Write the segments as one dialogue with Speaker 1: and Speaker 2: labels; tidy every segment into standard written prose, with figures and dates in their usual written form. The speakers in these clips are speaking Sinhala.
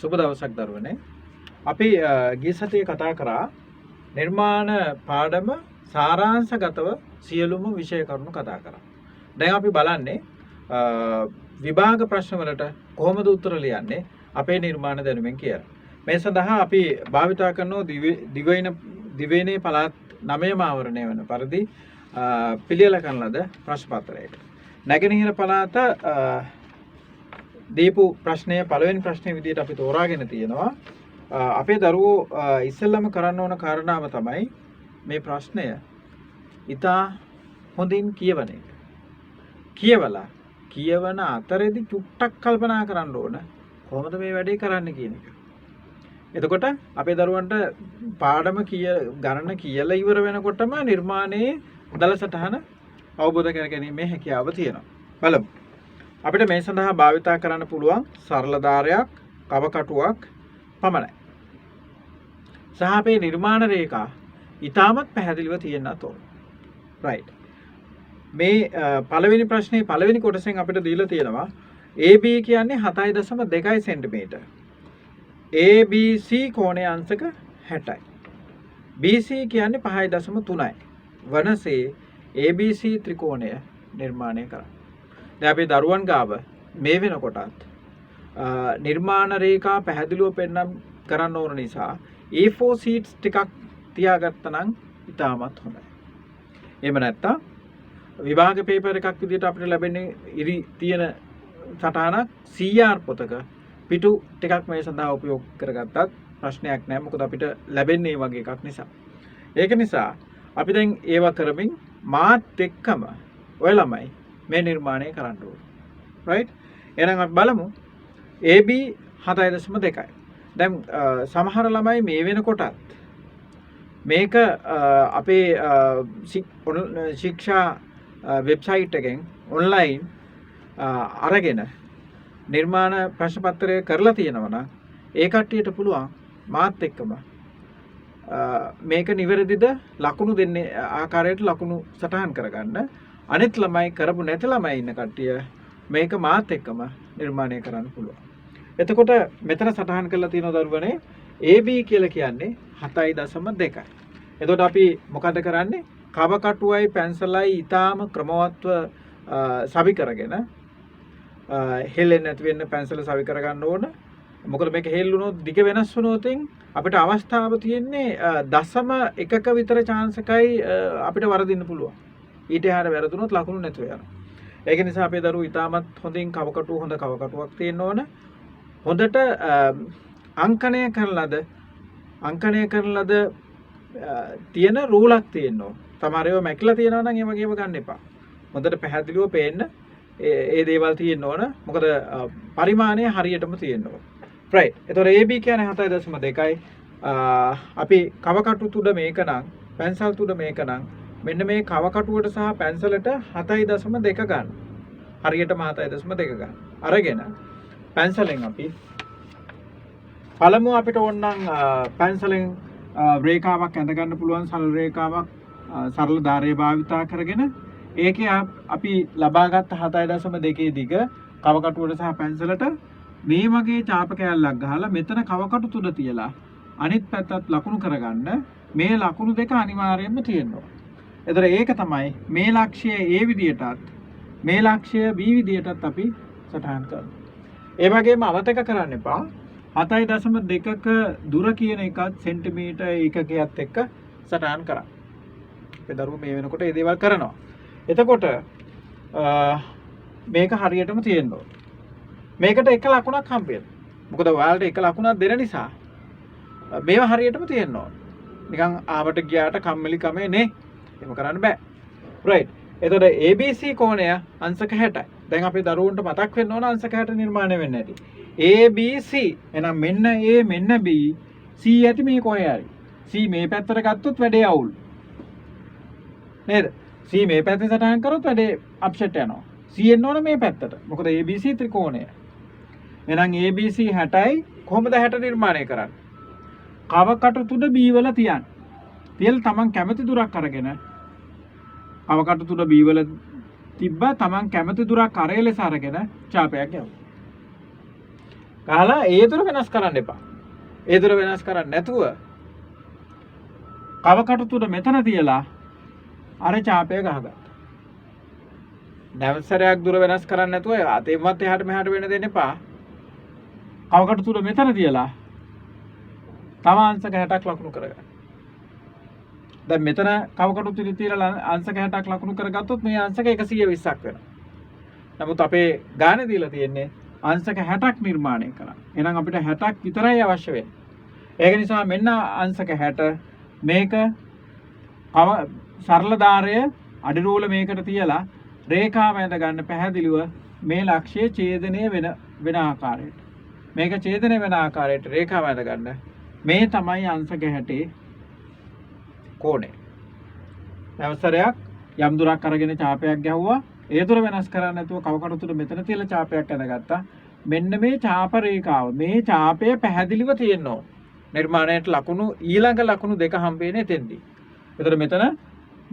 Speaker 1: සුබ දවසක් දරුවනේ. අපි ගිය සතියේ කතා කරා නිර්මාණ පාඩම සාරාංශගතව සියලුම විෂය කරුණු කතා කරා. දැන් අපි බලන්නේ විභාග ප්‍රශ්න වලට කොහොමද උත්තර ලියන්නේ අපේ නිර්මාණ දැනුමෙන් කියලා. මේ සඳහා අපි භාවිතා කරන දිවයිනේ පළාත් 9ම ආවරණය වෙන පරිදි පිළියෙල කරන ලද ප්‍රශ්න පත්‍රයක. නැගෙනහිර පළාත දීපු ප්‍රශ්නය පළවෙනි ප්‍රශ්නේ විදිහට අපි තෝරාගෙන තියෙනවා. අපේ දරුවෝ ඉස්සෙල්ලම කරන්න ඕන කාරණාව තමයි මේ ප්‍රශ්නය ඉතා හොඳින් කියවන එක. කියවන අතරේදී චුට්ටක් කල්පනා කරන්න ඕන කොහොමද මේ වැඩේ කරන්න කියන එක. එතකොට අපේ දරුවන්ට පාඩම ගණන කියලා ඉවර වෙනකොටම නිර්මාණයේ දල සටහන අවබෝධ කර ගැනීමේ හැකියාව තියෙනවා. බලමු. අපිට මේ සඳහා භාවිතා කරන්න පුළුවන් සරල ධාරයක්, කවකටුවක් පමණයි. සහ අපේ නිර්මාණ රේඛා ඊටමත් පැහැදිලිව තියෙන්නත් ඕන. right. මේ පළවෙනි ප්‍රශ්නේ පළවෙනි කොටසෙන් අපිට දීලා තියෙනවා AB කියන්නේ 7.2 cm. ABC කෝණයේ අංශක 60යි. BC කියන්නේ 5.3යි. වනසේ ABC ත්‍රිකෝණය නිර්මාණය කරන්න. දැන් අපේ දරුවන් ගාව මේ වෙනකොටත් නිර්මාණ රේඛා පැහැදිලිව පෙන්වන්න කරන්න ඕන නිසා A4 sheets ටිකක් තියාගත්තා නම් ඉතාමත් හොඳයි. එහෙම නැත්තම් විභාග පේපර් එකක් විදිහට අපිට ලැබෙන්නේ ඉරි තියෙන සටහනක් CR පොතක පිටු ටිකක් මේ සඳහා උපයෝග කරගත්තත් ප්‍රශ්නයක් නැහැ. මොකද අපිට ලැබෙන්නේ මේ වගේ එකක් නිසා. ඒක නිසා අපි දැන් ඒවා කරමින් මාත් එක්කම ඔය ළමයි මේ නිර්මාණය කරන්න ඕනේ. right? එහෙනම් අපි බලමු AB 7.2යි. දැන් සමහර ළමයි මේ වෙනකොටත් මේක අපේ ශික්ෂා වෙබ්සයිට් එකෙන් ඔන්ලයින් අරගෙන නිර්මාණ ප්‍රශ්න පත්‍රය කරලා තියෙනවා නම් ඒ කට්ටියට පුළුවන් මාත් එක්කම මේක නිවැරදිද ලකුණු දෙන්නේ ආකාරයට ලකුණු සටහන් කරගන්න. අනිත් ළමයි කරපු නැති ළමයි ඉන්න කට්ටිය මේක මාත් එක්කම නිර්මාණය කරන්න පුළුවන්. එතකොට මෙතන සටහන් කරලා තියෙන දරුවනේ AB කියලා කියන්නේ 7.2යි. එතකොට අපි මොකද කරන්නේ? කව කටුවයි පැන්සලයි ඊටාම ක්‍රමවත්ව සවි කරගෙන හෙල්ලෙන්නේ නැති වෙන්න පැන්සල සවි කරගන්න ඕන. මොකද මේක හෙල්ලුනොත් දිග වෙනස් වුණොත් අපිට අවස්ථාව තියෙන්නේ දශම එකක විතර chance එකයි අපිට වරදින්න පුළුවන්. ඊට එහාට වැරදුනොත් ලකුණු නැතුව යනවා. ඒක නිසා අපේ දරුවෝ ඉතාමත් හොඳින් හොඳ කවකටුවක් තියෙන්න ඕන. හොඳට අංකණය කරන ලද තියෙන රූලක් තියෙන්න ඕන. සමහර ඒවා මැකිලා තියෙනවා නම් ඒ වගේම ගන්න එපා. හොඳට පැහැදිලිව පේන්න ඒ දේවල් තියෙන්න ඕන. මොකද පරිමාණය හරියටම තියෙන්න ඕන. right. එතකොට AB කියන්නේ 7.2යි. අපි කවකටු තුඩ මේක නම් පැන්සල් තුඩ මේක නම් මෙන්න මේ කවකටුවට සහ පැන්සලට 7.2 ගන්න. හරියටම 7.2 ගන්න. අරගෙන පැන්සලෙන් අපි පළමුව අපිට ඕනනම් පැන්සලෙන් රේඛාවක් ඇඳ ගන්න පුළුවන් සරල රේඛාවක් සරල ධාරය භාවිතා කරගෙන ඒකේ අපි ලබාගත් 7.2 දිග කවකටුවට සහ පැන්සලට මේ වගේ චාප කෑල්ලක් ගහලා මෙතන කවකටු තුඩ තියලා අනිත් පැත්තත් ලකුණු කරගන්න මේ ලකුණු දෙක අනිවාර්යයෙන්ම තියෙනවා. එතකොට ඒක තමයි මේ ලක්ෂ්‍ය A විදියටත් මේ ලක්ෂ්‍ය B විදියටත් අපි සටහන් කරනවා. ඒ වගේම අමතක කරන්න එපා 7.2ක දුර කියන එකත් සෙන්ටිමීටර් ඒකකයක් එක්ක සටහන් කරා. අපේ දරුවෝ මේ වෙනකොට මේ දේවල් කරනවා. එතකොට මේක හරියටම තියෙන්න ඕන. මේකට එක ලකුණක් හම්බ වෙනවා. මොකද ඔයාලට එක ලකුණක් දෙන නිසා මේවා හරියටම තියෙන්න ඕන. නිකන් ආවට ගියාට කම්මැලි කමේ නේ. එහෙම කරන්න බෑ. right. එතකොට ABC කෝණය අංශක 60යි. දැන් අපේ දරුවන්ට මතක් වෙන්න ඕන අංශක 60 නිර්මාණය වෙන්න ඇති. ABC එහෙනම් මෙන්න A මෙන්න B C ඇති මේ කොහේ හරි. C මේ පැත්තට ගත්තොත් වැඩේ අවුල්. නේද? C මේ පැත්තේ සටහන් කරොත් වැඩේ අප්සෙට් යනවා. C එන්න ඕන මේ පැත්තට. මොකද ABC ත්‍රිකෝණය. එහෙනම් ABC 60යි කොහොමද 60 නිර්මාණය කරන්නේ? කවකටු තුඩ B වල තියන්න. තියලා තමන් කැමති දුරක් අරගෙන කවකටු තුඩ B වල තිබ්බා තමන් කැමති දුරක් අරේ ලෙස අරගෙන ඡාපයක් යවුවා. ගහලා ඒ දුර වෙනස් කරන්න එපා. ඒ දුර වෙනස් කරන්නේ නැතුව කවකටු තුන මෙතන තියලා අර ඡාපය ගහගත්තා. නැවත සැරයක් දුර වෙනස් කරන්නේ නැතුව අතෙන්වත් එහාට මෙහාට වෙන්න දෙන්න එපා. කවකටු තුන මෙතන තියලා තව අංශක 60ක් ලකුණු කරගන්න. දැන් මෙතන කවකටු තුන තියලා අංශක 60ක් ලකුණු කරගත්තොත් මේ අංශක 120ක් වෙනවා. නමුත් අපේ ගානේ දීලා තියෙන්නේ අංශක 60ක් නිර්මාණය කරන්න. එහෙනම් අපිට 60ක් විතරයි අවශ්‍ය වෙන්නේ. ඒක නිසා මෙන්න අංශක 60 මේක සරල ධාරය අඩි රූල මේකට තියලා රේඛාව ඇඳ ගන්න පැහැදිලිව මේ ලක්ෂයේ ඡේදනය වෙන ආකාරයට. මේක ඡේදනය වෙන ආකාරයට රේඛාව ඇඳ ගන්න. මේ තමයි අංශක 60 කෝණය. අවසරයක් යම් දුරක් අරගෙන ඡාපයක් ගැහුවා. ඒ දුර වෙනස් කරන්නේ නැතුව කවකටු තුන මෙතන තියලා ඡාපයක් ඇඳගත්තා. මෙන්න මේ ඡාප රේඛාව මේ ඡාපය පැහැදිලිව තියෙන්න ඕන. නිර්මාණයට ලකුණු ඊළඟ ලකුණු දෙක හම්බෙන්නේ එතෙන්දී. ඒතර මෙතන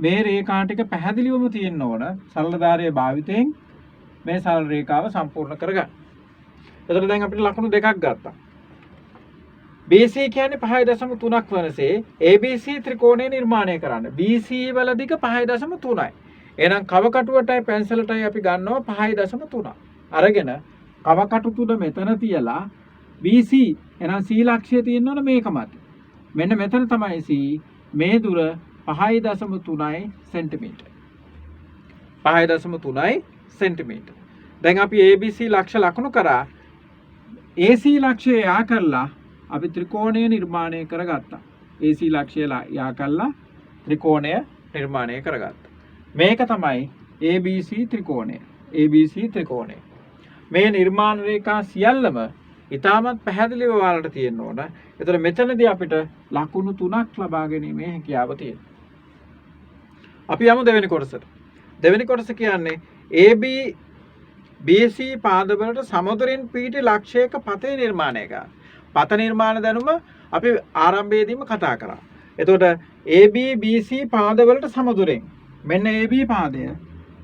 Speaker 1: මේ රේඛා ටික පැහැදිලිවම තියෙන්න ඕන. සරල ධාරයේ භාවිතයෙන් මේ සරල රේඛාව සම්පූර්ණ කරගන්න. ඒතර දැන් අපිට ලකුණු දෙකක් ගත්තා. BC කියන්නේ 5.3ක් වනසේ ABC ත්‍රිකෝණය නිර්මාණය කරන්න. BC වල දිග 5.3යි. එහෙනම් කවකටුවටයි පැන්සලටයි අපි ගන්නවා 5.3. අරගෙන කවකටු තුන මෙතන තියලා BC එහෙනම් C ලක්ෂය තියෙන්න ඕන මේක මත. මෙන්න මෙතන තමයි C. මේ දුර 5.3 සෙන්ටිමීටර්. 5.3 සෙන්ටිමීටර්. දැන් අපි ABC ලක්ෂ ලකුණු කරා. AC ලක්ෂය යා කරලා අපි ත්‍රිකෝණය නිර්මාණය කරගත්තා. AC ලක්ෂය යා කරලා ත්‍රිකෝණය නිර්මාණය කරගත්තා. මේක තමයි ABC ත්‍රිකෝණය. ABC ත්‍රිකෝණය. මේ නිර්මාණ රේඛා සියල්ලම ඉතාමත් පැහැදිලිව ඔයාලට තියෙන්න ඕන. ඒතර මෙතනදී අපිට ලකුණු 3ක් ලබා ගැනීමේ හැකියාව තියෙනවා. අපි යමු දෙවෙනි කොටසට. දෙවෙනි කොටස කියන්නේ AB BC පාදවලට සමතුලින් පිහිටි ලක්ෂයක පතේ නිර්මාණය ගන්න. පත නිර්මාණ දැනුම අපි ආරම්භයේදීම කතා කරා. එතකොට AB BC පාදවලට සමතුලින් මෙන්න AB පාදය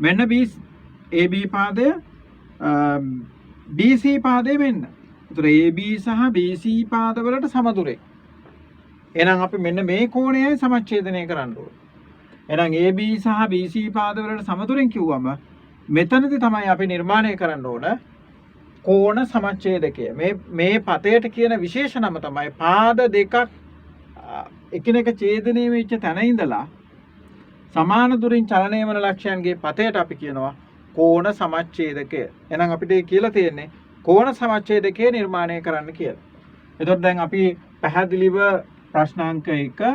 Speaker 1: මෙන්න AB පාදය BC පාදය මෙන්න. එතකොට AB සහ BC පාදවලට සමතුලින්. එහෙනම් අපි මෙන්න මේ කෝණයයි සමච්ඡේදනය කරන්න ඕනේ. එහෙනම් AB සහ BC පාදවලට සමතුලින් කිව්වම මෙතනදී තමයි අපි නිර්මාණය කරන්න ඕන කෝණ සමච්ඡේදකය. මේ පතයට කියන විශේෂ නම තමයි පාද දෙකක් එකිනෙක ඡේදනය වෙච්ච තැන ඉඳලා සමාන දුරින් චලනය වන ලක්ෂයන්ගේ පතයට අපි කියනවා කෝණ සමච්ඡේදකය. එහෙනම් අපිට කියලා තියෙන්නේ කෝණ සමච්ඡේදකය නිර්මාණය කරන්න කියලා. එතකොට දැන් අපි පැහැදිලිව ප්‍රශ්නාංක 1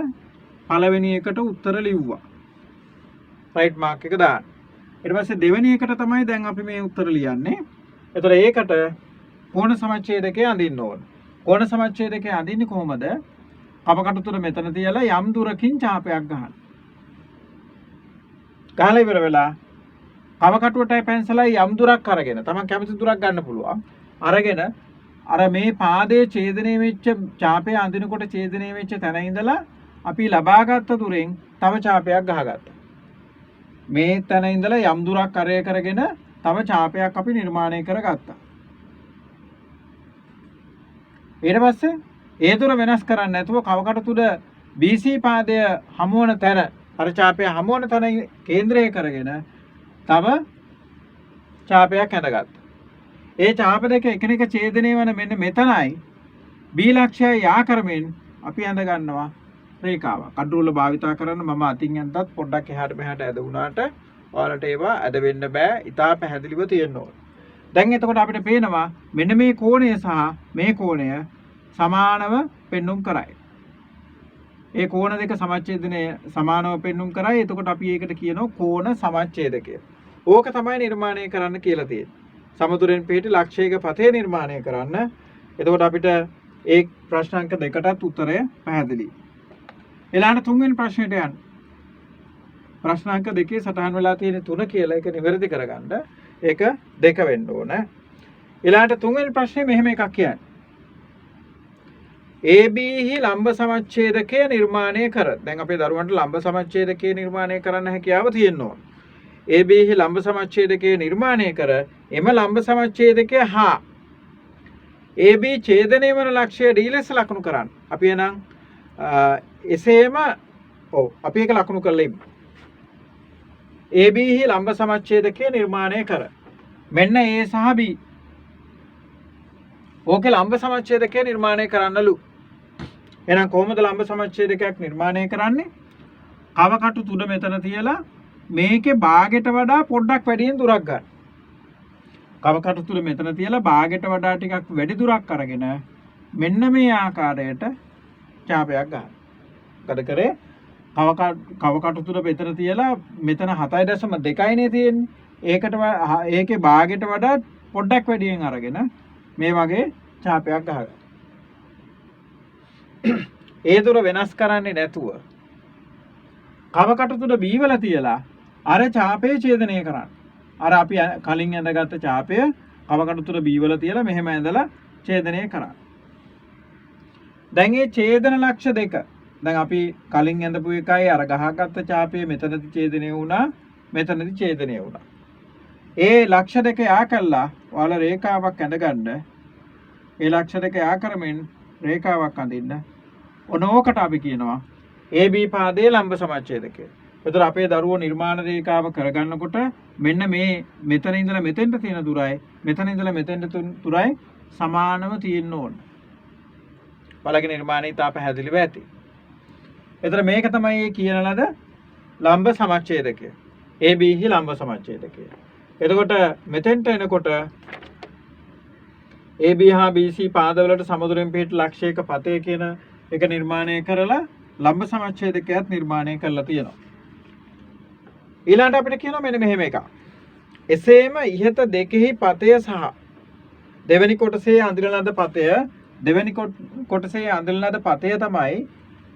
Speaker 1: පළවෙනි එකට උත්තර ලිව්වා. රයිට් මාක් එක දාන්න. ඊට පස්සේ දෙවෙනි එකට තමයි දැන් අපි මේ උත්තර ලියන්නේ. එතකොට ඒකට කෝණ සමච්ඡේදකය අඳින්න ඕන. කෝණ සමච්ඡේදකය අඳින්නේ කොහොමද? කපකටු තුන මෙතන තියලා යම් දුරකින් ඡාපයක් ගන්න. ගහලා ඉවර වෙලා කවකටුවටයි පැන්සලයි යම් දුරක් අරගෙන තමන් කැමති දුරක් ගන්න පුළුවන්. අරගෙන අර මේ පාදයේ ඡේදනය වෙච්ච ඡාපය අඳිනකොට ඡේදනය වෙච්ච තැන ඉඳලා අපි ලබාගත් දුරෙන් තව ඡාපයක් ගහගත්තා. මේ තැන ඉඳලා යම් දුරක් අරය කරගෙන තව ඡාපයක් අපි නිර්මාණය කරගත්තා. ඊට පස්සේ ඒ දුර වෙනස් කරන්නේ නැතුව කවකටු තුඩ BC පාදය හමුවන තැන අර ඡාපය හමුවන තැන කේන්ද්‍රය කරගෙන තව ඡාපයක් ඇඳගත්තා. ඒ ඡාප දෙක එකිනෙක ඡේදනය වන මෙන්න මෙතනයි B ලක්ෂය යා කරමින් අපි ඇඳ ගන්නවා රේඛාවක්. කඩුවල භාවිතා කරන්න මම අතින් ඇඳත් පොඩ්ඩක් එහාට මෙහාට ඇද වුණාට ඔයාලට ඒවා ඇද වෙන්න බෑ. ඉතා පැහැදිලිව තියෙන්න ඕන. දැන් එතකොට අපිට පේනවා මෙන්න මේ කෝණය සහ මේ කෝණය සමානව පෙන්눔 කරයි. ඒ කෝණ දෙක සමච්ඡේදනය සමානව පෙන්눔 කරයි. එතකොට අපි ඒකට කියනවා කෝණ සමච්ඡේදකය. ඕක තමයි නිර්මාණය කරන්න කියලා තියෙන්නේ. සමතුලින් පිහිටි ලක්ෂයක පතේ නිර්මාණය කරන්න. එතකොට අපිට ඒ ප්‍රශ්නාංක දෙකටත් උත්තරය පැහැදිලි. ඊළඟ තුන්වෙනි ප්‍රශ්නෙට යන්න. ප්‍රශ්නාංක දෙකේ සටහන් වෙලා තියෙන 3 කියලා ඒක නිවැරදි කරගන්න. ඒක 2 වෙන්න ඕන. ඊළඟ තුන්වෙනි ප්‍රශ්නේ මෙහෙම එකක් කියන්නේ. AB හි ලම්බ සමච්ඡේදකය නිර්මාණය කර. දැන් අපේ දරුවන්ට ලම්බ සමච්ඡේදකය නිර්මාණය කරන්න හැකියාව තියෙන්න ඕන. AB හි ලම්බ සමච්ඡේදකය නිර්මාණය කර එම ලම්බ සමච්ඡේදකය හා AB ඡේදනය වන ලක්ෂය D ලෙස ලකුණු කරන්න. අපි එහෙනම් එසේම අපි ඒක ලකුණු කරලා ඉමු. AB හි ලම්බ සමච්ඡේදකය නිර්මාණය කර. මෙන්න A සහ B. ඕකේ ලම්බ සමච්ඡේදකය නිර්මාණය කරන්නලු. එහෙනම් කොහොමද ලම්බ සමච්ඡේදකයක් නිර්මාණය කරන්නේ? කව කටු තුන මෙතන තියලා මේකේ භාගයට වඩා පොඩ්ඩක් වැඩියෙන් දුරක් ගන්න. කව කටු තුන මෙතන තියලා භාගයට වඩා ටිකක් වැඩි දුරක් අරගෙන මෙන්න මේ ආකාරයට ඡාපයක් ගන්න. මොකද කරේ? කව කටු තුන මෙතන තියලා මෙතන 7.2 නේ තියෙන්නේ. ඒකේ භාගයට වඩා පොඩ්ඩක් වැඩියෙන් අරගෙන මේ වගේ ඡාපයක් ගහගන්න. ඒ දුර වෙනස් කරන්නේ නැතුව කව කටු තුන B වල තියලා අර ඡාපේ ඡේදනය කරන්න. අර අපි කලින් ඇඳගත්ත ඡාපය කව කටු තුන B වල තියලා මෙහෙම ඇඳලා ඡේදනය කරන්න. දැන් මේ ඡේදන ලක්ෂ දෙක. දැන් අපි කලින් ඇඳපු එකයි අර ගහගත්ත ඡාපය මෙතනදි ඡේදනය වුණා, මෙතනදි ඡේදනය වුණා. ඒ ලක්ෂ දෙක යා කළා ඔයාලා රේඛාවක් ඇඳගන්න. ඒ ලක්ෂ දෙක යා කරමින් රේඛාවක් අඳින්න. ඔනෝකට අපි කියනවා AB පාදයේ ලම්බ සමච්ඡේදකය. ඒතර අපේ දරුවෝ නිර්මාණ රේඛාව කරගන්නකොට මෙන්න මේ මෙතන ඉඳලා මෙතෙන්ට තියෙන දුරයි මෙතන ඉඳලා මෙතෙන්ට දුරයි සමානව තියෙන්න ඕන. බලගේ නිර්මාණය තා පැහැදිලිව ඇති. ඒතර මේක තමයි කියන ලද ලම්බ සමච්ඡේදකය. AB හි ලම්බ සමච්ඡේදකය. එතකොට මෙතෙන්ට එනකොට AB හා BC පාදවලට සමදුරෙන් පිට ලක්ෂයක පතය කියන එක නිර්මාණය කරලා ලම්බ සමච්ඡේදකයක් නිර්මාණය කරලා තියෙනවා. ඊළඟට අපිට කියනවා මෙන්න මෙහෙම එකක්. එසේම ඉහත දෙකෙහි පතය සහ දෙවෙනි කොටසේ අඳින ලද පතය දෙවෙනි කොටසේ අඳින ලද පතය තමයි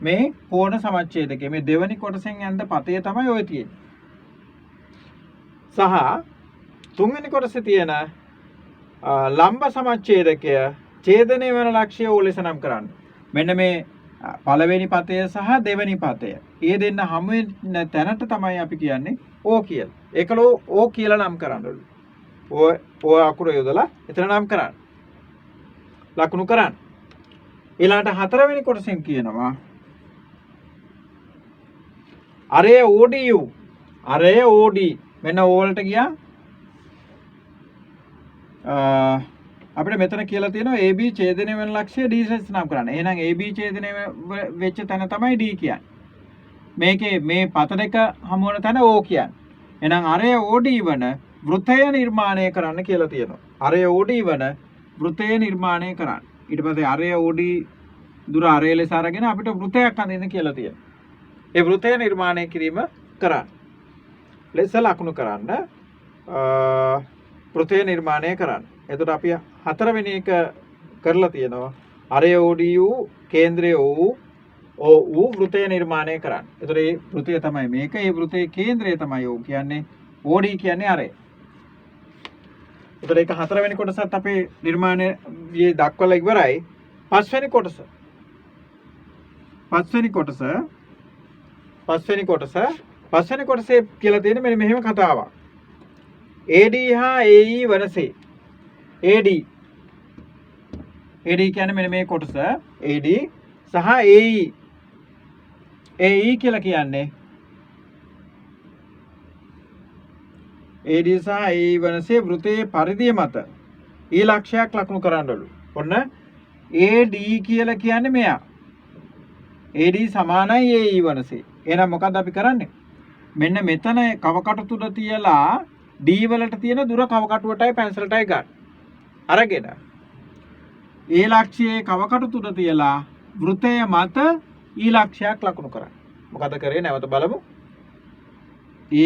Speaker 1: මේ කෝණ සමච්ඡේදකය. මේ දෙවෙනි කොටසෙන් යන පතය තමයි ඔය තියෙන්නේ. සහ තුන්වෙනි කොටසේ තියෙන ලම්බ සමච්ඡේදකය ඡේදනය වෙන ලක්ෂ්‍ය ඕ ලෙස නම් කරන්න. මෙන්න මේ පළවෙනි පතය සහ දෙවෙනි පතය. ඒ දෙන්න හමු වෙන තැනට තමයි අපි කියන්නේ ඕ කියලා. ඒකලෝ ඕ කියලා නම් කරන්නලු. ඕ අකුර යොදලා එතන නම් කරන්න. ලකුණු කරන්න. ඊළඟට හතරවෙනි කොටසෙන් කියනවා අරය ODU. අරය OD. මෙන්න O වලට ගියා. අපිට මෙතන කියලා තියෙනවා AB ඡේදනය වෙන ලක්ෂ්‍ය D ලෙස නම් කරන්න. එහෙනම් AB ඡේදනය වෙච්ච තැන තමයි D කියන්නේ. මේකේ මේ පත දෙක හමු වෙන තැන O කියන්නේ. එහෙනම් අරය OD වන වෘතය නිර්මාණය කරන්න කියලා තියෙනවා. අරය OD වන වෘතය නිර්මාණය කරන්න. ඊට පස්සේ අරය OD දුර අරය ලෙස අරගෙන අපිට වෘතයක් අඳින්න කියලා තියෙනවා. ඒ වෘතය නිර්මාණය කිරීම කරන්න. ලෙස ලකුණු කරන්න. වෘතය නිර්මාණය කරන්න. එතකොට අපි හතරවෙනි එක කරලා තියෙනවා. අරය ODU කේන්ද්‍රය OU වෘතය නිර්මාණය කරන්න. එතකොට මේ වෘතය තමයි මේක. ඒ වෘතයේ කේන්ද්‍රය තමයි O කියන්නේ. OD කියන්නේ අරය. එතකොට ඒක හතරවෙනි කොටසත් අපේ නිර්මාණයේ දක්වලා ඉවරයි. පස්වෙනි කොටසේ කියලා තියෙන මෙන්න මෙහෙම කතාවක්. AD හා AE වනසේ AD කියන්නේ මෙන්න මේ කොටස AD සහ AE කියලා කියන්නේ AD සහ AE වනසේ වෘතයේ පරිධිය මත ඊ ලක්ෂයක් ලකුණු කරන්නලු. ඔන්න AD කියලා කියන්නේ මෙයා. AD සමානයි AE වනසේ. එහෙනම් මොකද්ද අපි කරන්නේ? මෙන්න මෙතන කවකටු තුන තියලා D වලට තියෙන දුර කවකටුවටයි පැන්සලටයි ගන්න. අරගෙන ඒ ලක්ෂයේ කවකටු තුන තියලා වෘතය මත ඊ ලක්ෂයක් ලකුණු කරන්න. මොකද කරේ නැවත බලමු.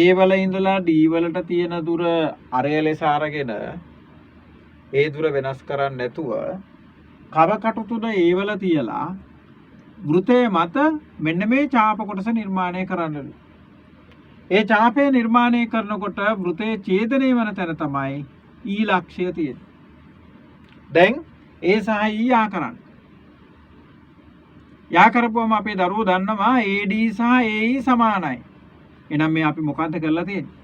Speaker 1: A වල ඉඳලා D වලට තියෙන දුර අරය ලෙස අරගෙන ඒ දුර වෙනස් කරන්නේ නැතුව කවකටු තුන A වල තියලා වෘතය මත මෙන්න මේ ඡාප කොටස නිර්මාණය කරන්නලු. ඒ ඡාපය නිර්මාණය කරනකොට වෘතයේ ඡේදනය වන තැන තමයි ඊ ලක්ෂය තියෙන්නේ. දැන් A සහ E යා කරන්න. යා කරපුවම අපේ දරුවෝ දන්නවා AD සහ AE සමානයි. එහෙනම් මේ අපි මොකද්ද කරලා තියෙන්නේ?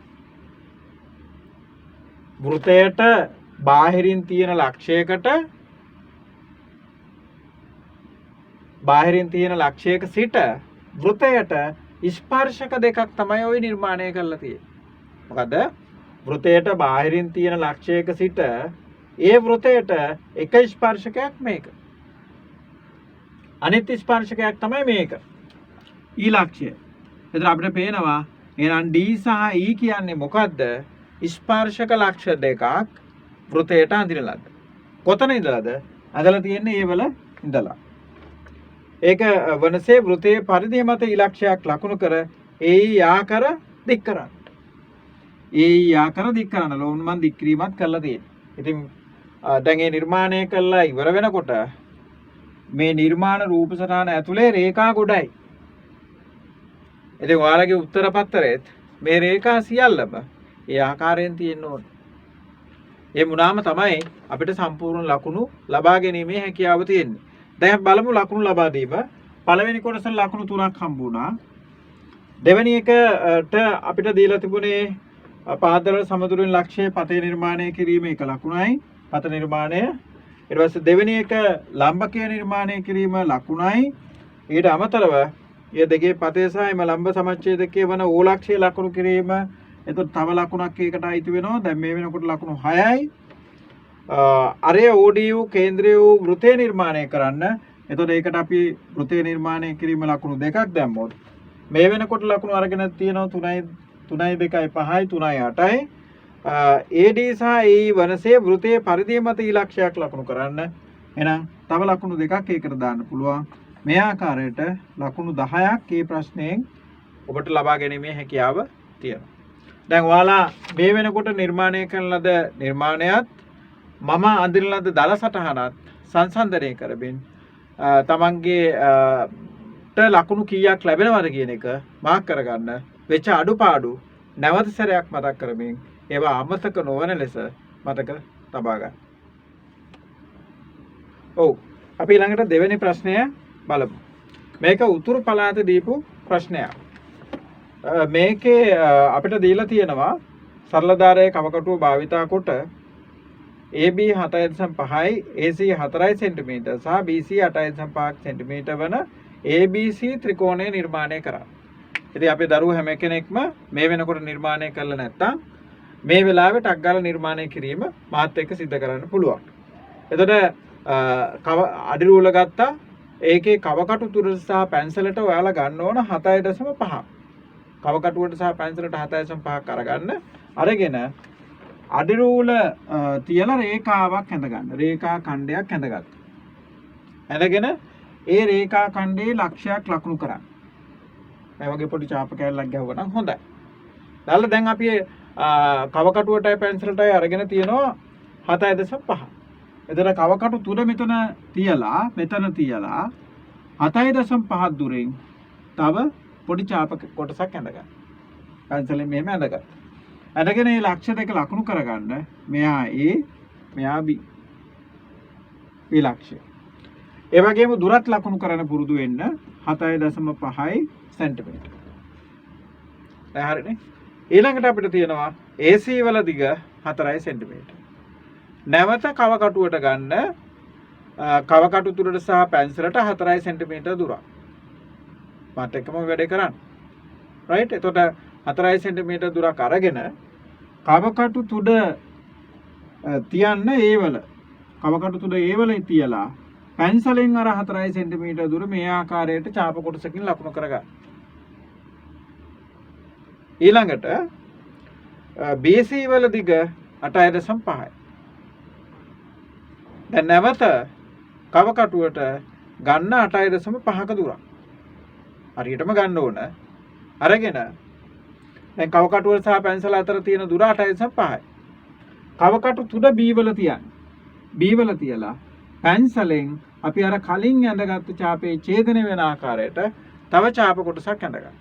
Speaker 1: වෘතයට බාහිරින් තියෙන ලක්ෂයකට බාහිරින් තියෙන ලක්ෂයක සිට වෘතයට ස්පර්ශක දෙකක් තමයි ওই නිර්මාණය කරලා තියෙන්නේ. මොකද වෘතයට බාහිරින් තියෙන ලක්ෂයක සිට ඒ වෘතයට එක ස්පර්ශකයක් මේක. අනිත් ස්පර්ශකයක් තමයි මේක. ඊ ලක්ෂය. එතන අපිට පේනවා එහෙනම් D සහ E කියන්නේ මොකද්ද? ස්පර්ශක ලක්ෂ දෙකක් වෘතයට අඳිනලාද? කොතන ඉඳලාද? අදලා තියෙන්නේ ඒ වල ඉඳලා. ඒක වනසේ වෘතයේ පරිධිය මත ඉලක්ෂයක් ලකුණු කර ඒ ආකාර දික් කරන්න. ඒ ආකාර දික් කරන්න ලෝන් මන් දික් කිරීමත් කරලා තියෙනවා. ඉතින් දැන් මේ නිර්මාණය කළා ඉවර වෙනකොට මේ නිර්මාණ රූප සටහන ඇතුලේ රේඛා ගොඩයි. ඉතින් ඔයාලගේ උත්තර පත්‍රයේත් මේ රේඛා සියල්ලම ඒ ආකාරයෙන් තියෙන්න ඕනේ. ඒ මුණාම තමයි අපිට සම්පූර්ණ ලකුණු ලබා ගැනීමේ හැකියාව තියෙන්නේ. දැන් බලමු ලකුණු ලබා දීම. පළවෙනි කොටස ලකුණු 3ක් හම්බ වුණා. දෙවෙනි එකට අපිට දීලා තිබුණේ පාදවල සමදුලින් ලක්ෂයේ පතේ නිර්මාණය කිරීම එක ලකුණයි. පත නිර්මාණය. ඊට පස්සේ දෙවෙනි එක ලම්බකය නිර්මාණය කිරීම ලකුණයි. ඊට අමතරව මේ දෙකේ පතේ සහ එම ලම්බ සමච්ඡේදකයේ වන ඕලක්ෂයේ ලකුණු කිරීම. එතකොට තව ලකුණක් ඒකට අයිති වෙනවා. දැන් මේ වෙනකොට ලකුණු 6යි. අරය ODU කේන්ද්‍රීය වූ වෘතය නිර්මාණය කරන්න. එතකොට ඒකට අපි වෘතය නිර්මාණය කිරීම ලකුණු දෙකක් දැම්මොත් මේ වෙනකොට ලකුණු අරගෙන තියෙනවා 3යි 2යි 5යි 3යි 8යි. AD සහ AE වනසේ වෘතයේ පරිධිය මත ඉලක්ෂයක් ලකුණු කරන්න. එහෙනම් තව ලකුණු දෙකක් ඒකට දාන්න පුළුවන්. මේ ආකාරයට ලකුණු 10ක් මේ ප්‍රශ්නයෙන් ඔබට ලබා ගැනීමේ හැකියාව තියෙනවා. දැන් ඔයාලා මේ වෙනකොට නිර්මාණය කරන ලද නිර්මාණයත් මම අඳින ලද දල සටහනත් සංසන්දනය කරමින් තමන්ගේ ලකුණු කීයක් ලැබෙනවද කියන එක මාක් කරගන්න වෙච්ච අඩුපාඩු නැවත සැරයක් මතක් කරමින් ඒවා අමතක නොවන ලෙස මතක තබා ගන්න. ඔව් අපි ළඟට දෙවෙනි ප්‍රශ්නය බලමු. මේක උතුරු පළාත දීපු ප්‍රශ්නයක්. මේකේ අපිට දීලා තියෙනවා සරලධාරයේ කවකටුව භාවිතා කොට AB 7.5යි AC 4 cm සහ BC 8.5 cm වන ABC ත්‍රිකෝණය නිර්මාණය කරා. ඉතින් අපේ දරුවෝ හැම කෙනෙක්ම මේ වෙනකොට නිර්මාණය කරලා නැත්තම් මේ වෙලාවේ ටක් ගාලා නිර්මාණය කිරීම මාත් එක්ක සිද්ධ කරන්න පුළුවන්. එතකොට අඩි රූල ගත්තා. ඒකේ කවකටු තුර සහ පැන්සලට ඔයාලා ගන්න ඕන 7.5. කවකටුවට සහ පැන්සලට 7.5ක් අරගන්න. අරගෙන අඩි රූල තියලා රේඛාවක් ඇඳ ගන්න. රේඛා ඛණ්ඩයක් ඇඳගත්තා. ඇඳගෙන ඒ රේඛා ඛණ්ඩයේ ලක්ෂයක් ලකුණු කරන්න. මේ වගේ පොඩි චාප කැලලක් ගැහුවා නම් හොඳයි. දාලා දැන් අපි කවකටුවටයි පැන්සලටයි අරගෙන තියනවා 7.5. එතන කවකටු තුන මෙතන තියලා 7.5 දුරින් තව පොඩි චාප කොටසක් ඇඳගන්න. පැන්සලෙන් මෙහෙම ඇඳගන්න. අරගෙන මේ ලක්ෂ දෙක ලකුණු කරගන්න. මෙයා A මෙයා B. මේ ලක්ෂය. ඒ වගේම දුරත් ලකුණු කරන්න පුරුදු වෙන්න 7.5 cm. දැන් හරිනේ. ඊළඟට අපිට තියෙනවා AC වල දිග 4 cm. නැවත කවකටුවට ගන්න කවකටු තුරට සහ පැන්සලට 4 cm දුරක්. මාත් එක්කම වැඩේ කරන්න. රයිට්. එතකොට 4 cm දුරක් අරගෙන කවකටු තුඩ තියන්න ඒවල කවකටු තුඩ ඒවල තියලා පැන්සලෙන් අර 4 cm දුර මේ ආකාරයට ඡාප කොටසකින් ලකුණු කරගන්න. ඊළඟට BC වල දිග 8.5යි. දැන් නැවත කවකටුවට ගන්න 8.5ක දුරක්. හරියටම ගන්න ඕන. අරගෙන දැන් කවකටුවල සහ පැන්සල අතර තියෙන දුර 8.5යි. කවකටු තුඩ B වල තියන්න. B වල තියලා පැන්සලෙන් අපි අර කලින් ඇඳගත්තු ඡාපේ ඡේදනය වෙන ආකාරයට තව ඡාප කොටසක් ඇඳගන්න.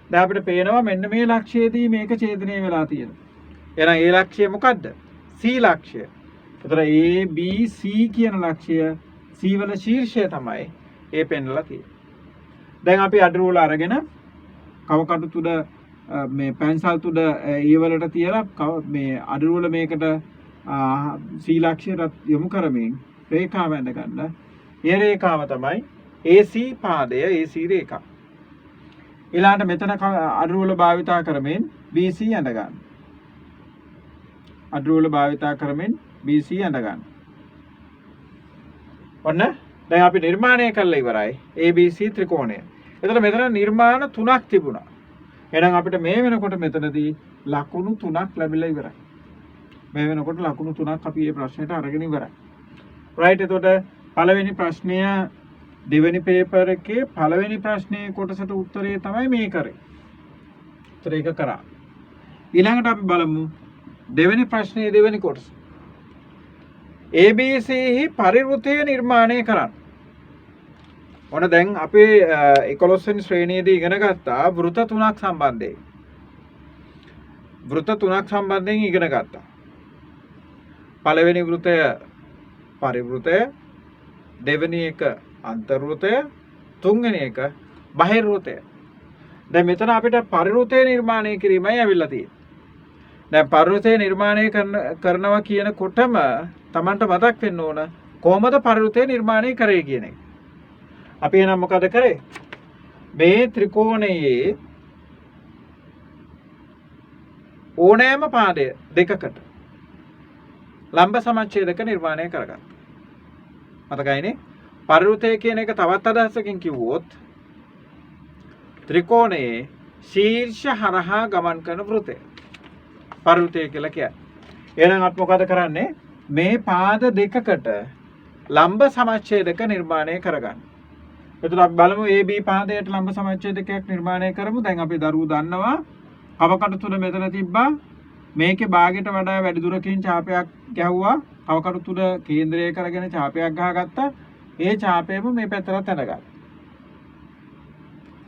Speaker 1: දැන් අපිට පේනවා මෙන්න මේ ලක්ෂයේදී මේක ඡේදනය වෙලා තියෙනවා. එහෙනම් ඒ ලක්ෂය මොකද්ද? C ලක්ෂය. ඒතර A B C කියන ලක්ෂය C වල ශීර්ෂය තමයි ඒ පෙන්වලා තියෙන්නේ. දැන් අපි අඩි රූල අරගෙන කවකටු තුඩ මේ පැන්සල් තුඩ ඒ වලට තියලා මේ අඩි රූල මේකට C ලක්ෂයට යොමු කරමින් රේඛාව ඇඳ ගන්න. ඒ රේඛාව තමයි AC පාදය AC රේඛා. ඊළඟට මෙතන අඩුවල භාවිතා කරමින් BC ඇඳ ගන්න. අඩුවල භාවිතා කරමින් BC ඇඳ ගන්න. ඔන්න දැන් අපි නිර්මාණය කළා ඉවරයි ABC ත්‍රිකෝණය. එතකොට මෙතන නිර්මාණ 3ක් තිබුණා. එහෙනම් අපිට මේ වෙනකොට මෙතනදී ලකුණු 3ක් ලැබිලා ඉවරයි. මේ වෙනකොට ලකුණු 3ක් අපි මේ ප්‍රශ්නෙට අරගෙන ඉවරයි. රයිට්. එතකොට පළවෙනි ප්‍රශ්නය දෙවෙනි පේපර් එකේ පළවෙනි ප්‍රශ්නයේ කොටසට උත්තරේ තමයි මේ කරේ. උත්තර එක කරා. ඊළඟට අපි බලමු දෙවෙනි ප්‍රශ්නයේ දෙවෙනි කොටස. ABC හි පරිවෘතය නිර්මාණය කරන්න. ඔන්න දැන් අපේ 11 වෙනි ශ්‍රේණියේදී ඉගෙන ගත්තා වෘත 3ක් සම්බන්ධයෙන්. වෘත 3ක් සම්බන්ධයෙන් ඉගෙන ගත්තා. පළවෙනි වෘතය පරිවෘතය, දෙවෙනි එක අන්තර්වෘතය, තුන්වෙනි එක බහිර්වෘතය. දැන් මෙතන අපිට පරිවෘතය නිර්මාණය කිරීමයි ඇවිල්ලා තියෙන්නේ. දැන් පරිවෘතය නිර්මාණය කරනවා කියනකොටම Tamanට මතක් වෙන්න ඕන කොහොමද පරිවෘතය නිර්මාණය කරේ කියන එක. අපි එහෙනම් මොකද කරේ? මේ ත්‍රිකෝණයේ ඕනෑම පාදය දෙකකට ලම්බ සමච්ඡේදක නිර්මාණය කරගත්තා. මතකයිනේ? පරිවෘතය කියන එක තවත් අදහසකින් කිව්වොත් ත්‍රිකෝණයේ ශීර්ෂ හරහා ගමන් කරන වෘතය පරිවෘතය කියලා කියන්නේ. එහෙනම් අපි මොකද කරන්නේ? මේ පාද දෙකකට ලම්බ සමච්ඡේදක නිර්මාණය කරගන්න. එතකොට අපි බලමු AB පාදයට ලම්බ සමච්ඡේදකයක් නිර්මාණය කරමු. දැන් අපි දරුවෝ දන්නවා කවකටු තුන මෙතන තිබ්බා. මේකේ භාගයට වඩා වැඩි දුරකින් ඡාපයක් ගැහුවා. කවකටු තුන කේන්ද්‍රය කරගෙන ඡාපයක් ගහගත්තා. ඒ ඡාපයම මේ පැත්තට ඇඳගත්තා.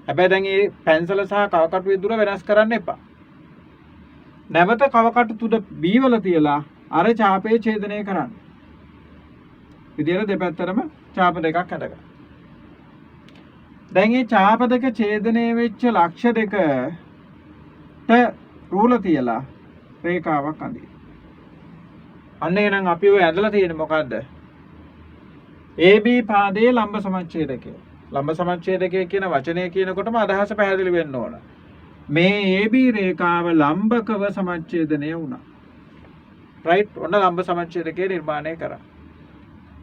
Speaker 1: හැබැයි දැන් මේ පැන්සල සහ කවකටුවේ දුර වෙනස් කරන්න එපා. නැවත කවකටු තුඩ B වල තියලා අර ඡාපයේ ඡේදනය කරන්න. විදියට දෙපැත්තටම ඡාප දෙකක් ඇඳගන්න. දැන් මේ ඡාප දෙක ඡේදනය වෙච්ච ලක්ෂ දෙකට රූල තියලා රේඛාවක් අඳින්න. අන්න එහෙනම් අපි ඔය ඇඳලා තියෙන්නේ මොකද්ද? AB පාදයේ ලම්බ සමච්ඡේදකය. ලම්බ සමච්ඡේදකය කියන වචනය කියනකොටම අදහස පැහැදිලි වෙන්න ඕන. මේ AB රේඛාව ලම්බකව සමච්ඡේදනය වුණා. රයිට්. ඔන්න ලම්බ සමච්ඡේදකය නිර්මාණය කරා.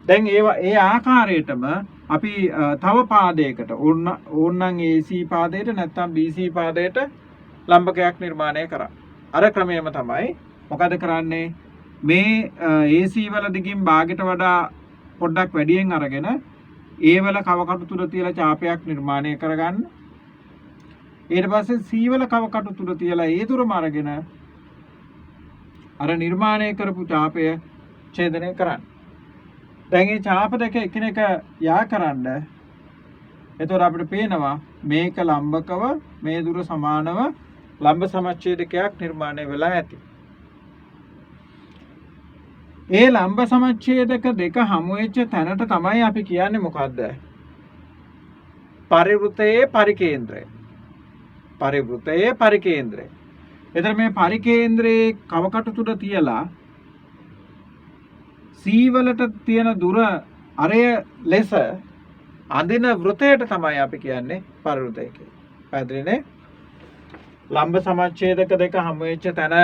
Speaker 1: දැන් ඒ ආකාරයටම අපි තව පාදයකට ඕනනම් AC පාදයට නැත්නම් BC පාදයට ලම්බකයක් නිර්මාණය කරා. අර ක්‍රමයම තමයි මොකද කරන්නේ? මේ AC වල දිගින් භාගයට වඩා පොඩ්ඩක් වැඩියෙන් අරගෙන ඒ වල කවකටු තුන තියලා ඡාපයක් නිර්මාණය කරගන්න. ඊට පස්සේ C වල කවකටු තුන තියලා ඒ දුරම අරගෙන අර නිර්මාණය කරපු ඡාපය ඡේදනය කරන්න. දැන් මේ ඡාප දෙක එකිනෙක යා කරන්න. එතකොට අපිට පේනවා මේක ලම්බකව මේ දුර සමානව ලම්බ සමච්ඡේදකයක් නිර්මාණය වෙලා ඇති. ඒ ලම්බ සමච්ඡේදක දෙක හමු වෙච්ච තැනට තමයි අපි කියන්නේ මොකද්ද? පරිවෘතයේ පරිකේන්ද්‍රය. පරිවෘතයේ පරිකේන්ද්‍රය. එතන මේ පරිකේන්ද්‍රයේ කවකටු තුඩ තියලා C වලට තියෙන දුර අරය ලෙස අඳින වෘතයට තමයි අපි කියන්නේ පරිවෘතය කියලා. පැහැදිලිනේ? ලම්බ සමච්ඡේදක දෙක හමු වෙච්ච තැන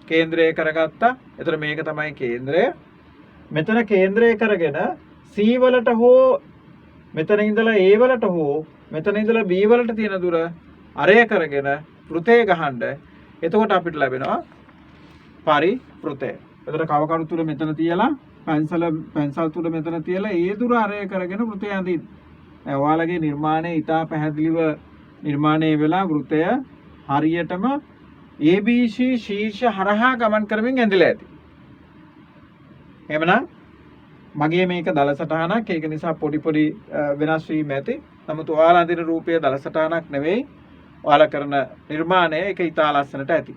Speaker 1: කේන්ද්‍රය කරගත්තා. එතන මේක තමයි කේන්ද්‍රය. මෙතන කේන්ද්‍රය කරගෙන C වලට හෝ මෙතන ඉඳලා A වලට හෝ මෙතන ඉඳලා B වලට තියෙන දුර අරය කරගෙන වෘතය ගහන්න. එතකොට අපිට ලැබෙනවා පරිවෘතය. එතන කවකරු තුල මෙතන තියලා පැන්සල් තුල මෙතන තියලා ඒ දුර අරය කරගෙන වෘතය අඳින්න. දැන් ඔයාලගේ නිර්මාණය ඉතා පැහැදිලිව නිර්මාණය වෙලා වෘතය හරියටම ABC ශීර්ෂ හරහා ගමන් කරමින් ඇඳලා ඇති. එහෙමනම් මගේ මේක දල සටහනක්. ඒක නිසා පොඩි පොඩි වෙනස් වීම ඇති. නමුත් ඔයාලා අඳින රූපය දල සටහනක් නෙවෙයි. ඔයාලා කරන නිර්මාණය ඒක ඉතා ලස්සනට ඇති.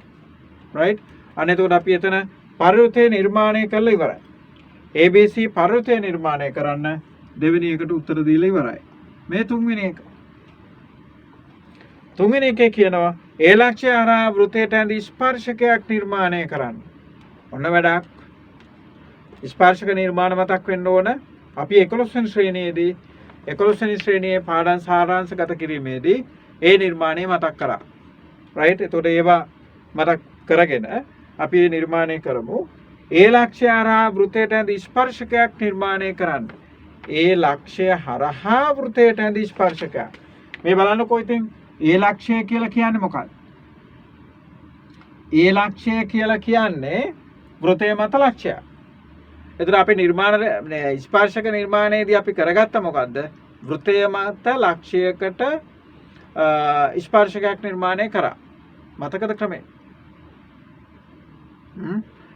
Speaker 1: රයිට්. අන්න එතකොට අපි එතන පරිවෘතය නිර්මාණය කරලා ඉවරයි. ABC පරිවෘතය නිර්මාණය කරන්න දෙවෙනි එකට උත්තර දීලා ඉවරයි. මේ තුන්වෙනි එක. තුන්වෙනි එකේ කියනවා ඒ ලක්ෂ්‍ය හරහා වෘතයට ඇඳි ස්පර්ශකයක් නිර්මාණය කරන්න. ඔන්න වැඩක්. ස්පර්ශක නිර්මාණ මතක් වෙන්න ඕන. අපි 11 වෙනි ශ්‍රේණියේදී 11 වෙනි ශ්‍රේණියේ පාඩම් සාරාංශගත කිරීමේදී ඒ නිර්මාණය මතක් කරා. රයිට්? එතකොට ඒවා මතක් කරගෙන අපි මේ නිර්මාණය කරමු. ඒ ලක්ෂ්‍ය හරහා වෘතයට ඇඳි ස්පර්ශකයක් නිර්මාණය කරන්න. ඒ ලක්ෂ්‍ය හරහා වෘතයට ඇඳි ස්පර්ශකයක්. මේ බලන්නකෝ ඉතින් ඒ ලක්ෂ්‍ය කියලා කියන්නේ මොකක්ද? ඒ ලක්ෂ්‍ය කියලා කියන්නේ වෘතය මත ලක්ෂ්‍යය. එතන අපි ස්පර්ශක නිර්මාණයේදී අපි කරගත්ත මොකද්ද? වෘතය මත ලක්ෂ්‍යයකට ස්පර්ශකයක් නිර්මාණය කරා. මතකද ක්‍රමය?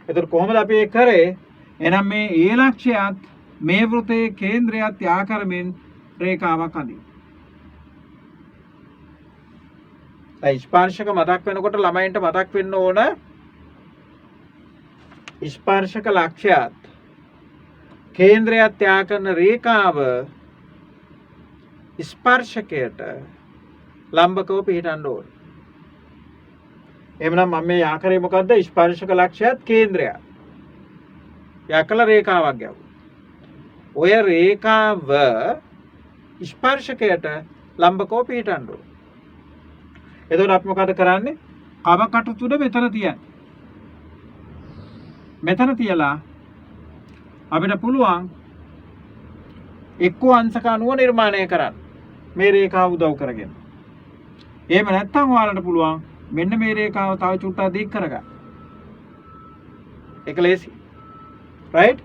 Speaker 1: එතකොට කොහොමද අපි ඒක කරේ? එහෙනම් මේ ඒ ලක්ෂ්‍යයත් මේ වෘතයේ කේන්ද්‍රයත් යා කරමින් රේඛාවක් අඳින්න. ස්පර්ශක මතක් වෙනකොට ළමයින්ට මතක් වෙන්න ඕන ස්පර්ශක ලක්ෂ්‍යයත් කේන්ද්‍රයත් යා කරන රේඛාව ස්පර්ශකයට ලම්බකව පිහිටන්න ඕන. එහෙනම් මම මේ යා කරේ මොකද්ද? ස්පර්ශක ලක්ෂ්‍යයත් කේන්ද්‍රයත් යා කළ රේඛාවක් ගැවුවා. ඔය රේඛාව ස්පර්ශකයට ලම්බකව පිහිටන්න ඕන. එතකොට අපි මොකද කරන්නේ? කව කටු තුන මෙතන තියන්න. මෙතන තියලා අපිට පුළුවන් එක්ක අංශක අණුව නිර්මාණය කරන්න. මේ රේඛාව උදව් කරගෙන. එහෙම නැත්නම් ඔයාලට පුළුවන් මෙන්න මේ රේඛාව තව චුට්ටක් දික් කරගන්න. ඒක ලේසි. රයිට්?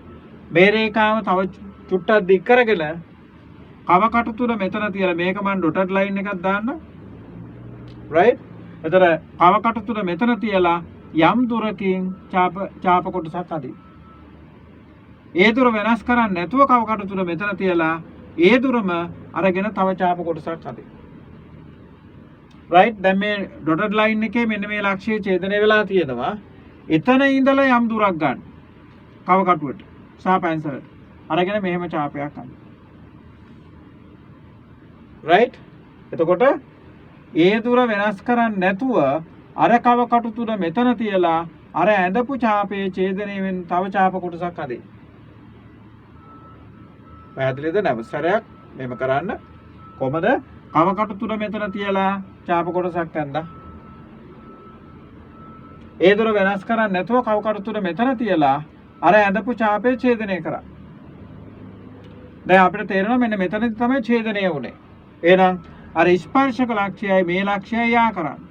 Speaker 1: මේ රේඛාව තව චුට්ටක් දික් කරගෙන කව කටු තුන මෙතන තියලා මේක මම ඩොටඩ් ලයින් එකක් දාන්න. right? එතන කව කටු තුන මෙතන තියලා යම් දුරකින් ඡාප කොටසක් අදින්න. ඒ දුර වෙනස් කරන්නේ නැතුව කව කටු තුන මෙතන තියලා ඒ දුරම අරගෙන තව ඡාප කොටසක් අදින්න. right? දැන් මේ dotted line එකේ මෙන්න මේ ලක්ෂ්‍යය ඡේදනය වෙලා තියෙනවා. එතන ඉඳලා යම් දුරක් ගන්න. කව කටුවට සහ පැන්සලට අරගෙන මෙහෙම ඡාපයක් අදින්න. right? එතකොට ඒ දුර වෙනස් කරන්නේ නැතුව අර කව කටු තුන මෙතන තියලා අර ඇඳපු ඡාපයේ ඡේදනයෙන් තව ඡාප කොටසක් අදින්න. පැහැදිලිද? නැවසරයක් මෙහෙම කරන්න. කොහමද? කව කටු තුන මෙතන තියලා ඡාප කොටසක් ඇඳලා. ඒ දුර වෙනස් කරන්නේ නැතුව කව කටු තුන මෙතන තියලා අර ඇඳපු ඡාපයේ ඡේදනය කරා. දැන් අපිට තේරෙනවා මෙන්න මෙතනදී තමයි ඡේදනය වුනේ. එහෙනම් අර ස්පර්ශක ලක්ෂ්‍යයයි මේ ලක්ෂ්‍යයයි යා කරන්නේ.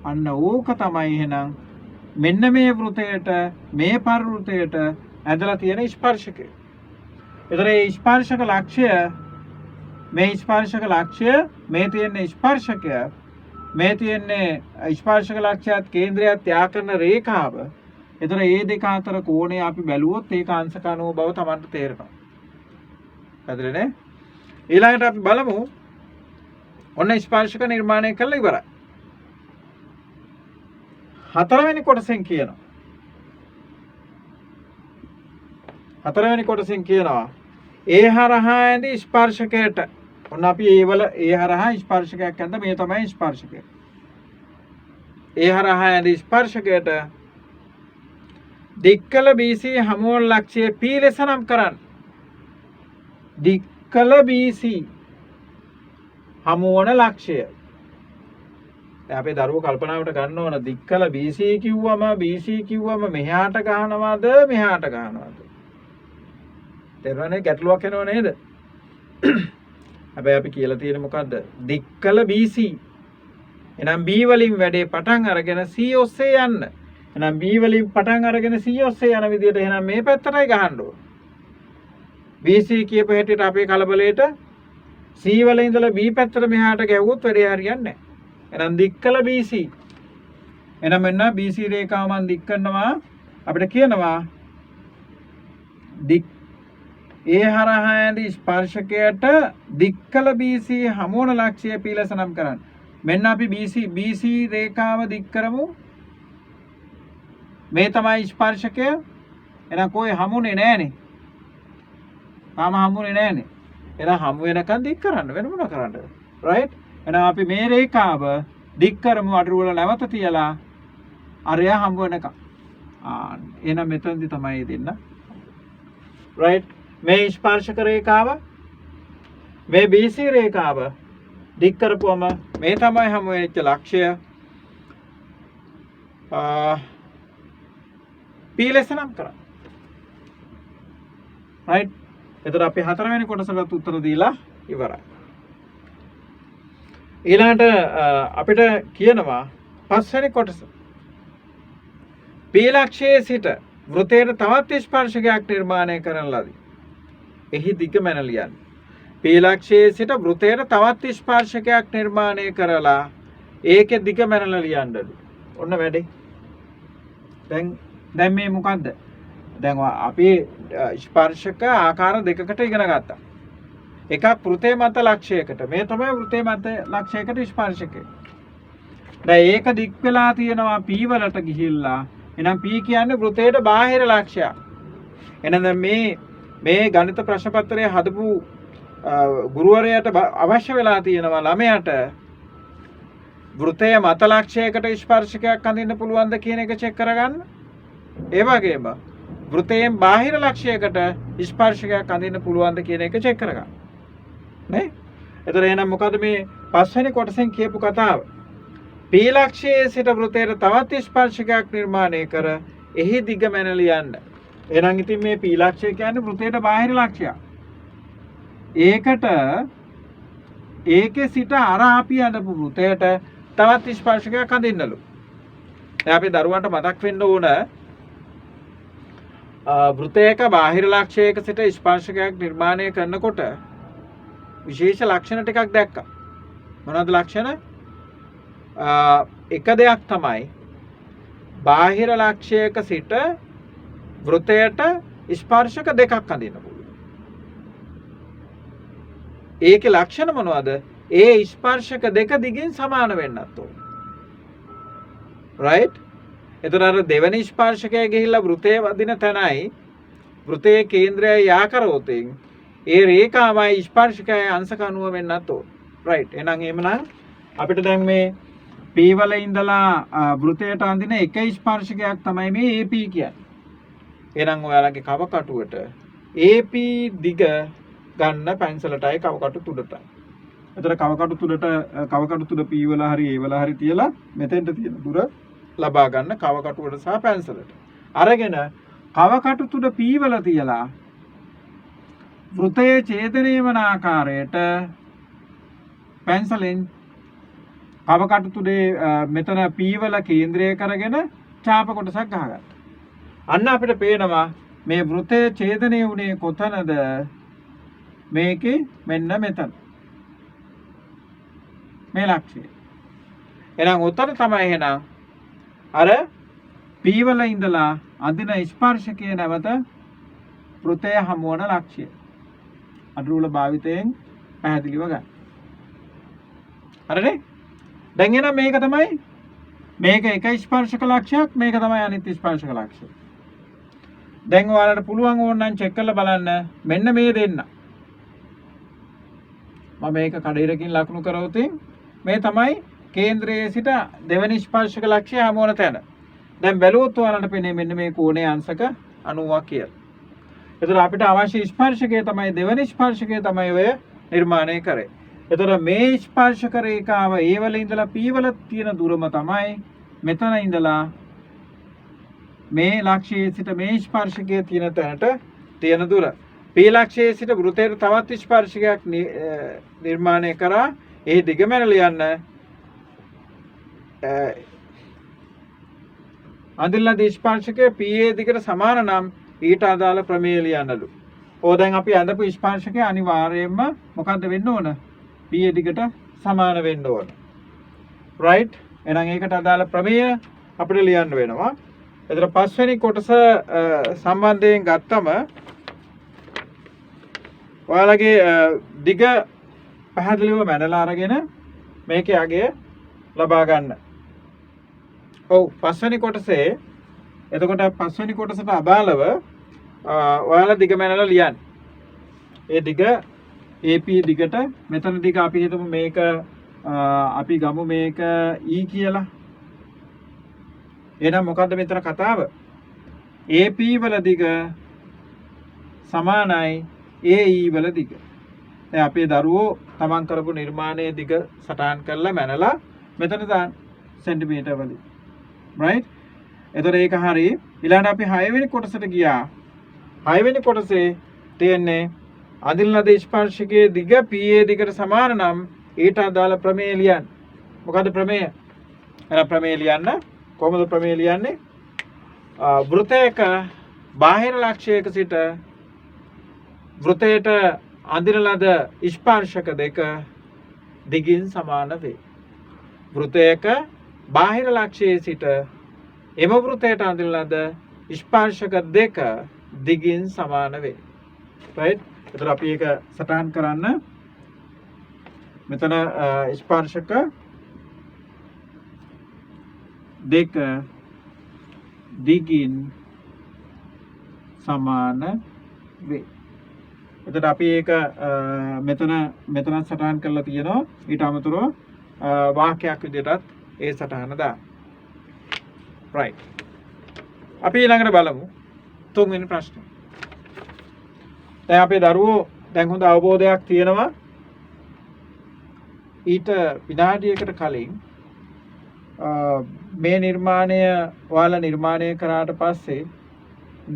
Speaker 1: අන්න ඕක තමයි එහෙනම් මෙන්න මේ වෘතයට මේ පරිවෘතයට ඇදලා තියෙන ස්පර්ශකය. ඒතර මේ ස්පර්ශක ලක්ෂ්‍ය මේ ස්පර්ශක ලක්ෂ්‍ය මේ තියෙන ස්පර්ශකය මේ තියෙන ස්පර්ශක ලක්ෂ්‍යයත් කේන්ද්‍රයත් යා කරන රේඛාව. ඒතර මේ දෙක අතර කෝණය අපි බැලුවොත් ඒක අංශක අණුව බව Tamanට තේරෙනවා. හරිද නේ? ඊළඟට අපි බලමු ඔන්න ස්පර්ශක නිර්මාණය කළා ඉවරයි. හතරවෙනි කොටසෙන් කියනවා. හතරවෙනි කොටසෙන් කියනවා ඒ හරහා ඇඳි ස්පර්ශකයට. ඔන්න අපි ඒ හරහා ස්පර්ශකයක් ඇඳ මේ තමයි ස්පර්ශකය. ඒ හරහා ඇඳි ස්පර්ශකයට දික්කල BC හමුවන ලක්ෂ්‍යය P ලෙස නම් කරන්න. දික්කල BC හමුවන ලක්ෂ්‍යය. අපේ දරුවෝ කල්පනාවට ගන්න ඕන දික්කල BC කිව්වම මෙහාට ගහනවද මෙහාට ගහනවද? තේරුණානේ? ගැටලුවක් එනව නේද? හැබැයි අපි කියලා තියෙන්නේ මොකද්ද? දික්කල BC. එහෙනම් B වලින් වැඩේ පටන් අරගෙන C ඔස්සේ යන්න. එහෙනම් B වලින් පටන් අරගෙන C ඔස්සේ යන විදිහට එහෙනම් මේ පැත්තටයි ගහන්න ඕන. BC කියපු හැටියට අපේ කලබලයට C වල ඉඳලා B පැත්තට මෙහාට ගැව්වොත් වැඩේ හරියන්නේ නැහැ. එහෙනම් දික්කල BC. එහෙනම් මෙන්න BC රේඛාව මම දික් කරනවා. අපිට කියනවා දික් ඒ හරහා ඇඳි ස්පර්ශකයට දික්කල BC හමුවන ලක්ෂ්‍යය P ලෙස නම් කරන්න. මෙන්න අපි BC රේඛාව දික් කරමු. මේ තමයි ස්පර්ශකය. එහෙනම් කොයි හමුනේ නැහනේ. තාම හමුනේ නැහනේ. එහෙනම් හමු වෙනකන් දික් කරන්න වෙන මොන කරන්නද? right? එහෙනම් අපි මේ රේඛාව දික් කරමු අඩු වල නැවත තියලා අරය හම්බ වෙනකම්. එහෙනම් මෙතනදි තමයි දෙන්න. right? මේ ස්පර්ශක රේඛාව මේ BC රේඛාව දික් කරපුවම මේ තමයි හමු වෙච්ච ලක්ෂය. P ලෙස නම් කරා. right. එතකොට අපි හතරවෙනි කොටසට උත්තර දීලා ඉවරයි. ඊළඟට අපිට කියනවා පස්වෙනි කොටස. P ලක්ෂයේ සිට වෘතයට තවත් ස්පර්ශකයක් නිර්මාණය කරන ලදී. එහි දිග මැන ලියන්න. P ලක්ෂයේ සිට වෘතයට තවත් ස්පර්ශකයක් නිර්මාණය කරලා ඒකේ දිග මැනලා ලියන්නලු. ඔන්න වැඩේ. දැන් මේ මොකද්ද? දැන් අපි ස්පර්ශක ආකාර දෙකකට ඉගෙන ගත්තා. එකක් වෘතේ මත ලක්ෂයකට. මේ තමයි වෘතේ මත ලක්ෂයකට ස්පර්ශකය. දැන් ඒක දික් වෙලා තියෙනවා P වලට ගිහිල්ලා. එහෙනම් P කියන්නේ වෘතේට බාහිර ලක්ෂයක්. එහෙනම් මේ ගණිත ප්‍රශ්න පත්‍රය හදපු ගුරුවරයාට අවශ්‍ය වෙලා තියෙනවා ළමයාට වෘතයේ මත ලක්ෂයකට ස්පර්ශකයක් අඳින්න පුළුවන්ද කියන එක චෙක් කරගන්න. ඒ වගේම වෘතයෙන් බාහිර ලක්ෂයකට ස්පර්ශකයක් අඳින්න පුළුවන්ද කියන එක චෙක් කරගන්න. නේ? එතකොට එහෙනම් මොකද මේ පස්වෙනි කොටසෙන් කියපු කතාව? P ලක්ෂයේ සිට වෘතයට තවත් ස්පර්ශකයක් නිර්මාණය කර එහි දිග මැන ලියන්න. එහෙනම් ඉතින් මේ P ලක්ෂය කියන්නේ වෘතයට බාහිර ලක්ෂයක්. ඒකේ සිට අර අපි අඳපු වෘතයට තවත් ස්පර්ශකයක් අඳින්නලු. දැන් අපි දරුවන්ට මතක් වෙන්න ඕන වෘතයක බාහිර ලක්ෂයක සිට ස්පර්ශකයක් නිර්මාණය කරනකොට විශේෂ ලක්ෂණ ටිකක් දැක්කා. මොනවද ලක්ෂණ? එක දෙයක් තමයි බාහිර ලක්ෂයක සිට වෘතයට ස්පර්ශක දෙකක් අඳින්න පුළුවන්. ඒකේ ලක්ෂණ මොනවද? ඒ ස්පර්ශක දෙක දිගින් සමාන වෙන්නත් ඕන. right? එතකොට අර දෙවෙනි ස්පර්ශකය ගිහිල්ලා වෘතයේ වදින තැනයි වෘතයේ කේන්ද්‍රය යාකරෝතෙන් ඒ රේඛාවයි ස්පර්ශකයයි අංශක අනුව වෙන්නත් ඕන. right. එහෙනම් එහෙමනම් අපිට දැන් මේ P වල ඉඳලා වෘතයට අඳින එක ස්පර්ශකයක් තමයි මේ AP කියන්නේ. එහෙනම් ඔයාලගේ කව කටුවට AP දිග ගන්න පැන්සලටයි කව කටු තුඩටයි. එතන කව කටු තුඩට කව කටු තුඩ P වල හරි A වල හරි තියලා මෙතෙන්ට තියෙන දුර ලබා ගන්න කව කටුවට සහ පැන්සලට. අරගෙන කව කටු තුඩ P වල තියලා වෘතයේ ඡේදනය වන ආකාරයට පැන්සලෙන් කව කටු තුඩේ මෙතන P වල කේන්ද්‍රය කරගෙන ඡාප කොටසක් ගහගත්තා. අන්න අපිට පේනවා මේ වෘතයේ ඡේදනය වුණේ කොතනද? මේකේ මෙන්න මෙතන. මේ ලක්ෂය. එහෙනම් උත්තර තමයි එහෙනම් අර P වල ඉඳලා අඳින ස්පර්ශකයේ නැවත වෘතය හමුවන ලක්ෂය. අඩුවල භාවිතයෙන් පැහැදිලිව ගන්න. හරිනේ? දැන් එහෙනම් මේක තමයි මේක එක ස්පර්ශක ලක්ෂයක්, මේක තමයි අනිත් ස්පර්ශක ලක්ෂය. දැන් ඔයාලට පුළුවන් ඕනනම් චෙක් කරලා බලන්න මෙන්න මේ දෙන්න. මම මේක කඩේරකින් ලකුණු කරවොත් මේ තමයි කේන්ද්‍රයේ සිට දෙවෙනි ස්පර්ශක ලක්ෂය හමුවන තැන. දැන් බැලුවොත් ඔයාලට පේන්නේ මෙන්න මේ කෝණයේ අංශක 90ක් කියලා. එතකොට අපිට අවශ්‍ය ස්පර්ශකය තමයි දෙවෙනි ස්පර්ශකය තමයි ඔය නිර්මාණය කරේ. එතකොට මේ ස්පර්ශක රේඛාව A වල ඉඳලා P වල තියෙන දුරම තමයි මෙතන ඉඳලා මේ ලක්ෂයේ සිට මේ ස්පර්ශකයේ තියෙන තැනට තියෙන දුර. P ලක්ෂයේ සිට වෘතයට තවත් ස්පර්ශකයක් නිර්මාණය කරා ඒ දිග මැන ලියන්න. අඳින්න ස්පර්ශකයේ PA දිගට සමාන නම් ඊට අදාළ ප්‍රමේය ලියන්නලු. ඕ දැන් අපි අඳපු ස්පර්ශකය අනිවාර්යයෙන්ම මොකද්ද වෙන්න ඕන? PA දිගට සමාන වෙන්න ඕන. right? එහෙනම් ඒකට අදාළ ප්‍රමේය අපිට ලියන්න වෙනවා. එතන පස්වෙනි කොටස සම්බන්ධයෙන් ගත්තම ඔයාලගේ දිග පැහැදිලිව මැනලා අරගෙන මේකේ අගය ලබා ගන්න. ඔව් පස්වෙනි කොටසේ එතකොට පස්වෙනි කොටසට අදාළව ඔයාලා දිග මැනලා ලියන්න. ඒ දිග AP දිගට මෙතන දිග අපි හිතමු මේක අපි ගමු මේක E කියලා. එහෙනම් මොකද්ද මෙතන කතාව? AP වල දිග සමානයි AE වල දිග. දැන් අපේ දරුවෝ තමන් කරපු නිර්මාණයේ දිග සටහන් කරලා මැනලා මෙතන දාන්න සෙන්ටිමීටර් වලින්. right? එතකොට ඒක හරි. ඊළඟට අපි 6 වෙනි කොටසට ගියා. 6 වෙනි කොටසේ තියෙන්නේ අඳින ලද ස්පර්ශකයේ දිග PA දිගට සමාන නම් ඊට අදාළ ප්‍රමේය ලියන්න. මොකද්ද ප්‍රමේය? එහෙනම් ප්‍රමේය ලියන්න. කොහොමද ප්‍රමේය ලියන්නේ? වෘතයක බාහිර ලක්ෂයක සිට වෘතයට අඳින ලද ස්පර්ශක දෙක දිගින් සමාන වේ. වෘතයක බාහිර ලක්ෂයේ සිට එම වෘතයට අඳින ලද ස්පර්ශක දෙක දිගින් සමාන වේ. right? එතකොට අපි ඒක සටහන් කරන්න. මෙතන ස්පර්ශක දෙක දිගින් සමාන වේ. එතකොට අපි ඒක මෙතන සටහන් කරලා තියෙනවා. ඊට අමතරව වාක්‍යයක් විදිහටත් ඒ සටහන දාන්න. right. අපි ඊළඟට බලමු තුන්වෙනි ප්‍රශ්නේ. දැන් අපේ දරුවෝ දැන් හොඳ අවබෝධයක් තියෙනවා. ඊට විනාඩියකට කලින් මේ නිර්මාණය ඔයාලා නිර්මාණය කරාට පස්සේ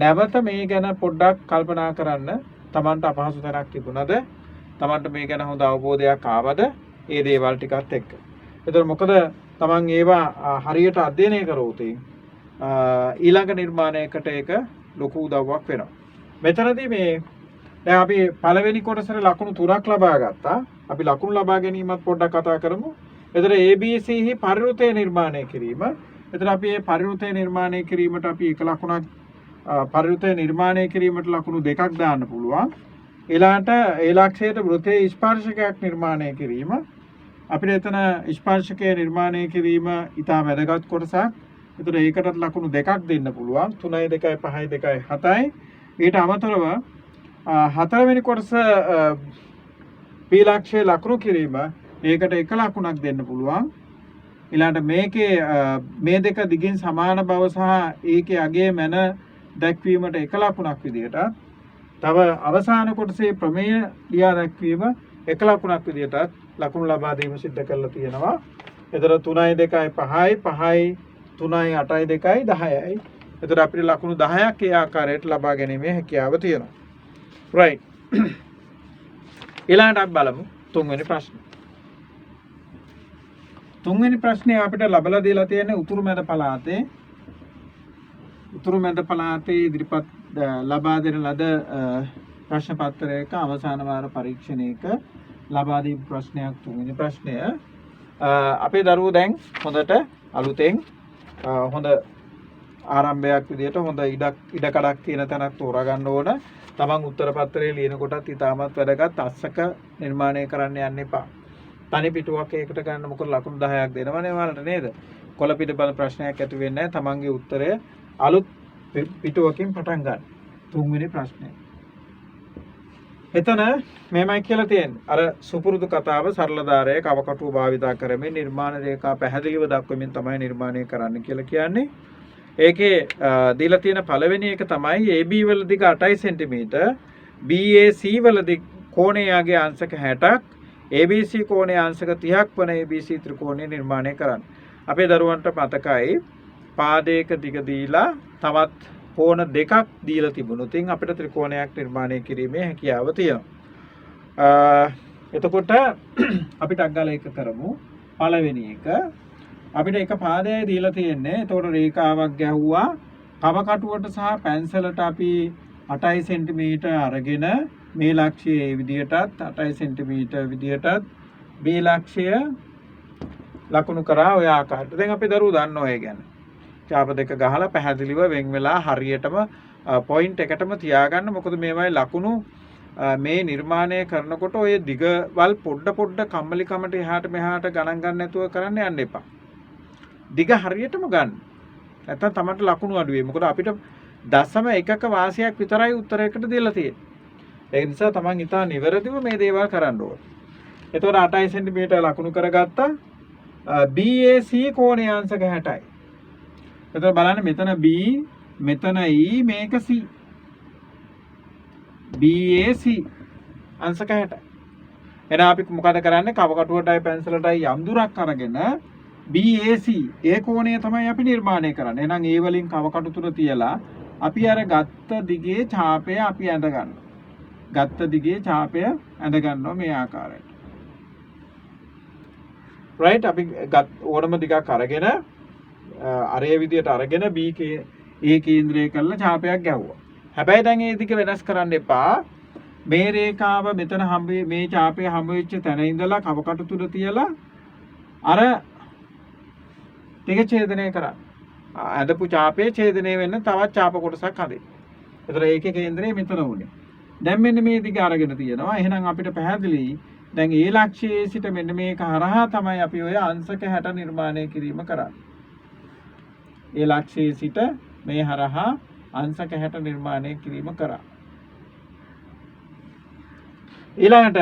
Speaker 1: නැවත මේ ගැන පොඩ්ඩක් කල්පනා කරන්න. Tamanට අපහසු තැනක් තිබුණාද? Tamanට මේ ගැන හොඳ අවබෝධයක් ආවද? ඒ දේවල් ටිකත් එක්ක. එතකොට මොකද Taman ඒවා හරියට අධ්‍යයනය කරොත් ඊළඟ නිර්මාණයකට ඒක ලොකු උදව්වක් වෙනවා. මෙතනදී මේ දැන් අපි පළවෙනි කොටසේ ලකුණු 3ක් ලබා ගත්තා. අපි ලකුණු ලබා ගැනීමත් පොඩ්ඩක් කතා කරමු. එතන ABC හි පරිවෘතය නිර්මාණය කිරීම. එතන අපි මේ පරිවෘතය නිර්මාණය කිරීමට අපි එක ලකුණක් පරිවෘතය නිර්මාණය කිරීමට ලකුණු 2ක් දාන්න පුළුවන්. ඊළාට ඒ ලක්ෂයට වෘතයේ ස්පර්ශකයක් නිර්මාණය කිරීම. අපිට එතන ස්පර්ශකය නිර්මාණය කිරීම ඉතා වැදගත් කොටසක්. එතන ඒකටත් ලකුණු 2ක් දෙන්න පුළුවන්. 3යි 2යි 5යි 2යි 7යි. ඊට අමතරව හතරවෙනි කොටස P ලක්ෂයේ ලකුණු කිරීම. ඒකට එක ලකුණක් දෙන්න පුළුවන්. ඊළඟට මේකේ මේ දෙක දිගින් සමාන බව සහ ඒකේ අගයේ මැන දැක්වීමට එක ලකුණක් විදියට. තව අවසාන කොටසේ ප්‍රමේය ලියා දැක්වීම එක ලකුණක් විදියට ලකුණු ලබා දීම සිද්ධ කරලා තියෙනවා. එතන 3යි 2යි 5යි 5යි 3යි 8යි 2යි 10යි. එතන අපිට ලකුණු 10ක් ඒ ආකාරයට ලබා ගැනීමේ හැකියාව තියෙනවා. right. ඊළඟට අපි බලමු තුන්වෙනි ප්‍රශ්නේ. තුන්වෙනි ප්‍රශ්නේ අපිට ලබලා දීලා තියෙන්නේ උතුරු මැද පළාතේ ඉදිරිපත් ලබා දෙන ලද ප්‍රශ්න පත්‍රයක අවසාන වාර පරීක්ෂණයක ලබා දීපු ප්‍රශ්නයක් තුන්වෙනි ප්‍රශ්නය. අපේ දරුවෝ දැන් හොඳට අලුතෙන් හොඳ ආරම්භයක් විදිහට හොඳ ඉඩකඩක් තියෙන තැනක් තෝරා ගන්න ඕන. තමන් උත්තර පත්‍රයේ ලියන කොටත් ඉතාමත් වැදගත්. අස්සක නිර්මාණය කරන්න යන්න එපා. තනි පිටුවක් ඒකට ගන්න මොකද ලකුණු 10ක් දෙනවනේ ඔයාලට නේද? කොළ පිට බල ප්‍රශ්නයක් ඇති වෙන්නේ නැහැ. තමන්ගේ උත්තරය අලුත් පිටුවකින් පටන් ගන්න. තුන්වෙනි ප්‍රශ්නය. එතන මේමයි කියලා තියෙන්නේ. අර සුපුරුදු කතාව සරලධාරයේ කවකටුව භාවිතා කරමින් නිර්මාණ රේඛා පැහැදිලිව දක්වමින් තමයි නිර්මාණය කරන්න කියලා කියන්නේ. ඒකේ දීලා තියෙන පළවෙනි එක තමයි AB වල දිග 8 cm, BAC වල දිග කෝණයාගේ අංශක 60ක්, ABC කෝණයේ අංශක 30ක් වන ABC ත්‍රිකෝණය නිර්මාණය කරන්න. අපේ දරුවන්ට මතකයි පාදයක දිග දීලා තවත් කෝණ දෙකක් දීලා තිබුණොත් අපිට ත්‍රිකෝණයක් නිර්මාණය කිරීමේ හැකියාව තියෙනවා. එතකොට අපිට අග්ගල එක කරමු. පළවෙනි එක අපිට එක පාදයයි දීලා තියෙන්නේ. එතකොට රේඛාවක් ගැහුවා. කව කටුවට සහ පැන්සලට අපි 8 cm අරගෙන මේ ලක්ෂයේ විදියටත් 8 cm විදියටත් B ලක්ෂය ලකුණු කරා ඔය ආකාරයට. දැන් අපි දරුවෝ දන්නවා ඒ ගැන. ඡාප දෙක ගහලා පැහැදිලිව වෙන් වෙලා හරියටම පොයින්ට් එකටම තියාගන්න. මොකද මේවයි ලකුණු මේ නිර්මාණය කරනකොට ඔය දිගවල් පොඩ කම්මැලිකමට එහාට මෙහාට ගණන් ගන්න නැතුව කරන්න යන්න එපා. දිග හරියටම ගන්න. නැත්තම් තමයි ලකුණු අඩු වෙයි. මොකද අපිට දශම එකක වාසියක් විතරයි උත්තරයකට දීලා තියෙන්නේ. ඒ නිසා තමන් ඉතා නිවැරදිව මේ දේවල් කරන්න ඕනේ. එතකොට 8 cm ලකුණු කරගත්තා. BAC කෝණයේ අංශක 60යි. එතකොට බලන්න මෙතන B, මෙතන E, මේක C. BAC අංශක 60යි. එහෙනම් අපි මොකද කරන්නේ? කව කටුවටයි පැන්සලටයි යම් දුරක් අරගෙන BAC ඒ කෝණය තමයි අපි නිර්මාණය කරන්නේ. එහෙනම් ඒ වලින් කව කටු තුන තියලා අපි අර ගත්ත දිගේ ඡාපය අපි ඇඳ ගන්නවා. ගත්ත දිගේ ඡාපය ඇඳ ගන්නවා මේ ආකාරයට. right අපි ඕනම දිගක් අරගෙන අරේ විදියට අරගෙන B ඒ කේන්ද්‍රය කරලා ඡාපයක් ගැහුවා. හැබැයි දැන් මේ දිග වෙනස් කරන්න එපා. මේ රේඛාව මෙතන මේ ඡාපය හම්බ වෙච්ච තැන ඉඳලා කව කටු තුන තියලා අර ටික ඡේදනය කරා. අදපු ඡාපේ ඡේදනය වෙන්න තවත් ඡාප කොටසක් හදේ. ඒතර ඒකේ කේන්දරය මෙතන උනේ. දැන් මෙන්න මේ දිග අරගෙන තියෙනවා. එහෙනම් අපිට පැහැදිලි දැන් ඒ ලක්ෂයේ සිට මෙන්න මේක හරහා තමයි අපි ඔය අංශක 60 නිර්මාණය කිරීම කරන්නේ. ඒ ලක්ෂයේ සිට මේ හරහා අංශක 60 නිර්මාණය කිරීම කරා. ඊළඟට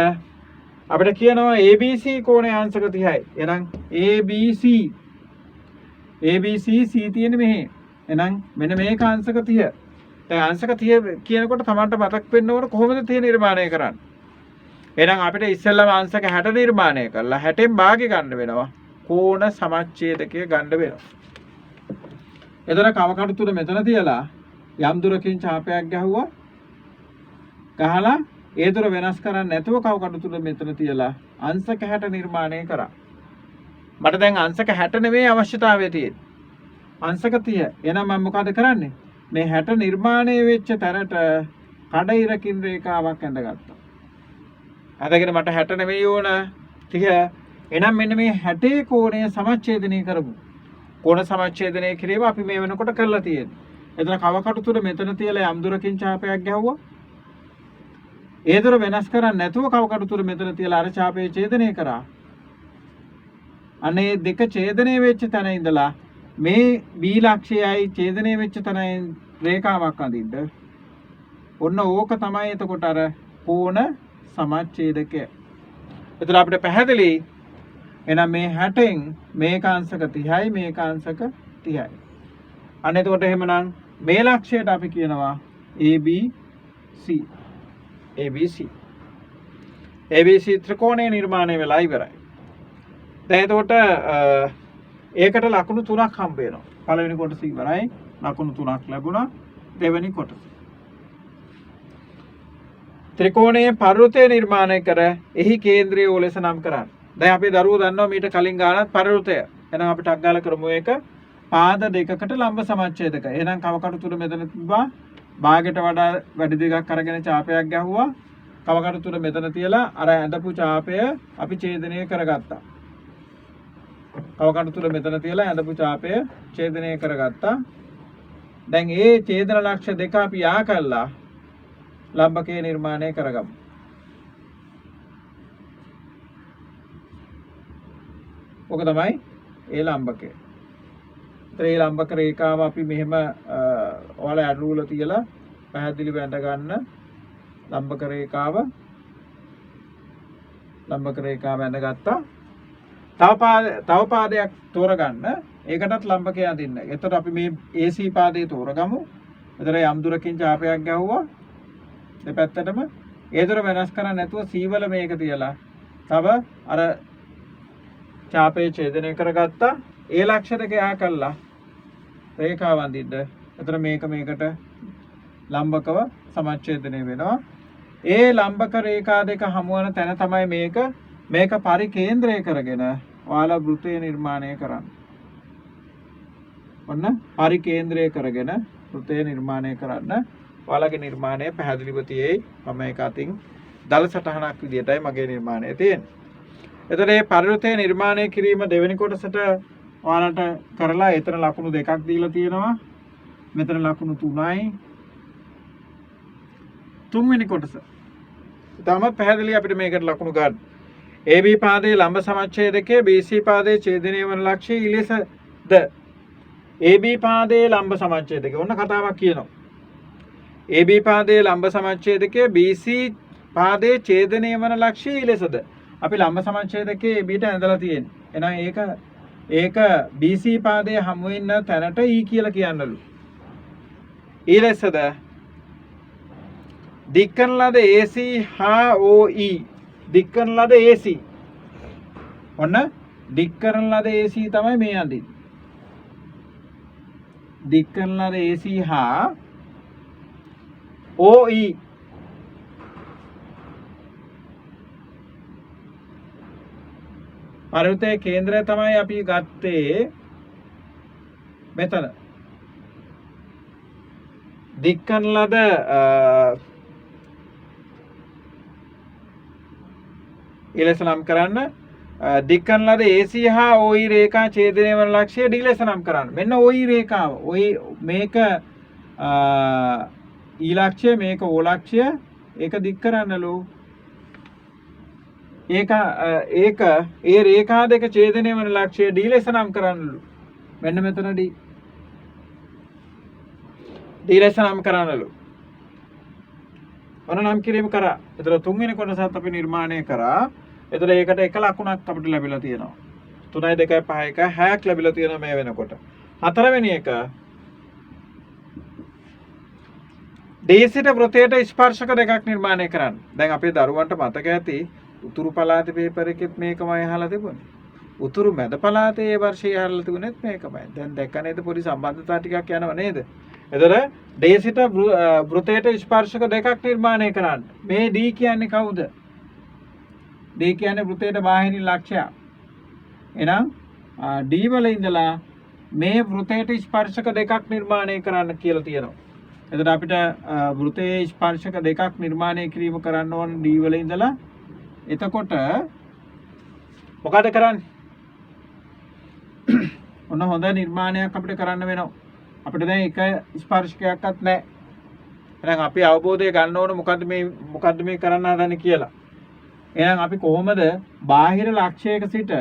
Speaker 1: අපිට කියනවා ABC කෝණයේ අංශක 30යි. එහෙනම් ABC C තියෙන්නේ මෙහි. එහෙනම් මෙන්න මේක අංශක 30. දැන් අංශක 30 කියනකොට Tamanට මතක් වෙන්න ඕන කොහොමද 30 නිර්මාණය කරන්නේ? එහෙනම් අපිට ඉස්සෙල්ලාම අංශක 60 නිර්මාණය කරලා 60න් භාගය ගන්න වෙනවා. කෝණ සමච්ඡේදකය ගන්න වෙනවා. එතන කව කටු තුන මෙතන තියලා යම් දුරකින් ඡාපයක් ගැහුවා. ගහලා ඒ දුර වෙනස් කරන්නේ නැතුව කව කටු තුන මෙතන තියලා අංශක 60 නිර්මාණය කරා. මට දැන් අංශක 60 නෙවෙයි අවශ්‍යතාවය තියෙන්නේ. අංශක 30. එහෙනම් මම මොකද කරන්නේ? මේ 60 නිර්මාණය වෙච්ච තැනට කඩිරකින් රේඛාවක් ඇඳගත්තා. අදගෙන මට 60 නෙවෙයි ඕන 30. එහෙනම් මෙන්න මේ 60 කෝණය සමච්ඡේදනය කරමු. කෝණ සමච්ඡේදනය කිරීම අපි මේ වෙනකොට කරලා තියෙන්නේ. එතන කව කටු තුන මෙතන තියලා යම් දුරකින් ඡාපයක් ගැහුවා. ඒ දුර වෙනස් කරන්නේ නැතුව කව කටු තුන මෙතන තියලා අර ඡාපය ඡේදනය කරා. අනේ දෙක ඡේදනය වෙච්ච තැන ඉඳලා මේ B ලක්ෂයයි ඡේදනය වෙච්ච තැන රේඛාවක් අඳින්න. ඔන්න ඕක තමයි එතකොට අර කෝණ සමච්ඡේදකය. එතන අපිට පැහැදිලි එහෙනම් මේ 60න් මේක අංශක 30යි මේක අංශක 30යි. අන්න එතකොට එහෙමනම් මේ ලක්ෂයට අපි කියනවා ABC ත්‍රිකෝණය නිර්මාණය වෙලා ඉවරයි. දැන් එතකොට ඒකට ලකුණු 3ක් හම්බ වෙනවා. පළවෙනි කොටස ඉවරයි. ලකුණු 3ක් ලැබුණා. දෙවෙනි කොටස. ත්‍රිකෝණයේ පරිවෘතය නිර්මාණය කර එහි කේන්ද්‍රය ලෙස නම් කරන්න. දැන් අපේ දරුවෝ දන්නවා මීට කලින් ගානත් පරිවෘතය. එහෙනම් අපිට අග්ගාල කරමු ඒක පාද දෙකකට ලම්බ සමච්ඡේදක. එහෙනම් කව කටු තුන මෙතන තිබ්බා. භාගයට වඩා වැඩි දෙකක් අරගෙන ඡාපයක් ගැහුවා. කව කටු තුන මෙතන තියලා අර ඇඳපු ඡාපය අපි ඡේදනය කරගත්තා. කව කටු තුන මෙතන තියලා ඇඳපු ඡාපය ඡේදනය කරගත්තා. දැන් මේ ඡේදන ලක්ෂ දෙක අපි යා කළා ලම්බකයේ නිර්මාණය කරගමු. ඔක තමයි ඒ ලම්බකය. ඒ ලම්බක රේඛාව අපි මෙහෙම ඔයාලා අඩු වල තියලා පැහැදිලිව ඇඳ ගන්න ලම්බක රේඛාව ඇඳගත්තා. තව පාදයක් තෝරගන්න. ඒකටත් ලම්බකය අඳින්න. එතකොට අපි මේ AC පාදේ තෝරගමු. එතන යම් දුරකින් ඡාපයක් ගැහුවා. දෙපැත්තටම ඒ දුර වෙනස් කරන්නේ නැතුව C වල මේක තියලා තව අර ඡාපේ ඡේදනය කරගත්තා. ඒ ලක්ෂ දෙක යා කළා රේඛාව අඳින්න. එතන මේකට ලම්බකව සමච්ඡේදනය වෙනවා. ඒ ලම්බක රේඛා දෙක හමුවන තැන තමයි මේක පරිකේන්ද්‍රය කරගෙන ඔයාලා වෘතය නිර්මාණය කරන්න. ඔන්න පරිකේන්ද්‍රය කරගෙන වෘතය නිර්මාණය කරන්න. ඔයාලගේ නිර්මාණය පැහැදිලිව තියෙයි. මම ඒක අතින් දල සටහනක් විදියටයි මගේ නිර්මාණය තියෙන්නේ. එතකොට මේ පරිවෘතය නිර්මාණය කිරීම දෙවෙනි කොටසට ඔයාලට කරලා එතන ලකුණු දෙකක් දීලා තියෙනවා. මෙතන ලකුණු 3යි. තුන්වෙනි කොටස. තාමත් පැහැදිලි අපිට මේකට ලකුණු ගන්න. AB පාදයේ ලම්බ සමච්ඡේදකයේ BC පාදයේ ඡේදනය වන ලක්ෂය ඉලෙසද AB පාදයේ ලම්බ සමච්ඡේදකය. ඔන්න කතාවක් කියනවා. AB පාදයේ ලම්බ සමච්ඡේදකයේ BC පාදයේ ඡේදනය වන ලක්ෂය ඉලෙසද. අපි ලම්බ සමච්ඡේදකයේ AB ට ඇඳලා තියෙන්නේ. එහෙනම් ඒක BC පාදයේ හමු වෙන තැනට E කියලා කියන්නලු. ඊළසද දික්කන ලද AC හා OE දික් කරන ලද AC. ඔන්න දික් කරන ලද AC තමයි මේ අඳින්නේ. දික් කරන ලද AC හා OE පර්වතයේ කේන්ද්‍රය තමයි අපි ගත්තේ මෙතන. දික් කරන ලද ඊළස නම් කරන්න දික් කරන ලද AC හා OE රේඛා ඡේදනය වන ලක්ෂ්‍ය D ලෙස නම් කරන්න. මෙන්න OE රේඛාව. OE මේක E ලක්ෂ්‍ය මේක O ලක්ෂ්‍ය ඒක දික් කරන්නලු. ඒක ඒ රේඛා දෙක ඡේදනය වන ලක්ෂ්‍ය D ලෙස නම් කරන්නලු. මෙන්න මෙතන D ලෙස නම් කරන්නලු. ඔන්න නම් කිරීම කරා. ඒතර තුන්වෙනි කොටසත් අපි නිර්මාණය කරා. ඒතර ඒකට එක ලකුණක් අපිට ලැබිලා තියෙනවා. 3යි 2යි 5යි 1යි 6ක් ලැබිලා තියෙනවා මේ වෙනකොට. හතරවෙනි එක D සිට වෘතයට ස්පර්ශක දෙකක් නිර්මාණය කරන්න. දැන් අපේ දරුවන්ට මතක ඇති උතුරු පළාතේ පේපර් එකෙත් මේකමයි අහලා තිබුණේ. උතුරු මැද පළාතේ ඒ වර්ෂයේ අහලා තිබුණෙත් මේකමයි. දැන් දැක්ක නේද පොඩි සම්බන්ධතා ටිකක් යනව නේද? එතකොට D සිට වෘතයට ස්පර්ශක දෙකක් නිර්මාණය කරන්න. මේ D කියන්නේ කවුද? D කියන්නේ වෘතයට බාහිර ලක්ෂ්‍යය. එහෙනම් D වල ඉඳලා මේ වෘතයට ස්පර්ශක දෙකක් නිර්මාණය කරන්න කියලා තියෙනවා. එතකොට අපිට වෘතයේ ස්පර්ශක දෙකක් නිර්මාණය කිරීම කරන්න ඕන D වල ඉඳලා. එතකොට මොකද කරන්නේ? ඔන්න හොඳ නිර්මාණයක් අපිට කරන්න වෙනවා. අපිට දැන් එක ස්පර්ශකයක්වත් නැහැ. එහෙනම් අපි අවබෝධය ගන්න ඕන මොකද්ද මේ කරන්න හදන්නේ කියලා. එහෙනම් අපි කොහොමද බාහිර ලක්ෂයක සිට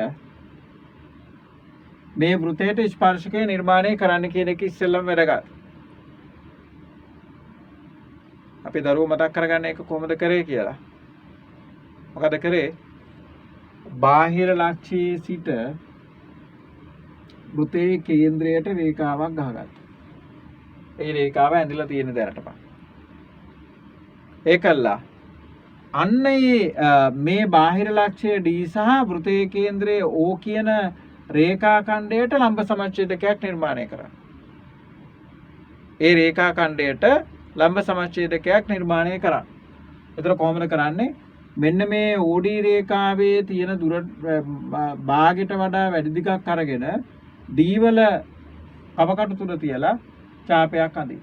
Speaker 1: මේ වෘතයට ස්පර්ශකය නිර්මාණය කරන්න කියන එක ඉස්සෙල්ලම වැදගත්. අපි දරුවෝ මතක් කරගන්න එක කොහොමද කරේ කියලා. මොකද කරේ? බාහිර ලක්ෂයේ සිට වෘතයේ කේන්ද්‍රයට රේඛාවක් ගහගත්තා. ඒ රේඛාව ඇඳිලා තියෙන දැනටපන්. ඒකල්ලා අන්න මේ බාහිර ලක්ෂය D සහ වෘතයේ කේන්ද්‍රයේ O කියන රේඛා ඛණ්ඩයට ලම්බ සමච්ඡේදකයක් නිර්මාණය කරන්න. ඒ රේඛා ඛණ්ඩයට ලම්බ සමච්ඡේදකයක් නිර්මාණය කරන්න. එතන කොහොමද කරන්නේ? මෙන්න මේ OD රේඛාවේ තියෙන දුර භාගයට වඩා වැඩි දිගක් අරගෙන D වල කවකටු තුන තියලා ඡාපයක් අඳින්න.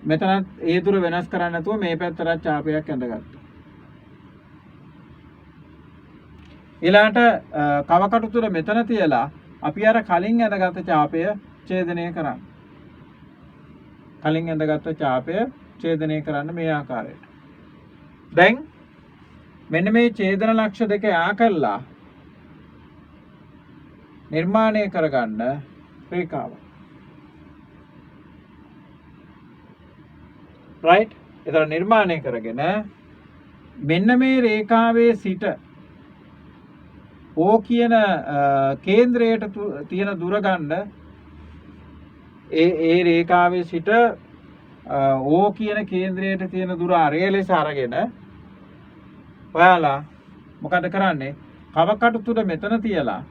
Speaker 1: මෙතනත් ඒ දුර වෙනස් කරන්නේ නැතුව මේ පැත්තට ඡාපයක් ඇඳගත්තා. ඊළාට කවකටු තුන මෙතන තියලා අපි අර කලින් ඇඳගත්ත ඡාපය ඡේදනය කරන්න. කලින් ඇඳගත්ත ඡාපය ඡේදනය කරන්න මේ ආකාරයට. දැන් මෙන්න මේ ඡේදන ලක්ෂ දෙක යා කළා නිර්මාණය කරගන්න රේඛාව. right? ඒතර නිර්මාණය කරගෙන මෙන්න මේ රේඛාවේ සිට O කියන කේන්ද්‍රයට තියෙන දුර ගන්න ඒ රේඛාවේ සිට O කියන කේන්ද්‍රයට තියෙන දුර අරය ලෙස අරගෙන ඔයාලා මොකද කරන්නේ? කවකටු තුන මෙතන තියලා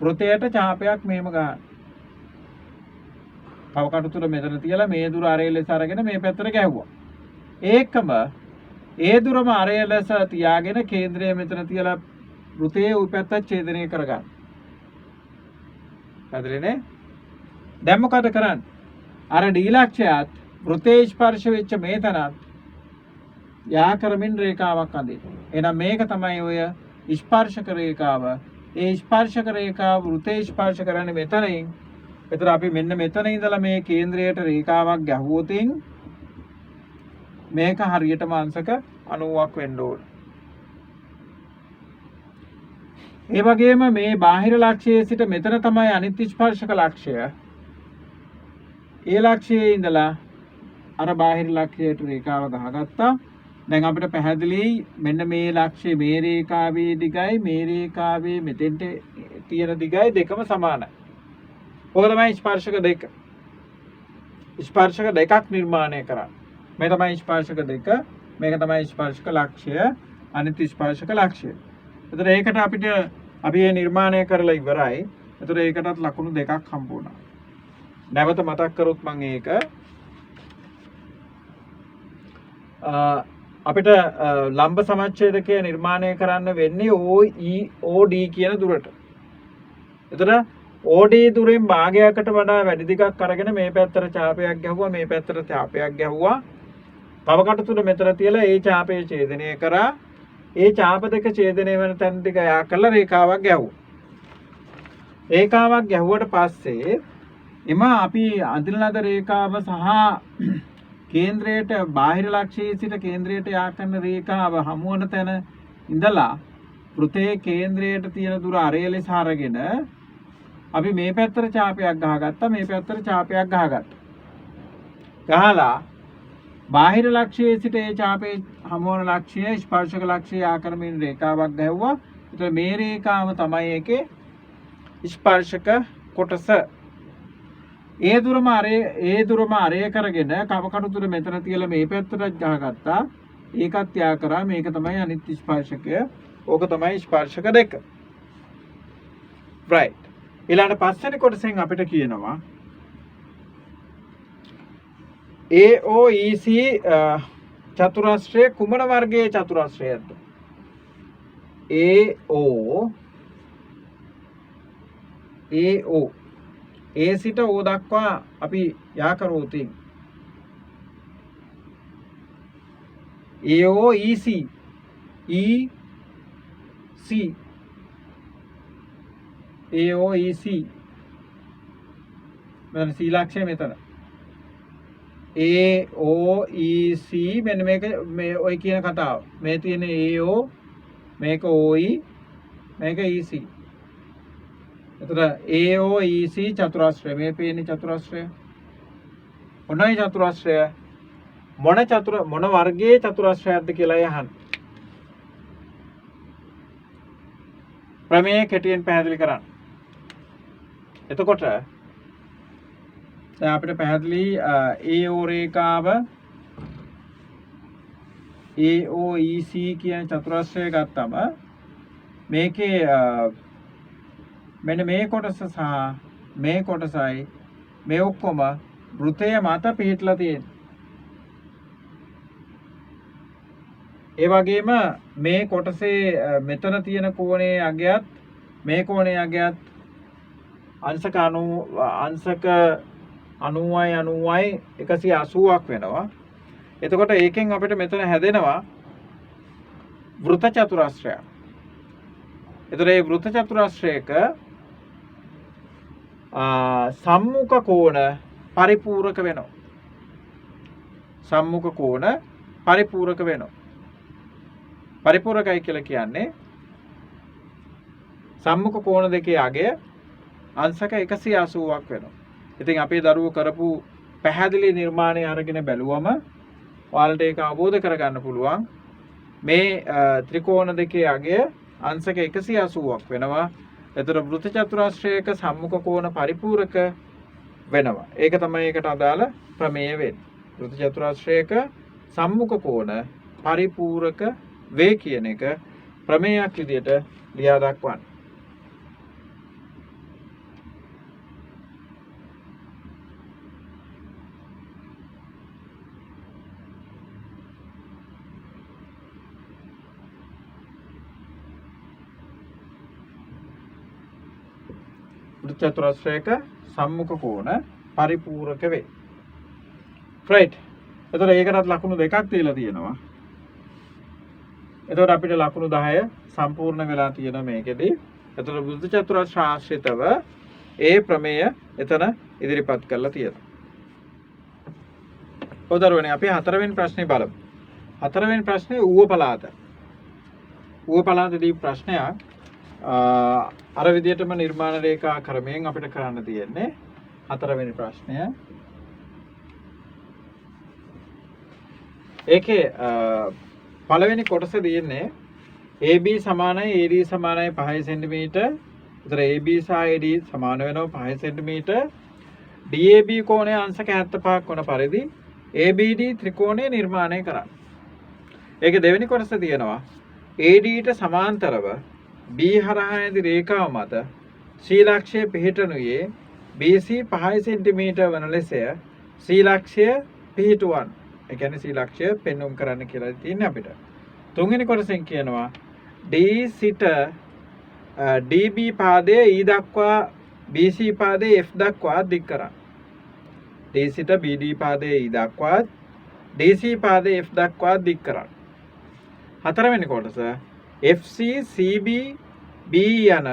Speaker 1: වෘතයට ඡාපයක් මෙහෙම ගන්න. කවකටු තුන මෙතන තියලා මේ දුර අරය ලෙස අරගෙන මේ පැත්තට ගැහුවා. ඒකම ඒ දුරම අරය ලෙස තියාගෙන කේන්ද්‍රය මෙතන තියලා වෘතයේ උඩ පැත්ත ඡේදනය කරගන්න. හරිනේ? දැන් මොකද කරන්නේ? අර D ලක්ෂයත් වෘතයේ ස්පර්ශ වෙච්ච මේ තනත් යා කරමින් රේඛාවක් අඳින්න. එහෙනම් මේක තමයි ඔය ස්පර්ශක රේඛාව. ඒ ස්පර්ශක රේඛාව වෘතයේ ස්පර්ශ කරන්නේ මෙතනින්. ඒතර අපි මෙන්න මෙතන ඉඳලා මේ කේන්ද්‍රයට රේඛාවක් ගැහුවොතින් මේක හරියටම අංශක 90ක් වෙන්න ඕන. ඒ වගේම මේ බාහිර ලක්ෂයේ සිට මෙතන තමයි අනිත් ස්පර්ශක ලක්ෂය. ඒ ලක්ෂයේ ඉඳලා අර බාහිර ලක්ෂයට රේඛාව ගහගත්තා. දැන් අපිට පැහැදිලියි මෙන්න මේ ලක්ෂයේ මේ රේඛාවේ දිගයි මේ රේඛාවේ මෙතෙන්ට තියෙන දිගයි දෙකම සමානයි. ඔක තමයි ස්පර්ශක දෙක. ස්පර්ශක දෙකක් නිර්මාණය කරන්නේ. මේ තමයි ස්පර්ශක දෙක මේක තමයි ස්පර්ශක ලක්ෂය අනිත් ස්පර්ශක ලක්ෂය. එතකොට ඒකට අපිට අපි මේ නිර්මාණය කරලා ඉවරයි. එතකොට ඒකටත් ලකුණු දෙකක් හම්බ වුණා. නැවත මතක් කරොත් මම ඒක අපිට ලම්බ සමච්ඡේදකය නිර්මාණය කරන්න වෙන්නේ OD කියන දුරට. එතකොට OD දුරෙන් භාගයකට වඩා වැඩි දිගක් අරගෙන මේ පැත්තට ඡාපයක් ගැහුවා මේ පැත්තට ඡාපයක් ගැහුවා. තව කට තුන මෙතන තියලා ඒ ඡාපය ඡේදනය කරා. ඒ ඡාප දෙක ඡේදනය වෙන තැන ටික යා කරලා රේඛාවක් ගැහුවා. රේඛාවක් ගැහුවට පස්සේ එම අපි අඳින ලද රේඛාව සහ කේන්ද්‍රයට බාහිර ලක්ෂයේ සිට කේන්ද්‍රයට යා කරන රේඛාව හමු වන තැන ඉඳලා වෘතයේ කේන්ද්‍රයට තියෙන දුර අරය ලෙස අරගෙන අපි මේ පැත්තට ඡාපයක් ගහගත්තා මේ පැත්තට ඡාපයක් ගහගත්තා. ගහලා බාහිර ලක්ෂයේ සිට ඒ ඡාපේ හමු වන ලක්ෂය ස්පර්ශක ලක්ෂය ආකරමින් රේඛාවක් ගැහුවා. ඒතර මේ රේඛාව තමයි ඒකේ ස්පර්ශක කොටස. ඒ දුරම අරය කරගෙන කව කටු තුර මෙතන තියලා මේ පැත්තට ගහගත්තා. ඒකත් යා කරා මේක තමයි අනිත් ස්පර්ශකය. ඕක තමයි ස්පර්ශක දෙක. right. ඊළඟ පස්වෙනි කොටසෙන් අපිට කියනවා AOEC චතුරස්‍රය කුමන වර්ගයේ චතුරස්‍රයක්ද? AO A සිට O දක්වා අපි යා කරෝති. AOEC AOEC මෙතන C ලක්ෂය මෙතන AOEC මෙන්න මේක මේ ඔය කියන කතාව මේ තියෙන AO මේක OE මේක EC. එතකොට AOEC චතුරස්‍රය මේ පේන්නේ චතුරස්‍රය. මොනයි චතුරස්‍රය මොන වර්ගයේ චතුරස්‍රයක්ද කියලා යහන්. ප්‍රමේය කෙටියෙන් පැහැදිලි කරන්න. එතකොට දැන් අපිට පැහැදිලි AO රේඛාව AOEC කියන චතුරස්‍රය ගත්තම මේකේ මෙන්න මේ කොටස සහ මේ කොටසයි මේ ඔක්කොම වෘතය මත පිහිටලා තියෙනවා. ඒ වගේම මේ කොටසේ මෙතන තියෙන කෝණයේ අගයත් මේ කෝණයේ අගයත් අංශක 90යි 180ක් වෙනවා. එතකොට ඒකෙන් අපිට මෙතන හැදෙනවා වෘත චතුරස්‍රයක්. එතකොට මේ වෘත චතුරස්‍රයක සම්මුඛ කෝණ පරිපූරක වෙනවා. සම්මුඛ කෝණ පරිපූරක වෙනවා. පරිපූරකයි කියලා කියන්නේ සම්මුඛ කෝණ දෙකේ අගය අංශක 180ක් වෙනවා. ඉතින් අපේ දරුවෝ කරපු පැහැදිලි නිර්මාණය අරගෙන බැලුවම ඔයාලට ඒක අවබෝධ කරගන්න පුළුවන්. මේ ත්‍රිකෝණ දෙකේ අගය අංශක 180ක් වෙනවා. එතකොට වෘත චතුරස්‍රයක සම්මුඛ කෝණ පරිපූරක වෙනවා. ඒක තමයි ඒකට අදාළ ප්‍රමේය වෙන්නේ. වෘත චතුරස්‍රයක සම්මුඛ කෝණ පරිපූරක වේ කියන එක ප්‍රමේයක් විදිහට ලියා දක්වන්න. වෘත චතුරස්‍රයක සම්මුඛ කෝණ පරිපූරක වේ. right. එතකොට ඒකටත් ලකුණු දෙකක් දීලා තියෙනවා. එතකොට අපිට ලකුණු 10 සම්පූර්ණ වෙලා තියෙනවා මේකෙදි. එතකොට වෘත චතුරස්‍ර ආශ්‍රිතව ඒ ප්‍රමේය එතන ඉදිරිපත් කරලා තියෙනවා. උදාහරණයක් අපි හතරවෙනි ප්‍රශ්නේ බලමු. හතරවෙනි ප්‍රශ්නේ ඌව පළාත. ඌව පළාතදී ප්‍රශ්නයක් අර විදිහටම නිර්මාණ රේඛා ක්‍රමයෙන් අපිට කරන්න තියෙන්නේ. හතරවෙනි ප්‍රශ්නය. ඒකේ පළවෙනි කොටස දෙන්නේ AB සමානයි AD සමානයි 5 cm. ඒතර AB සහ AD සමාන වෙනවා 5 cm. DAB කෝණය අංශක 75ක් වන පරිදි ABD ත්‍රිකෝණය නිර්මාණය කරන්න. ඒකේ දෙවෙනි කොටස තියෙනවා AD ට සමාන්තරව B හරහා ඇති රේඛාව මත C ලක්ෂය පිහිටනුයේ BC 5 cm වන ලෙසය C ලක්ෂය පිහිටුවන්. ඒ කියන්නේ C ලක්ෂය පෙන්වුම් කරන්න කියලා තියෙන්නේ අපිට. තුන්වෙනි කොටසෙන් කියනවා D සිට DB පාදයේ E දක්වා BC පාදයේ F දක්වා දික් කරන්න. D සිට BD පාදයේ E දක්වා DC පාදයේ F දක්වා දික් කරන්න. හතරවෙනි කොටස FC CB BE යන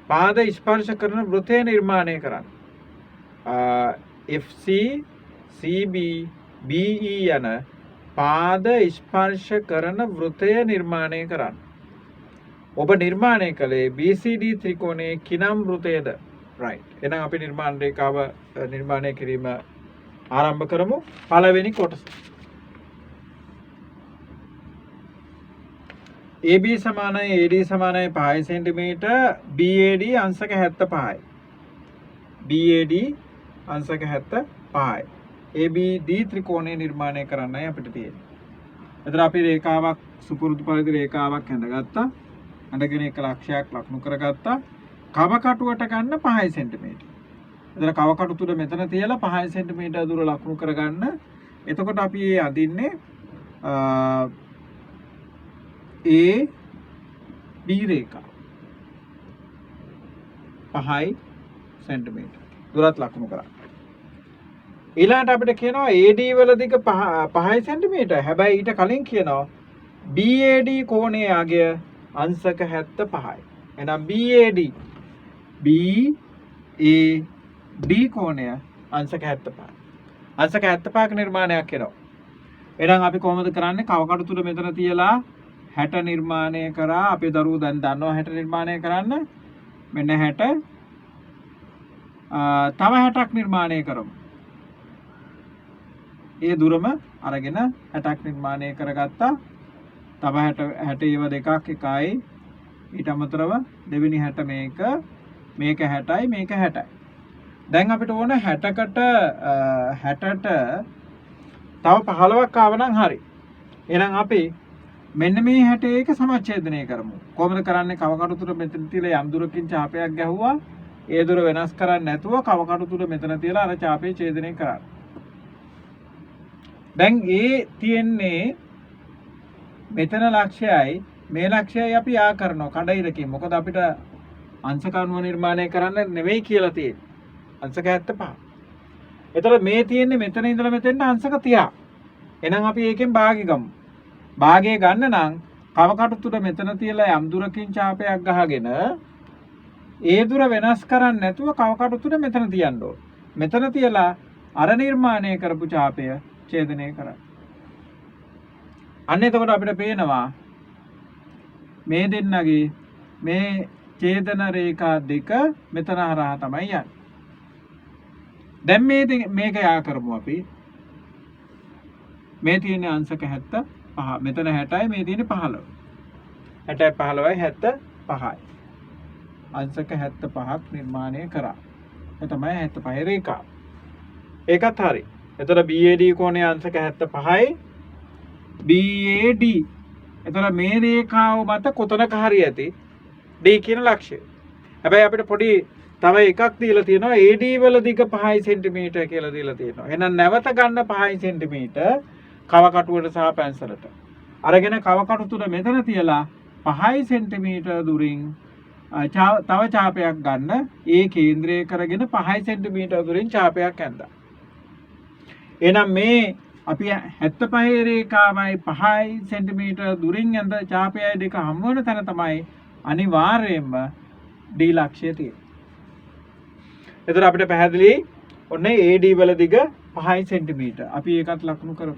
Speaker 1: පාද ස්පර්ශ කරන වෘතය නිර්මාණය කරන්න. FC CB BE යන පාද ස්පර්ශ කරන වෘතය නිර්මාණය කරන්න. ඔබ නිර්මාණය කළේ BCD ත්‍රිකෝණයේ කිනම් වෘතයද? right. එහෙනම් අපි නිර්මාණ රේඛාව නිර්මාණය කිරීම ආරම්භ කරමු. පළවෙනි කොටස. AB සමානයි AD සමානයි 5 cm BAD අංශක 75යි. BAD අංශක 75යි. ABD ත්‍රිකෝණය නිර්මාණය කරන්නයි අපිට තියෙන්නේ. එතන අපි රේඛාවක් සුපුරුදු පරිදි රේඛාවක් ඇඳගත්තා. ඇඳගෙන එක ලක්ෂයක් ලකුණු කරගත්තා. කව කටුවට ගන්න 5 cm. එතන කව කටු තුන මෙතන තියලා 5 cm දුර ලකුණු කරගන්න. එතකොට අපි අඳින්නේ A B රේඛා 5 cm දුරත් ලකුණු කරා. ඊළඟට අපිට කියනවා AD වල දිග 5 cm. හැබැයි ඊට කලින් කියනවා BAD කෝණයේ අගය අංශක 75යි. එහෙනම් BAD කෝණය අංශක 75. අංශක 75ක නිර්මාණයක් වෙනවා. එහෙනම් අපි කොහොමද කරන්නේ? කව කටු තුන මෙතන තියලා 60 නිර්මාණය කරා. අපේ දරුවෝ දැන් දන්නවා 60 නිර්මාණය කරන්න. මෙන්න 60 තව 60ක් නිර්මාණය කරමු. ඒ දුරම අරගෙන 60ක් නිර්මාණය කරගත්තා. තව 60 ඒව දෙකක් එකයි. ඊට අමතරව දෙවෙනි 60 මේක 60යි මේක 60යි. දැන් අපිට ඕන 60කට 60ට තව 15ක් ආව නම් හරි. එහෙනම් අපි මෙන්න මේ 61 සමච්ඡේදනය කරමු. කොහොමද කරන්නේ? කව කටු තුන මෙතන තියලා යම් දුරකින් ඡාපයක් ගැහුවා. ඒ දුර වෙනස් කරන්නේ නැතුව කව කටු තුන මෙතන තියලා අර ඡාපය ඡේදනය කරන්න. දැන් ඒ තියෙන්නේ මෙතන ලක්ෂයයි මේ ලක්ෂයයි අපි ආ කරනවා කඩයිරකින්. මොකද අපිට අංශක අණුව නිර්මාණය කරන්න නෙවෙයි කියලා තියෙන්නේ. අංශක 75. එතකොට මේ තියෙන්නේ මෙතන ඉඳලා මෙතෙන්ට අංශක 30. එහෙනම් අපි ඒකෙන් භාගය ගමු. භාගය ගන්න නම් කව කටු තුන මෙතන තියලා යම් දුරකින් ඡාපයක් ගහගෙන ඒ දුර වෙනස් කරන්නේ නැතුව කව කටු තුන මෙතන තියන්න ඕන. මෙතන තියලා අර නිර්මාණය කරපු ඡාපය ඡේදනය කරන්න. අන්න එතකොට අපිට පේනවා මේ දෙන්නගේ මේ ඡේදන රේඛා දෙක මෙතන හරහා තමයි යන්නේ. දැන් මේක යා කරමු අපි. මේ තියෙන අංශක 75 මෙතන 60යි මේ තියෙන්නේ 15. 60යි 15යි 75යි. අංශක 75ක් නිර්මාණය කරා. ඒ තමයි 75 රේඛාව. ඒකත් හරි. එතකොට BAD කෝණයේ අංශක 75යි BAD. එතකොට මේ රේඛාව මත කොතනක හරි ඇති D කියන ලක්ෂ්‍යය. හැබැයි අපිට පොඩි තව එකක් දීලා තියෙනවා AD වල දිග 5 cm කියලා දීලා තියෙනවා. එහෙනම් නැවත ගන්න 5 cm කව කටුවට සහ පැන්සලට. අරගෙන කව කටු තුන මෙතන තියලා 5 cm දුරින් තව ඡාපයක් ගන්න. ඒ කේන්ද්‍රය කරගෙන 5 cm දුරින් ඡාපයක් ඇඳලා. එහෙනම් මේ අපි 75 රේඛාවයි 5 cm දුරින් ඇඳ ඡාපයයි දෙක හමු වෙන තැන තමයි අනිවාර්යයෙන්ම D ලක්ෂය තියෙන්නේ. එතකොට අපිට පැහැදිලි ඔන්න AD වල දිග 5 cm. අපි ඒකත් ලකුණු කරමු.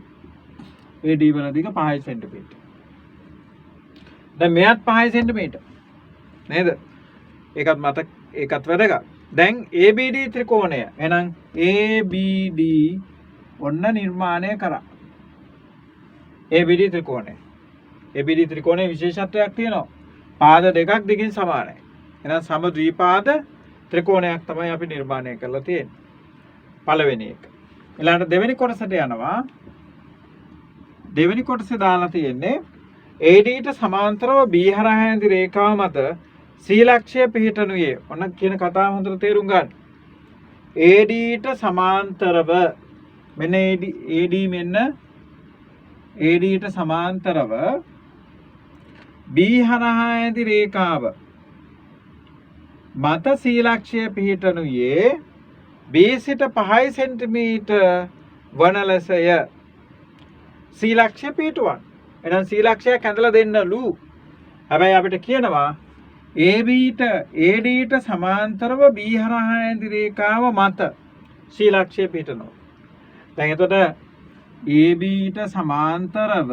Speaker 1: AD වල දිග 5 cm. දැන් මෙයත් 5 cm. නේද? ඒකත් වැදගත්. දැන් ABD ත්‍රිකෝණය. එහෙනම් ABD ඔන්න නිර්මාණය කරා. ABD ත්‍රිකෝණය. ABD ත්‍රිකෝණයේ විශේෂත්වයක් තියෙනවා. පාද දෙකක් දිගින් සමානයි. එහෙනම් සම ද්විපාද ත්‍රිකෝණයක් තමයි අපි නිර්මාණය කරලා තියෙන්නේ. පළවෙනි එක. ඊළඟට දෙවෙනි කොටසට යනවා. දෙවෙනි කොටසේ දාලා තියෙන්නේ ADට සමාන්තරව B හරහා ඇඳි රේඛාව මත C ලක්ෂය පිහිටනුයේ. ඔන්න කියන කතාව හොඳට තේරුම් ගන්න. ADට සමාන්තරව මෙන්න AD මෙන්න ADට සමාන්තරව B හරහා ඇඳි රේඛාව මත C ලක්ෂය පිහිටනුයේ B සිට 5 සෙන්ටිමීටර් වන ලෙසය. C ලක්ෂය පිහිටුවන්. එහෙනම් C ලක්ෂයක් ඇඳලා දෙන්නලු. හැබැයි අපිට කියනවා ADට සමාන්තරව B හරහා ඇඳි රේඛාව මත C ලක්ෂය පිහිටනවා. දැන් එතකොට ABට සමාන්තරව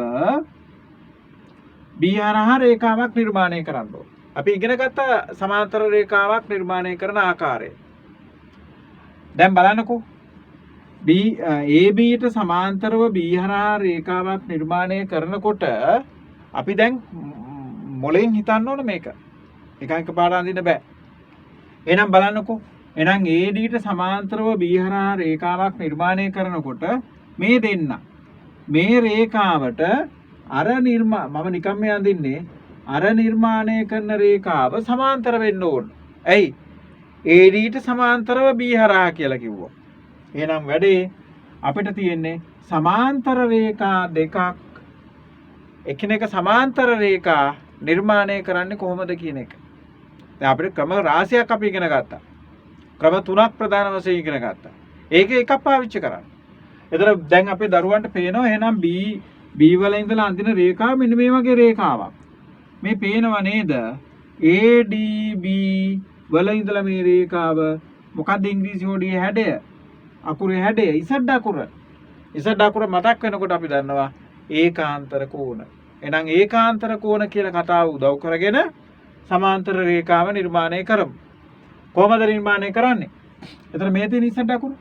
Speaker 1: B හරහා රේඛාවක් නිර්මාණය කරන්න ඕන. අපි ඉගෙන ගත්ත සමාන්තර රේඛාවක් නිර්මාණය කරන ආකාරය. දැන් බලන්නකෝ. ABට සමාන්තරව B හරහා රේඛාවක් නිර්මාණය කරනකොට අපි දැන් මොලෙන් හිතන්න ඕන මේක. එකක පාඩම් අඳින්න බෑ. එහෙනම් බලන්නකෝ. එහෙනම් ADට සමාන්තරව B හරහා රේඛාවක් නිර්මාණය කරනකොට මේ දෙන්න මේ රේඛාවට මම නිකම් මේ අඳින්නේ අර නිර්මාණය කරන රේඛාව සමාන්තර වෙන්න ඕන. ඇයි? ADට සමාන්තරව B හරහා කියලා කිව්වා. එහෙනම් වැඩේ අපිට තියෙන්නේ සමාන්තර රේඛා දෙකක් එකිනෙක සමාන්තර රේඛා නිර්මාණය කරන්නේ කොහොමද කියන එක. දැන් අපිට ක්‍රම රාශියක් අපි ඉගෙන ගත්තා. ක්‍රම තුනක් ප්‍රධාන වශයෙන් ඉගෙන ගත්තා. ඒක එකක් පාවිච්චි කරන්න. එතන දැන් අපේ දරුවන්ට පේනවා එහෙනම් B වල ඉඳලා අඳින රේඛාව මෙන්න මේ වගේ රේඛාවක්. මේ පේනව නේද? ADB වල ඉඳලා මේ රේඛාව මොකක්ද ඉංග්‍රීසි හොඩියේ හැඩය? අකුරේ හැඩය ඉසඩ් අකුර. ඉසඩ් අකුර මතක් වෙනකොට අපි දන්නවා ඒකාන්තර කෝණ. එහෙනම් ඒකාන්තර කෝණ කියන කතාව උදව් කරගෙන සමාන්තර රේඛාව නිර්මාණය කරමු. කොහොමද නිර්මාණය කරන්නේ? එතන මේ තියෙන ඉසඩ් අකුර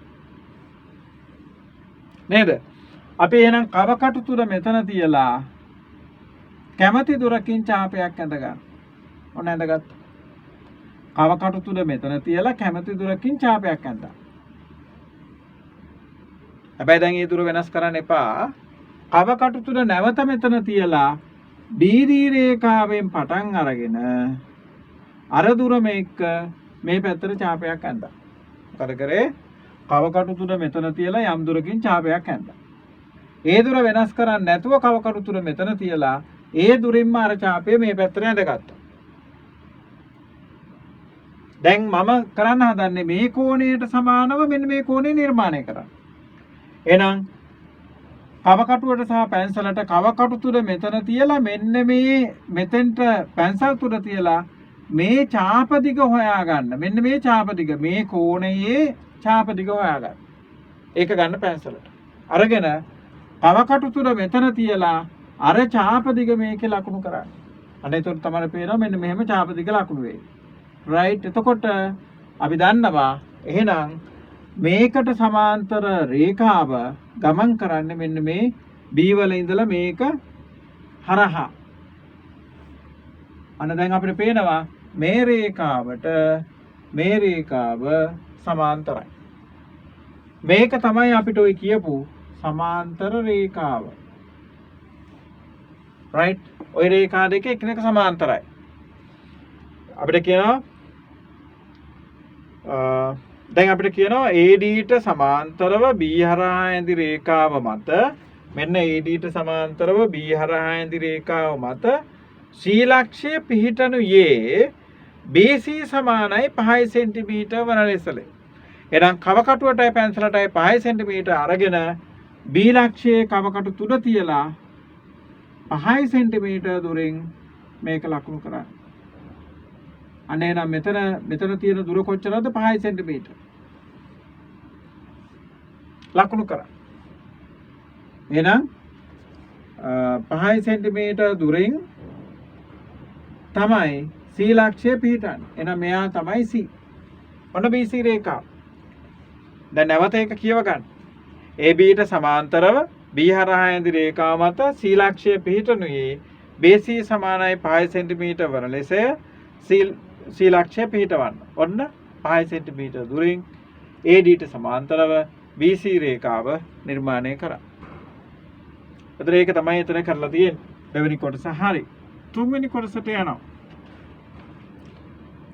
Speaker 1: නේද? අපි එහෙනම් කවකටු තුර මෙතන තියලා කැමැති දුරකින් ඡාපයක් ඇඳ ගන්න. ඔන්න ඇඳගත්තා. කවකටු තුර මෙතන තියලා කැමැති දුරකින් ඡාපයක් ඇඳා. හැබැයි දැන් ඒ දුර වෙනස් කරන්න එපා. කවකටු තුර නැවත මෙතන තියලා BD රේඛාවෙන් පටන් අරගෙන අර දුරම එක්ක මේ පැත්තට ඡාපයක් ඇඳා. මොකද කරේ? කවකටු තුර මෙතන තියලා යම් දුරකින් ඡාපයක් ඇඳා. ඒ දුර වෙනස් කරන්නේ නැතුව කවකටු තුර මෙතන තියලා ඒ දුරින්ම අර ඡාපය මේ පැත්තට ඇඳගත්තා. දැන් මම කරන්න හදන්නේ මේ කෝණයට සමානව මෙන්න මේ කෝණය නිර්මාණය කරන්න. එහෙනම් කවකටුවට සහ පැන්සලට කවකටු තුර මෙතන තියලා මෙන්න මේ මෙතෙන්ට පැන්සල් තුර තියලා මේ ඡාප දිග හොයාගන්න. මෙන්න මේ ඡාප දිග මේ කෝණයේ ඡාප දිග හොයාගන්න. ඒක ගන්න පැන්සලට. අරගෙන කවකටු තුර මෙතන තියලා අර ඡාප දිග මේකේ ලකුණු කරන්න. අනේ එතකොට තමයි පේනවා මෙන්න මෙහෙම ඡාප දිග ලකුණු වෙයි. රයිට්. එතකොට අපි දන්නවා එහෙනම් මේකට සමාන්තර රේඛාව ගමන් කරන්නේ මෙන්න මේ B වල ඉඳලා මේක හරහා. අන්න දැන් අපිට පේනවා මේ රේඛාවට මේ රේඛාව සමාන්තරයි. මේක තමයි අපිට ඔය කියපු සමාන්තර රේඛාව. රයිට්. ඔය රේඛා දෙක එකිනෙක සමාන්තරයි. අපිට කියනවා දැන් අපිට කියනවා ADට සමාන්තරව B හරහා ඇඳි රේඛාව මත මෙන්න ADට සමාන්තරව B හරහා ඇඳි රේඛාව මත C ලක්ෂය පිහිටනුයේ BC සමානයි 5 සෙන්ටිමීටර් වන ලෙසයි. එහෙනම් කවකටුවටයි පැන්සලටයි 5 සෙන්ටිමීටර් අරගෙන B ලක්ෂයේ කවකටු තුන තියලා 5 සෙන්ටිමීටර් දුරින් මේක ලකුණු කරන්න. අනේ නම් මෙතන තියෙන දුර කොච්චරද? 5 සෙන්ටිමීටර්. ලකුණු කරා. එහෙනම් 5 සෙන්ටිමීටර් දුරින් තමයි C ලක්ෂය පිහිටන්නේ. එහෙනම් මෙයා තමයි C. ඔන්න BC රේඛාව. දැන් නැවත ඒක කියව ගන්න. ABට සමාන්තරව B හරහා ඇඳි රේඛාව මත C ලක්ෂය පිහිටනුයේ BC සමානයි 5 සෙන්ටිමීටර් වන ලෙසය C ලක්ෂය පිහිටවන්න. ඔන්න 5 සෙන්ටිමීටර් දුරින් ADට සමාන්තරව BC රේඛාව නිර්මාණය කරා. එතන ඒක තමයි එතන කරලා තියෙන්නේ. දෙවෙනි කොටස හරි. තුන්වෙනි කොටසට යනවා.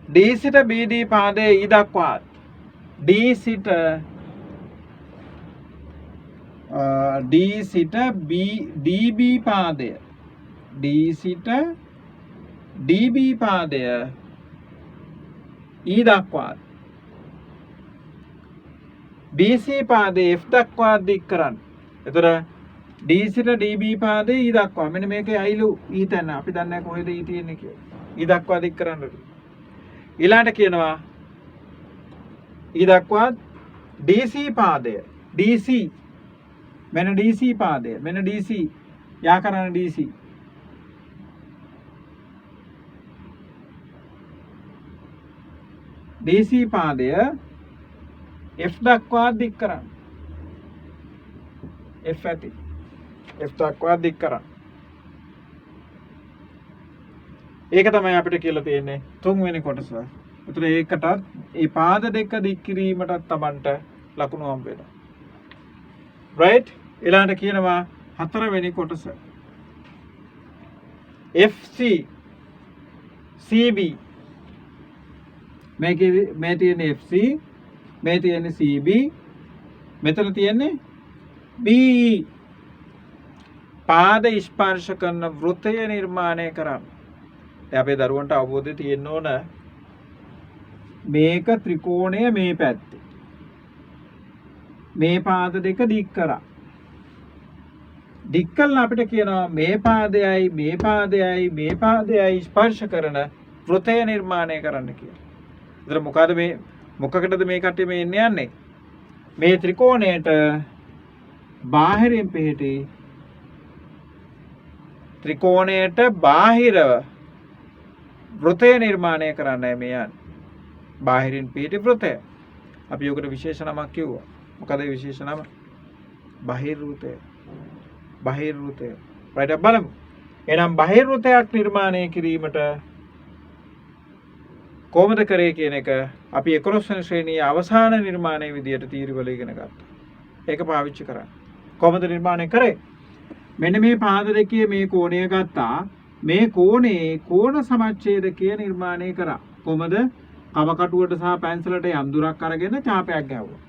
Speaker 1: D සිට BD පාදයේ E දක්වා D සිට DB පාදය D සිට DB පාදය E දක්වා BC පාදයේ F දක්වා දික් කරන්න. එතකොට D සිට DB පාදයේ E දක්වා මෙන්න මේකේ අයිලු E තැන අපි දන්නේ නැහැ කොහෙද E තියෙන්නේ කියලා. E දක්වා දික් කරන්න. ඊළඟට කියනවා E දක්වා DC පාදය DC මෙන්න DC පාදය මෙන්න DC යා කරන DC DC පාදය F දක්වා දික් කරන්න. F ඇති F දක්වා දික් කරන්න. ඒක තමයි අපිට කියලා තියෙන්නේ තුන්වෙනි කොටස. ඒතර ඒකටත් මේ පාද දෙක දික් කිරීමටත් Tamanට ලකුණු හම්බ වෙනවා. right? ඊළඟට කියනවා හතරවෙනි කොටස. FC CB මේ තියෙන්නේ FC මේ තියෙන්නේ CB මෙතන තියෙන්නේ BE පාද ස්පර්ශ කරන වෘතය නිර්මාණය කරන්න. දැන් අපේ දරුවන්ට අවබෝධය තියෙන්න ඕන මේක ත්‍රිකෝණය මේ පැත්තේ මේ පාද දෙක දික් කරා. දික් කළා අපිට කියනවා මේ පාදයයි මේ පාදයයි මේ පාදයයි ස්පර්ශ කරන වෘතය නිර්මාණය කරන්න කියලා. ඒතර මොකද මේ මොකකටද මේ කට්ටිය මේ යන්නේ? මේ ත්‍රිකෝණයට බාහිරින් පිහිටි ත්‍රිකෝණයට බාහිරව වෘතය නිර්මාණය කරන්නයි මේ යන්නේ. බාහිරින් පිහිටි වෘතය. අපි යොකට විශේෂ නමක් කිව්වා. මොකද ඒ විශේෂ නම? බාහිර්වෘතය. බාහිර්වෘතය. right බලමු. එහෙනම් බාහිර්වෘතයක් නිර්මාණය කිරීමට කොහොමද කරේ කියන එක අපි 11 වෙනි ශ්‍රේණියේ අවසාන නිර්මාණයේ විදියට තීරවල ඉගෙන ගත්තා. ඒක පාවිච්චි කරන්න. කොහොමද නිර්මාණය කරේ? මෙන්න මේ පාද දෙකේ මේ කෝණය ගත්තා. මේ කෝණේ කෝණ සමච්ඡේදකය නිර්මාණය කරා. කොහොමද? කව කටුවට සහ පැන්සලට යම් දුරක් අරගෙන ඡාපයක් ගැහුවා.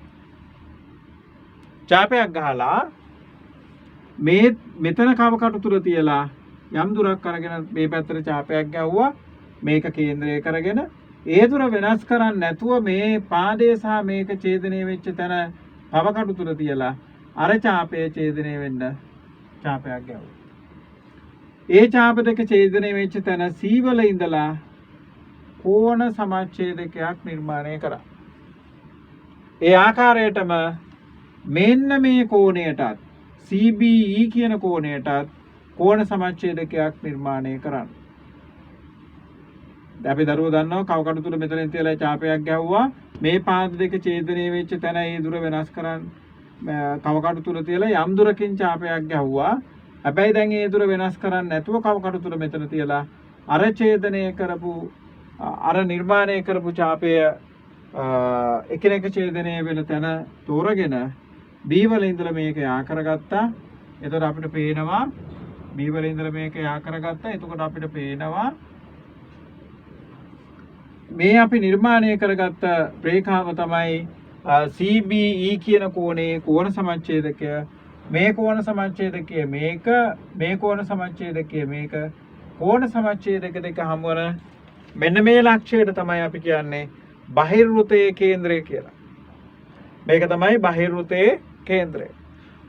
Speaker 1: ඡාපයක් ගහලා මේ මෙතන කව කටු තුර තියලා යම් දුරක් අරගෙන මේ පැත්තට ඡාපයක් ගැහුවා. මේක කේන්ද්‍රය කරගෙන ඒ දුර වෙනස් කරන්නේ නැතුව මේ පාදය සහ මේක ඡේදනය වෙච්ච තැන කව කටු තුර තියලා අර ඡාපය ඡේදනය වෙන්න ඡාපයක් ගැහුවා. ඒ ඡාප දෙක ඡේදනය වෙච්ච තැන C වල ඉඳලා කෝණ සමච්ඡේදකයක් නිර්මාණය කරා. ඒ ආකාරයටම මෙන්න මේ කෝණයටත් CBE කියන කෝණයටත් කෝණ සමච්ඡේදකයක් නිර්මාණය කරන්න. දැන් අපි දරුවෝ දන්නවා කව කටු තුල මෙතනින් තියලා ඡාපයක් ගැහුවා. මේ පාද දෙක ඡේදනය වෙච්ච තැන ඒ දුර වෙනස් කරන්න කව කටු තුල තියලා යම් දුරකින් ඡාපයක් ගැහුවා. හැබැයි දැන් ඒ දුර වෙනස් කරන්නේ නැතුව කව කටු තුල මෙතන තියලා අර ඡේදනය කරපු අර නිර්මාණය කරපු ඡාපය එකිනෙක ඡේදනය වෙන තැන තෝරගෙන B වල ඉඳලා මේක යා කරගත්තා. එතකොට අපිට පේනවා B වල ඉඳලා මේක යා කරගත්තා. එතකොට අපිට පේනවා මේ අපි නිර්මාණය කරගත්ත රේඛාව තමයි CBE කියන කෝණේ කෝණ සමච්ඡේදකය. මේ කෝණ සමච්ඡේදකය මේක මේ කෝණ සමච්ඡේදකය මේක කෝණ සමච්ඡේදක දෙක හමුවන මෙන්න මේ ලක්ෂයට තමයි අපි කියන්නේ බහිර්වෘතයේ කේන්ද්‍රය කියලා. මේක තමයි බහිර්වෘතයේ කේන්ද්‍රය.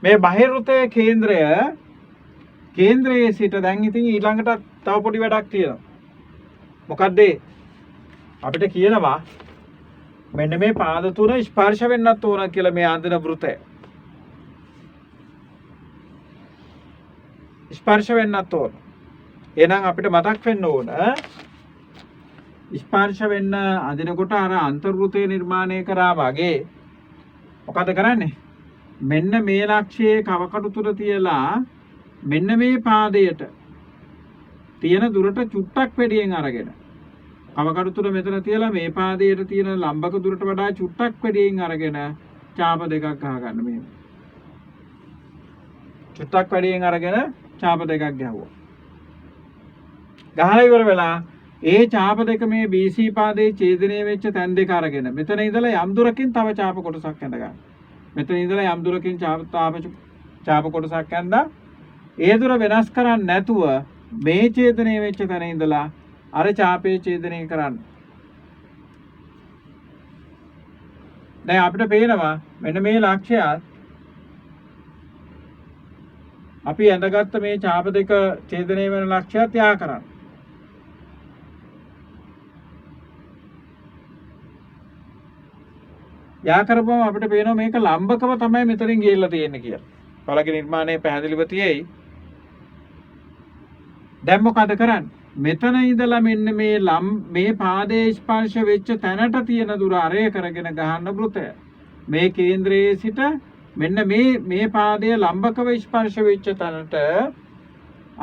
Speaker 1: මේ බහිර්වෘතයේ කේන්ද්‍රයේ සිට දැන් ඉතින් ඊළඟට තව පොඩි වැඩක් තියෙනවා. මොකද්ද? අපිට කියනවා මෙන්න මේ පාද තුන ස්පර්ශ වෙන්නත් ඕන කියලා මේ අඳින වෘතය. ස්පර්ශ වෙන්නත් ඕන. එහෙනම් අපිට මතක් වෙන්න ඕන ස්පර්ශ වෙන්න අඳිනකොට අර අන්තර්වෘතය නිර්මාණය කරා වගේ මොකද කරන්නේ? මෙන්න මේ ලක්ෂයේ කවකටු තුර තියලා මෙන්න මේ පාදයට තියෙන දුරට චුට්ටක් වැඩියෙන් අරගෙන කවකටු තුර මෙතන තියලා මේ පාදයට තියෙන ලම්බක දුරට වඩා චුට්ටක් වැඩියෙන් අරගෙන ඡාප දෙකක් ගහ ගන්න මේ. චුට්ටක් වැඩියෙන් අරගෙන ඡාප දෙකක් ගැහුවා. ගහලා ඉවර වෙලා ඒ ඡාප දෙක මේ BC පාදයේ ඡේදනය වෙච්ච තැන් දෙක අරගෙන මෙතන ඉඳලා යම් දුරකින් තව ඡාප කොටසක් ඇඳ ගන්න. මෙතන ඉඳලා යම් දුරකින් ඡාප කොටසක් ඇඳලා ඒ දුර වෙනස් කරන්නේ නැතුව මේ ඡේදනය වෙච්ච තැන ඉඳලා අර ඡාපයේ ඡේදනය කරන්න. දැන් අපිට පේනවා මෙන්න මේ ලක්ෂ්‍යයත් අපි ඇඳගත්ත මේ ඡාප දෙක ඡේදනය වෙන ලක්ෂ්‍යයත් යා කරන්න. යා කරපුවම අපිට පේනවා මේක ලම්බකව තමයි මෙතනින් ගිහිල්ලා තියෙන්නේ කියලා. පළගේ නිර්මාණය පැහැදිලිව තියෙයි. දැන් මොකද කරන්නේ? මෙතන ඉඳලා මෙන්න මේ පාදයේ ස්පර්ශ වෙච්ච තැනට තියෙන දුර අරය කරගෙන ගහන්න වෘතය. මේ කේන්ද්‍රයේ සිට මෙන්න මේ පාදයේ ලම්බකව ස්පර්ශ වෙච්ච තැනට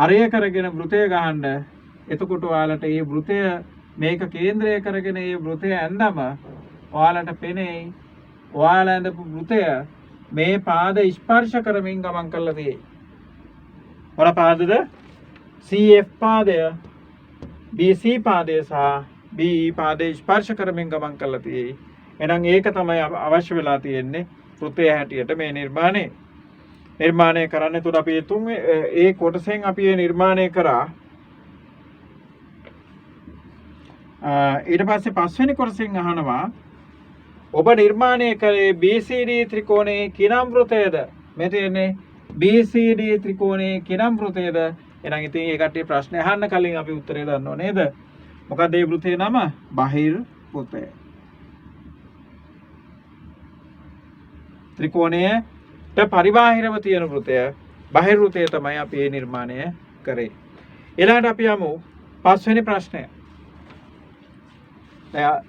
Speaker 1: අරය කරගෙන වෘතය ගහන්න. එතකොට ඔයාලට මේ වෘතය මේක කේන්ද්‍රය කරගෙන මේ වෘතය ඇඳම ඔයාලට පෙනෙයි ඔයාලා ඇඳපු වෘතය මේ පාද ස්පර්ශ කරමින් ගමන් කරලා තියෙයි. මොන පාදද? CF පාදය, BC පාදය සහ BE පාදය ස්පර්ශ කරමින් ගමන් කරලා තියෙයි. එහෙනම් ඒක තමයි අවශ්‍ය වෙලා තියෙන්නේ වෘතය හැටියට මේ නිර්මාණය කරන්න. එතකොට අපි ඒ කොටසෙන් අපි මේ නිර්මාණය කරා. ඊට පස්සේ පස්වෙනි කොටසෙන් අහනවා ඔබ නිර්මාණය කරේ BCD ත්‍රිකෝණයේ කිනම් වෘතයද? මේ තියෙන්නේ BCD ත්‍රිකෝණයේ කිනම් වෘතයද? එහෙනම් ඉතින් ඒ කට්ටිය ප්‍රශ්න අහන්න කලින් අපි උත්තරේ දන්නව නේද? මොකක්ද මේ වෘතේ නම? බහිර් වෘතය. ත්‍රිකෝණයට පරිබාහිරව තියෙන වෘතය බහිර් වෘතය තමයි අපි මේ නිර්මාණය කරේ. ඊළඟට අපි යමු පස්වෙනි ප්‍රශ්නය.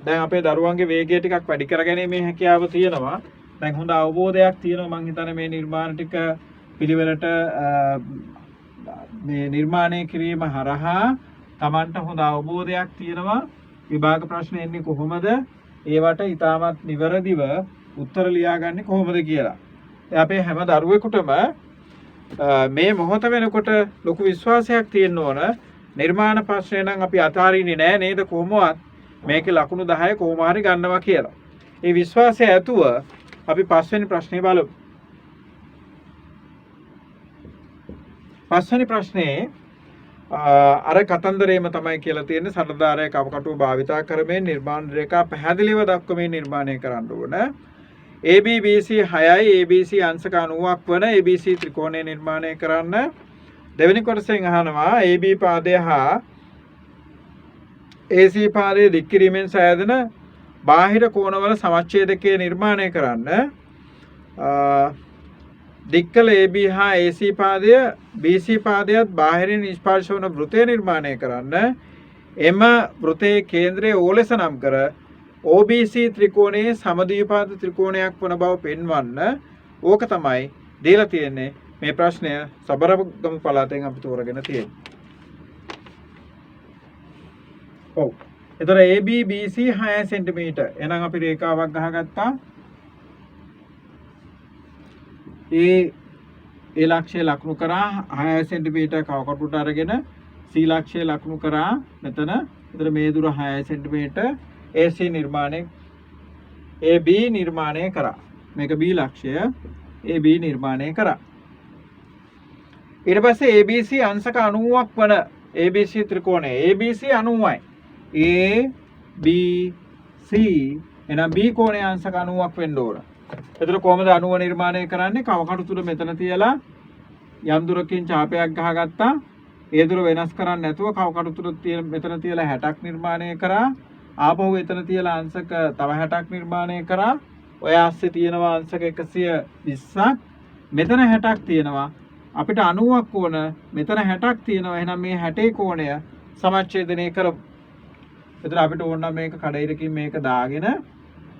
Speaker 1: දැන් අපේ දරුවන්ගේ වේගය ටිකක් වැඩි කරගැනීමේ හැකියාව තියෙනවා. දැන් හොඳ අවබෝධයක් තියෙනවා මම හිතන්නේ මේ නිර්මාණ ටික පිළිවෙලට මේ නිර්මාණය කිරීම හරහා Tamanට හොඳ අවබෝධයක් තියෙනවා විභාග ප්‍රශ්න එන්නේ කොහොමද? ඒවට ඉතාමත් නිවැරදිව උත්තර ලියාගන්නේ කොහොමද කියලා. අපේ හැම දරුවෙකුටම මේ මොහොත වෙනකොට ලොකු විශ්වාසයක් තියෙන්න ඕන. නිර්මාණ ප්‍රශ්නය නම් අපි අතාරින්නේ නැහැ නේද කොහොමවත්? මේකේ ලකුණු 10 කොහොම හරි ගන්නවා කියලා. ඒ විශ්වාසය ඇතුව අපි පස්වෙනි ප්‍රශ්නේ බලමු. පස්වෙනි ප්‍රශ්නේ අර කතන්දරේම තමයි කියලා තියෙන්නේ සරදාරයේ කවකටුව භාවිතා කරමින් නිර්මාණ රේඛා පැහැදිලිව දක්වමින් නිර්මාණය කරන්න ඕන. ABBC 6යි ABC අංශක 90ක් වන ABC ත්‍රිකෝණය නිර්මාණය කරන්න. දෙවෙනි කොටසෙන් අහනවා AB පාදය හා AC පාදයේ දික් කිරීමෙන් සෑදෙන බාහිර කෝණවල සමච්ඡේදකය නිර්මාණය කරන්න. දික්කල AB හා AC පාදය BC පාදයට බාහිරින් ස්පර්ශ වන වෘතය නිර්මාණය කරන්න. එම වෘතයේ කේන්ද්‍රය O ලෙස නම් කර OBC ත්‍රිකෝණයේ සමද්විපාද ත්‍රිකෝණයක් වන බව පෙන්වන්න. ඕක තමයි දීලා තියෙන්නේ මේ ප්‍රශ්නය සබරගමු පළාතෙන් අපි තෝරගෙන තියෙන්නේ. ඔව්. එතකොට AB BC 6 cm. එහෙනම් අපි රේඛාවක් ගහගත්තා. ඒ ලක්ෂය ලකුණු කරා 6 cm කවකටුවට අරගෙන C ලක්ෂය ලකුණු කරා මෙතන. එතන මේ දුර 6 cm AC නිර්මාණය AB නිර්මාණය කරා. මේක B ලක්ෂය AB නිර්මාණය කරා. ඊට පස්සේ ABC අංශක 90ක් වන ABC ත්‍රිකෝණය ABC 90යි. ABC එහෙනම් B කෝණයේ අංශක 90ක් වෙන්න ඕන. එතකොට කොහොමද 90 නිර්මාණය කරන්නේ? කවකටු තුල මෙතන තියලා යම් දුරකින් ඡාපයක් ගහගත්තා. ඒ දුර වෙනස් කරන්නේ නැතුව කවකටු තුල මෙතන තියලා 60ක් නිර්මාණය කරා. ආපහු එතන තියලා අංශක තව 60ක් නිර්මාණය කරා. ඔය ASCII තියෙනවා අංශක 120ක්. මෙතන 60ක් තියෙනවා. අපිට 90ක් ඕන. මෙතන 60ක් තියෙනවා. එහෙනම් මේ 60 කෝණය සමච්ඡේදනය කරමු. එතන අපිට ඕන නම් මේක කඩයිරකින් මේක දාගෙන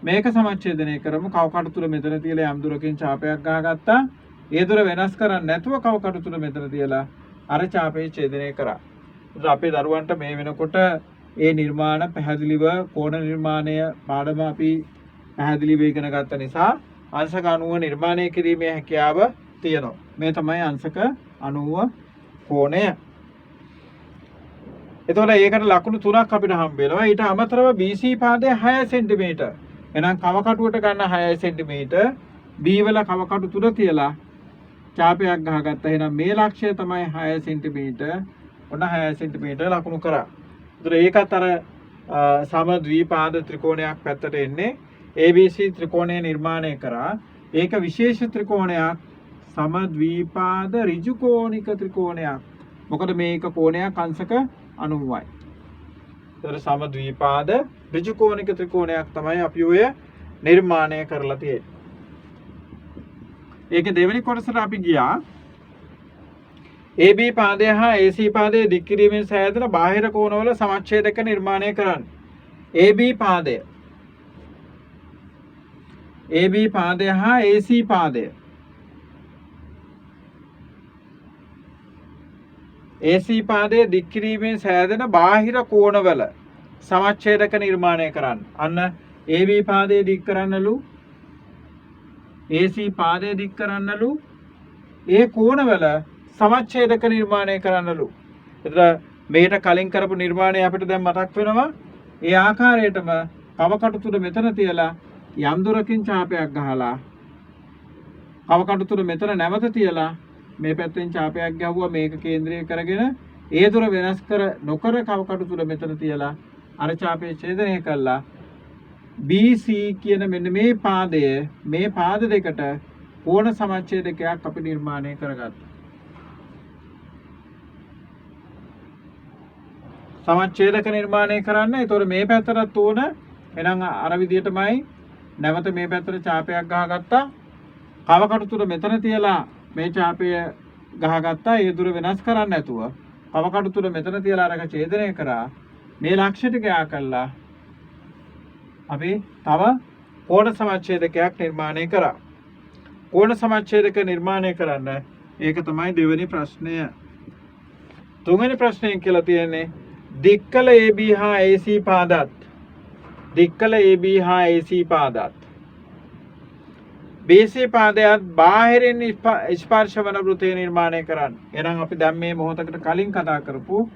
Speaker 1: මේක සමච්ඡේදනය කරමු. කවකටු තුල මෙතන තියලා යම් දුරකින් ඡාපයක් ගහගත්තා. ඒ දුර වෙනස් කරන්නේ නැතුව කවකටු තුල මෙතන තියලා අර ඡාපේ ඡේදනය කරා. ඉතින් අපේ දරුවන්ට මේ වෙනකොට ඒ නිර්මාණ පැහැදිලිව කෝණ නිර්මාණය පාඩම අපි පැහැදිලිව ඉගෙන ගත්ත නිසා අංශක 90 නිර්මාණය කිරීමේ හැකියාව තියෙනවා. මේ තමයි අංශක 90 කෝණය. එතකොට ඒකට ලකුණු 3ක් අපිට හම්බ වෙනවා. ඊට අමතරව BC පාදය 6 cm. එහෙනම් කව කටුවට ගන්න 6 cm. B වල කව කටු 3 තියලා ඡාපයක් ගහගත්තා. එහෙනම් මේ ලක්ෂය තමයි 6 cm. ඔන්න 6 cm ලකුණු කරා. ඒතර ඒකත් අර සම ද්විපාද ත්‍රිකෝණයක් පැත්තට එන්නේ. ABC ත්‍රිකෝණය නිර්මාණය කරා. ඒක විශේෂ ත්‍රිකෝණයක්. සම ද්විපාද ඍජු කෝණික ත්‍රිකෝණයක්. මොකද මේක කෝණයක් අංශක 90යි. ඒතර සම ද්විපාද ඍජු කෝණික ත්‍රිකෝණයක් තමයි අපි ඔය නිර්මාණය කරලා තියෙන්නේ. ඒකේ දෙවෙනි කොටසට අපි ගියා. AB පාදය හා AC පාදයේ දික් කිරීමෙන් සෑදෙන බාහිර කෝණවල සමච්ඡේදක නිර්මාණය කරන්න. AB පාදය හා AC පාදය AC පාදයේ දික් කිරීමෙන් සෑදෙන බාහිර කෝණවල සමච්ඡේදක නිර්මාණය කරන්න. අන්න AB පාදයේ දික් කරන්නලු AC පාදයේ දික් කරන්නලු ඒ කෝණවල සමච්ඡේදක නිර්මාණය කරන්නලු. එතන මේකට කලින් කරපු නිර්මාණය අපිට දැන් මතක් වෙනවා. ඒ ආකාරයටම කව කටු තුන මෙතන තියලා යම් දුරකින් ඡාපයක් ගහලා කව කටු තුන මෙතන නැවත තියලා මේ පැත්තෙන් ඡාපයක් ගැහුවා මේක කේන්ද්‍රය කරගෙන ඒ දුර වෙනස් කර නොකර කව කටු තුන මෙතන තියලා අර ඡාපයේ ඡේදනය කළා. BC කියන මෙන්න මේ පාදය මේ පාද දෙකට කෝණ සමච්ඡේදකයක් අපි නිර්මාණය කරගත්තා. සමච්ඡේදක නිර්මාණය කරන්න. ඒතකොට මේ පැත්තටත් ඕන. එහෙනම් අර විදිහටමයි නැවත මේ පැත්තට ඡාපයක් ගහගත්තා. කව කටු තුන මෙතන තියලා මේ ඡාපය ගහගත්තා. ඒ දුර වෙනස් කරන්න නැතුව කව කටු තුන මෙතන තියලා අරක ඡේදනය කරා. මේ ලක්ෂ්‍ය ටික යා කළා. අපි තව කෝණ සමච්ඡේදකයක් නිර්මාණය කරා. කෝණ සමච්ඡේදක නිර්මාණය කරන්න ඒක තමයි දෙවෙනි ප්‍රශ්නය. තුන්වෙනි ප්‍රශ්නයෙන් කියලා තියෙන්නේ දික්කල AB හා AC පාදත් දික්කල AB හා AC පාදත් BC පාදයට බාහිරින් ස්පර්ශ වන වෘතය නිර්මාණය කරන්න. එහෙනම් අපි දැන් මේ මොහොතකට කලින් කතා කරපු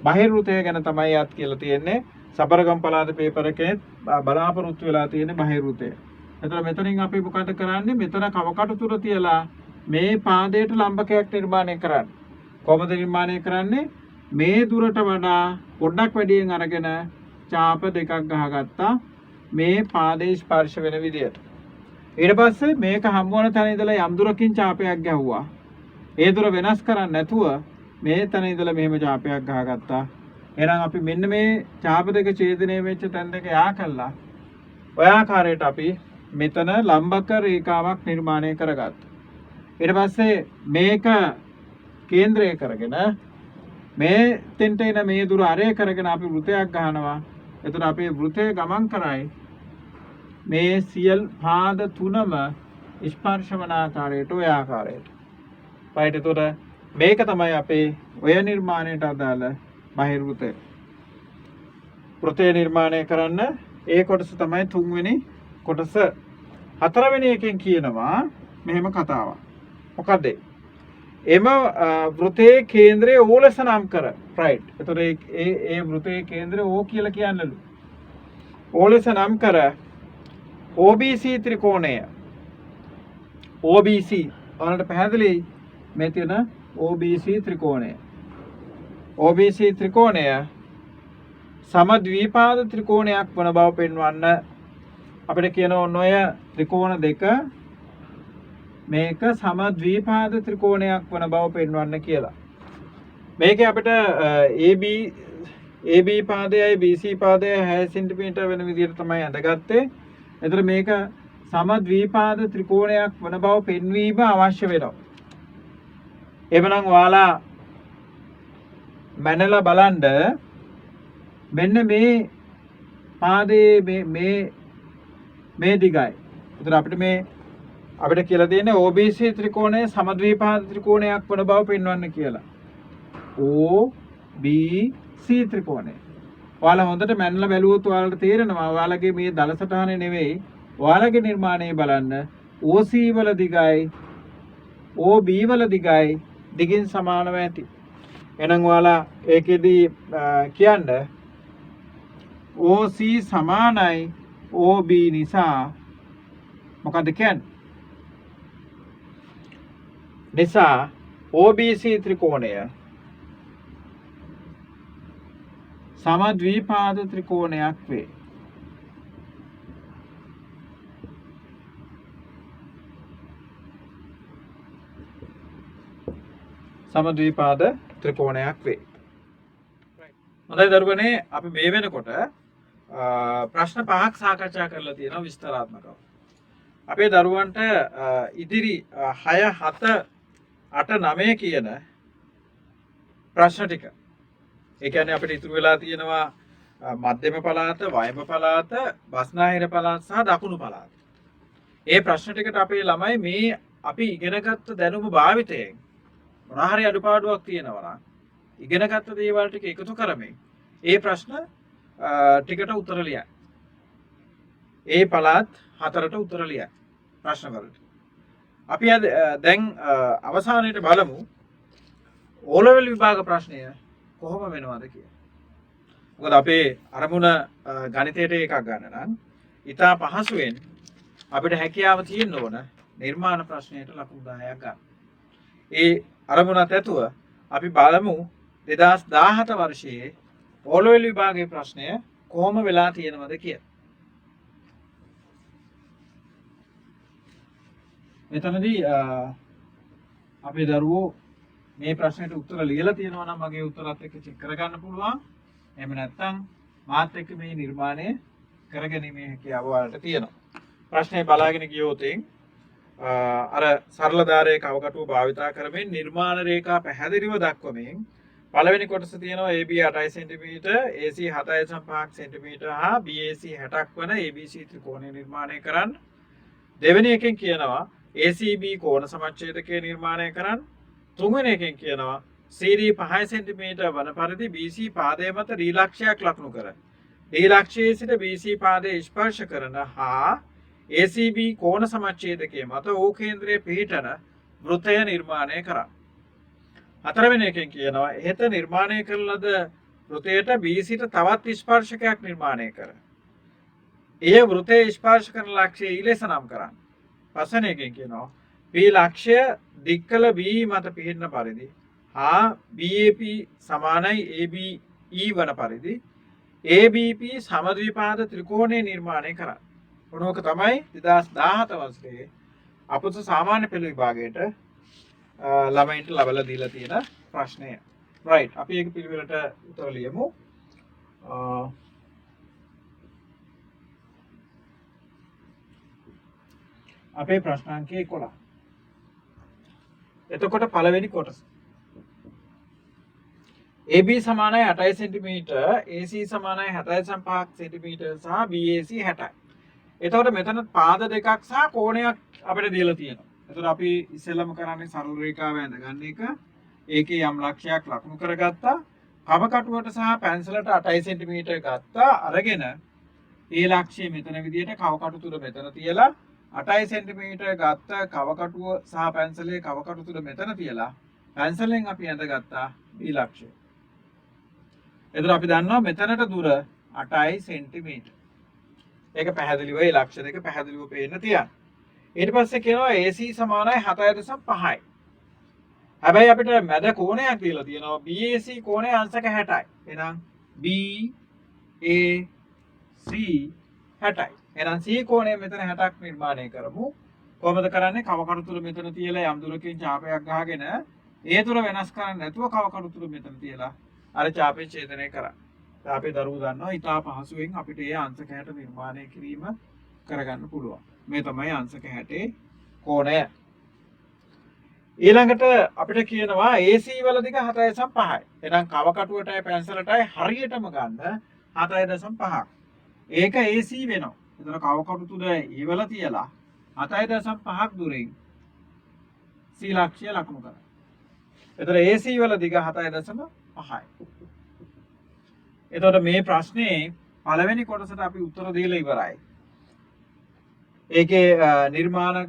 Speaker 1: බාහිර වෘතය ගැන තමයි යාත් කියලා තියෙන්නේ. සබරගම් පළාත පේපර් එකේ බලාපොරොත්තු වෙලා තියෙන බාහිර වෘතය. එතකොට මෙතනින් අපි මොකද කරන්නේ? මෙතන කව කටු තුන තියලා මේ පාදයට ලම්බකයක් නිර්මාණය කරන්න. කොහොමද නිර්මාණය කරන්නේ? මේ දුරට වඩා පොඩ්ඩක් වැඩියෙන් අරගෙන ඡාප දෙකක් ගහගත්තා මේ පාදේ ස්පර්ශ වෙන විදියට. ඊට පස්සේ මේක හම්බ වන තැන ඉඳලා යම් දුරකින් ඡාපයක් ගැහුවා. ඒ දුර වෙනස් කරන්නේ නැතුව මේ තැන ඉඳලා මෙහෙම ඡාපයක් ගහගත්තා. එහෙනම් අපි මෙන්න මේ ඡාප දෙක ඡේදනය වෙච්ච තැන් දෙක යා කළා. ඔය ආකාරයට අපි මෙතන ලම්බක රේඛාවක් නිර්මාණය කරගත්තා. ඊට පස්සේ මේක කේන්ද්‍රය කරගෙන මේ තෙන්ට එන මේ දුර අරය කරගෙන අපි වෘතයක් ගහනවා. එතකොට අපේ වෘතය ගමන් කරයි මේ සියල් පාද තුනම ස්පර්ශ වන ආකාරයට ඔය ආකාරයට. right එතකොට මේක තමයි අපේ ඔය නිර්මාණයට අදාළ බාහිර වෘතය. වෘතය නිර්මාණය කරන්න ඒ කොටස තමයි තුන්වෙනි කොටස. හතරවෙනි එකෙන් කියනවා මෙහෙම කතාවක්. මොකද එම වෘතයේ කේන්ද්‍රය O ලෙස නම් කර. right. එතකොට ඒ වෘතයේ කේන්ද්‍රය O කියලා කියන්නලු. O ලෙස නම් කර OBC ත්‍රිකෝණය. OBC ඔයාලට පැහැදිලි මේ තියෙන OBC ත්‍රිකෝණය. OBC ත්‍රිකෝණය සම ද්විපාද ත්‍රිකෝණයක් වන බව පෙන්වන්න අපිට කියන ඔය ත්‍රිකෝණ දෙක මේක සම ද්විපාද ත්‍රිකෝණයක් වන බව පෙන්වන්න කියලා. මේකේ අපිට AB පාදයයි BC පාදයයි 6 cm වෙන විදිහට තමයි අඳගත්තේ. එතකොට මේක සම ද්විපාද ත්‍රිකෝණයක් වන බව පෙන්වීම අවශ්‍ය වෙනවා. එවනම් ඔයාලා මනලා බලන්න මෙන්න මේ පාදයේ මේ දිගයි. එතකොට අපිට කියලා තියෙන්නේ OBC ත්‍රිකෝණය සමද්විපාද ත්‍රිකෝණයක් වන බව පෙන්වන්න කියලා. OBC ත්‍රිකෝණය. ඔයාලා හොඳට මනලා බැලුවොත් ඔයාලට තේරෙනවා ඔයාලගේ මේ දල සටහනේ නෙවෙයි ඔයාලගේ නිර්මාණය බලන්න OC වල දිගයි OB වල දිගයි දිගින් සමානව ඇති. එහෙනම් ඔයාලා ඒකෙදි කියන්නේ OC සමානයි OB නිසා මොකද කියන්නේ? නිසා OBC ත්‍රිකෝණය සමද්විපාද ත්‍රිකෝණයක් වේ. සමද්විපාද ත්‍රිකෝණයක් වේ. හොඳයි දරුවනේ අපි මේ වෙනකොට ප්‍රශ්න පහක් සාකච්ඡා කරලා තියෙනවා විස්තරාත්මකව. අපේ දරුවන්ට ඉදිරි 6 7 8 9 කියන ප්‍රශ්න ටික. ඒ කියන්නේ අපිට ඉතුරු වෙලා තියෙනවා මධ්‍යම පළාත, වයඹ පළාත, බස්නාහිර පළාත සහ දකුණු පළාත. ඒ ප්‍රශ්න ටිකට අපේ ළමයි මේ අපි ඉගෙනගත්ත දැනුම භාවිතයෙන් මොනවා හරි අඩුපාඩුවක් තියෙනවා නම් ඉගෙනගත්ත දේවල් ටික එකතු කරමින් ඒ ප්‍රශ්න ටිකට උත්තර ලියන්න. ඒ පළාත් 4ට උත්තර ලියන්න ප්‍රශ්න වලට. අපි දැන් අවසානයේට බලමු O level විභාග ප්‍රශ්නය කොහොම වෙනවද කියලා. මොකද අපේ අරමුණ ගණිතයට එකක් ගන්න නම් ඉතා පහසුවෙන් අපිට හැකියාව තියෙන්න ඕන නිර්මාණ ප්‍රශ්නයට ලකුණු 10ක් ගන්න. ඒ අරමුණත් ඇතුව අපි බලමු 2017 වර්ෂයේ O level විභාගයේ ප්‍රශ්නය කොහොම වෙලා තියෙනවද කියලා. මෙතනදී අපේ දරුවෝ මේ ප්‍රශ්නෙට උත්තර ලියලා තියෙනවා නම් මගේ උත්තරත් එක්ක චෙක් කරගන්න පුළුවන්. එහෙම නැත්නම් මාත් එක්ක මේ නිර්මාණය කරගැනීමේ හැකියාව වලට තියෙනවා. ප්‍රශ්නේ බලාගෙන ගියොත් අර සරල ධාරයේ කවකටුව භාවිතා කරමින් නිර්මාණ රේඛා පැහැදිලිව දක්වමින් පළවෙනි කොටස තියෙනවා AB 8 cm, AC 7.5 cm හා BAC 60ක් වන ABC ත්‍රිකෝණය නිර්මාණය කරන්න. දෙවෙනි එකෙන් කියනවා ACB කෝණ සමච්ඡේදකය නිර්මාණය කරන්න. තුන්වෙනි එකෙන් කියනවා CD 5 cm වන පරිදි BC පාදයේ මත D ලක්ෂයක් ලකුණු කර D ලක්ෂයේ සිට BC පාදයේ ස්පර්ශ කරන හා ACB කෝණ සමච්ඡේදකයේ මත O කේන්ද්‍රයේ පිහිටන වෘත්තය නිර්මාණය කරන්න. හතරවෙනි එකෙන් කියනවා එහෙත නිර්මාණය කරන ලද වෘතයට BCට තවත් ස්පර්ශකයක් නිර්මාණය කර. එය වෘතයේ ස්පර්ශ කරන ලක්ෂය ඊලෙස නම් කරන්න. පස්වෙනි එකෙන් කියනවා P ලක්ෂය දික්කල B මත පිහිටන පරිදි හා BAP සමානයි ABE වන පරිදි ABP සමද්විපාද ත්‍රිකෝණය නිර්මාණය කරන්න. මොනෝක තමයි 2017 වර්ෂයේ අපොස සාමාන්‍ය පෙළ විභාගයට ළමයින්ට ලබලා දීලා තියෙන ප්‍රශ්නය. රයිට් අපි ඒක පිළිවෙලට උත්තර ලියමු. අපේ ප්‍රශ්නාංකය 11. එතකොට පළවෙනි කොටස. AB සමානයි 8 cm, AC සමානයි 7.5 cm සහ BAC 60යි. එතකොට මෙතන පාද දෙකක් සහ කෝණයක් අපිට දීලා තියෙනවා. එතකොට අපි ඉස්සෙල්ලම කරන්නේ සරල රේඛාව ඇඳගන්න එක. ඒකේ යම් ලක්ෂයක් ලකුණු කරගත්තා. කව කටුවට සහ පැන්සලට 8 cm ගත්තා. අරගෙන ඒ ලක්ෂය මෙතන විදියට කව කටු තුර මෙතන තියලා 8 cm ගත්ත කව කටුව සහ පැන්සලේ කව කටු තුර මෙතන තියලා පැන්සලෙන් අපි ඇඳගත්තා B ලක්ෂය. එතකොට අපි දන්නවා මෙතනට දුර 8 cm. ඒක පැහැදිලිව ඒ ලක්ෂ දෙක පැහැදිලිව පේන්න තියන්න. ඊට පස්සේ කියනවා AC සමානයි 7.5යි. හැබැයි අපිට මැද කෝණයක් දීලා තියෙනවා BAC කෝණය අංශක 60යි. එහෙනම් BAC 60යි. එහෙනම් C කෝණය මෙතන 60ක් නිර්මාණය කරමු. කොහොමද කරන්නේ? කව කටු තුල මෙතන තියලා යම් දුරකින් ඡාපයක් ගහගෙන ඒ තුර වෙනස් කරන්නේ නැතුව කව කටු තුල මෙතන තියලා අර ඡාපේ ඡේදනය කරා. අපේ දරුවෝ දන්නවා ඉතා පහසුවෙන් අපිට ඒ අංශක 60 නිර්මාණය කිරීම කරගන්න පුළුවන්. මේ තමයි අංශක 60 කෝණය. ඊළඟට අපිට කියනවා AC වල දිග 7.5යි. එහෙනම් කව කටුවටයි පැන්සලටයි හරියටම ගන්න 7.5ක්. ඒක AC වෙනවා. එතන කව කටු තුල ඒ වල තියලා 7.5ක් දුරින් C ලක්ෂය ලකුණු කරා. එතන AC වල දිග 7.5යි. එතකොට මේ ප්‍රශ්නේ පළවෙනි කොටසට අපි උත්තර දීලා ඉවරයි. ඒකේ නිර්මාණ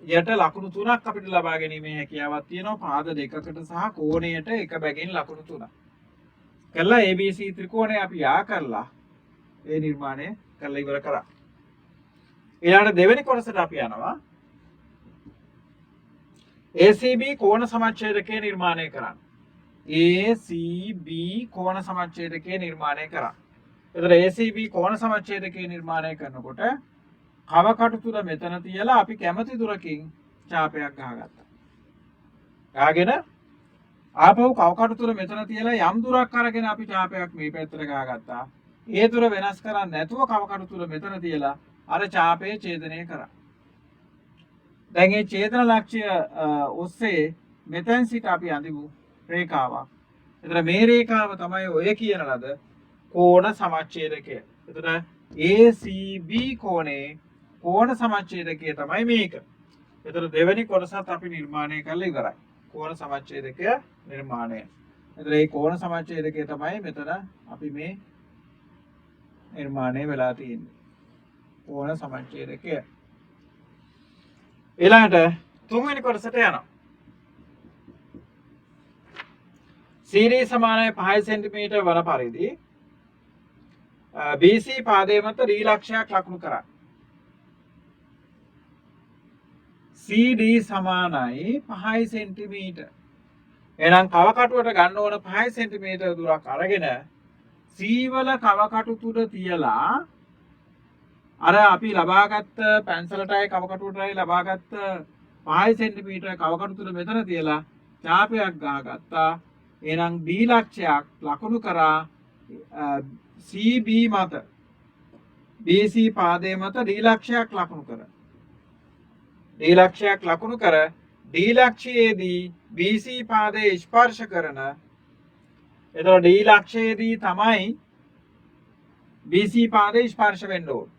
Speaker 1: යට ලකුණු 3ක් අපිට ලබා ගැනීමේ හැකියාවක් තියෙනවා පාද දෙකකට සහ කෝණයට එක බැගින් ලකුණු 3ක්. කළා ABC ත්‍රිකෝණය අපි යා කරලා ඒ නිර්මාණය කරලා ඉවර කරා. ඊළඟට දෙවෙනි කොටසට අපි යනවා. ACB කෝණ සමච්ඡේදකය නිර්මාණය කරන්න. ACB කෝණ සමච්ඡේදකය නිර්මාණය කරන්න. එතකොට ACB කෝණ සමච්ඡේදකය නිර්මාණය කරනකොට කව කටු තුන මෙතන තියලා අපි කැමති දුරකින් ඡාපයක් ගහගත්තා. ගහගෙන ආපහු කව කටු තුන මෙතන තියලා යම් දුරක් අරගෙන අපි ඡාපයක් මේ පැත්තට ගහගත්තා. ඒ දුර වෙනස් කරන්නේ නැතුව කව කටු තුන මෙතන තියලා අර ඡාපය ඡේදනය කරා. දැන් මේ ඡේදන ලක්ෂ්‍ය ඔස්සේ මෙතෙන් සිට අපි අඳිමු රේඛාවක්. එතන මේ රේඛාව තමයි ඔය කියන ලද කෝණ සමච්ඡේදකය. එතන ACB කෝණේ කෝණ සමච්ඡේදකය තමයි මේක. එතන දෙවෙනි කොටසත් අපි නිර්මාණය කරලා ඉවරයි. කෝණ සමච්ඡේදකය නිර්මාණය. එතන මේ කෝණ සමච්ඡේදකය තමයි මෙතන අපි මේ නිර්මාණය වෙලා තියෙන්නේ. කෝණ සමච්ඡේදකය. ඊළඟට තුන්වෙනි කොටසට යනවා. CD සමානයි 5 cm වන පරිදි BC පාදයේ මත දී ලක්ෂයක් ලකුණු කරන්න. CD සමානයි 5 cm. එහෙනම් කව කටුවට ගන්න ඕන 5 cm දුරක් අරගෙන C වල කව කටු තුඩ තියලා අර අපි ලබාගත් පැන්සලටයි කව කටුවටයි ලබාගත් 5 cm කව කටු තුඩ මෙතන තියලා ඡාපයක් ගහගත්තා. එහෙනම් D ලක්ෂයක් ලකුණු කරා CB මත BC පාදයේ මත D ලක්ෂයක් ලකුණු කර D ලක්ෂයක් ලකුණු කර D ලක්ෂයේදී BC පාදයේ ස්පර්ශ කරන එතකොට D ලක්ෂයේදී තමයි BC පාදයේ ස්පර්ශ වෙන්න ඕන.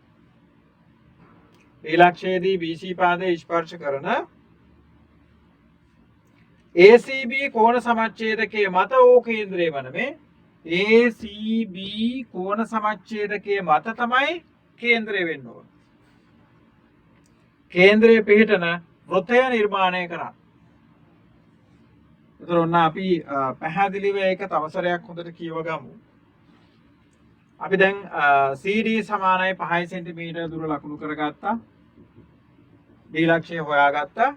Speaker 1: D ලක්ෂයේදී BC පාදයේ ස්පර්ශ කරන ACB කෝණ සමච්ඡේදකයේ මත O කේන්ද්‍රය වන මේ ACB කෝණ සමච්ඡේදකයේ මත තමයි කේන්ද්‍රය වෙන්න ඕන. කේන්ද්‍රයේ පිහිටන වෘත්තය නිර්මාණය කරන්න. ඒතර ඔන්න අපි පැහැදිලිව ඒක තවසරයක් හොඳට කියව ගමු. අපි දැන් CD සමානයි 5 cm දුර ලකුණු කරගත්තා. D ලක්ෂය හොයාගත්තා.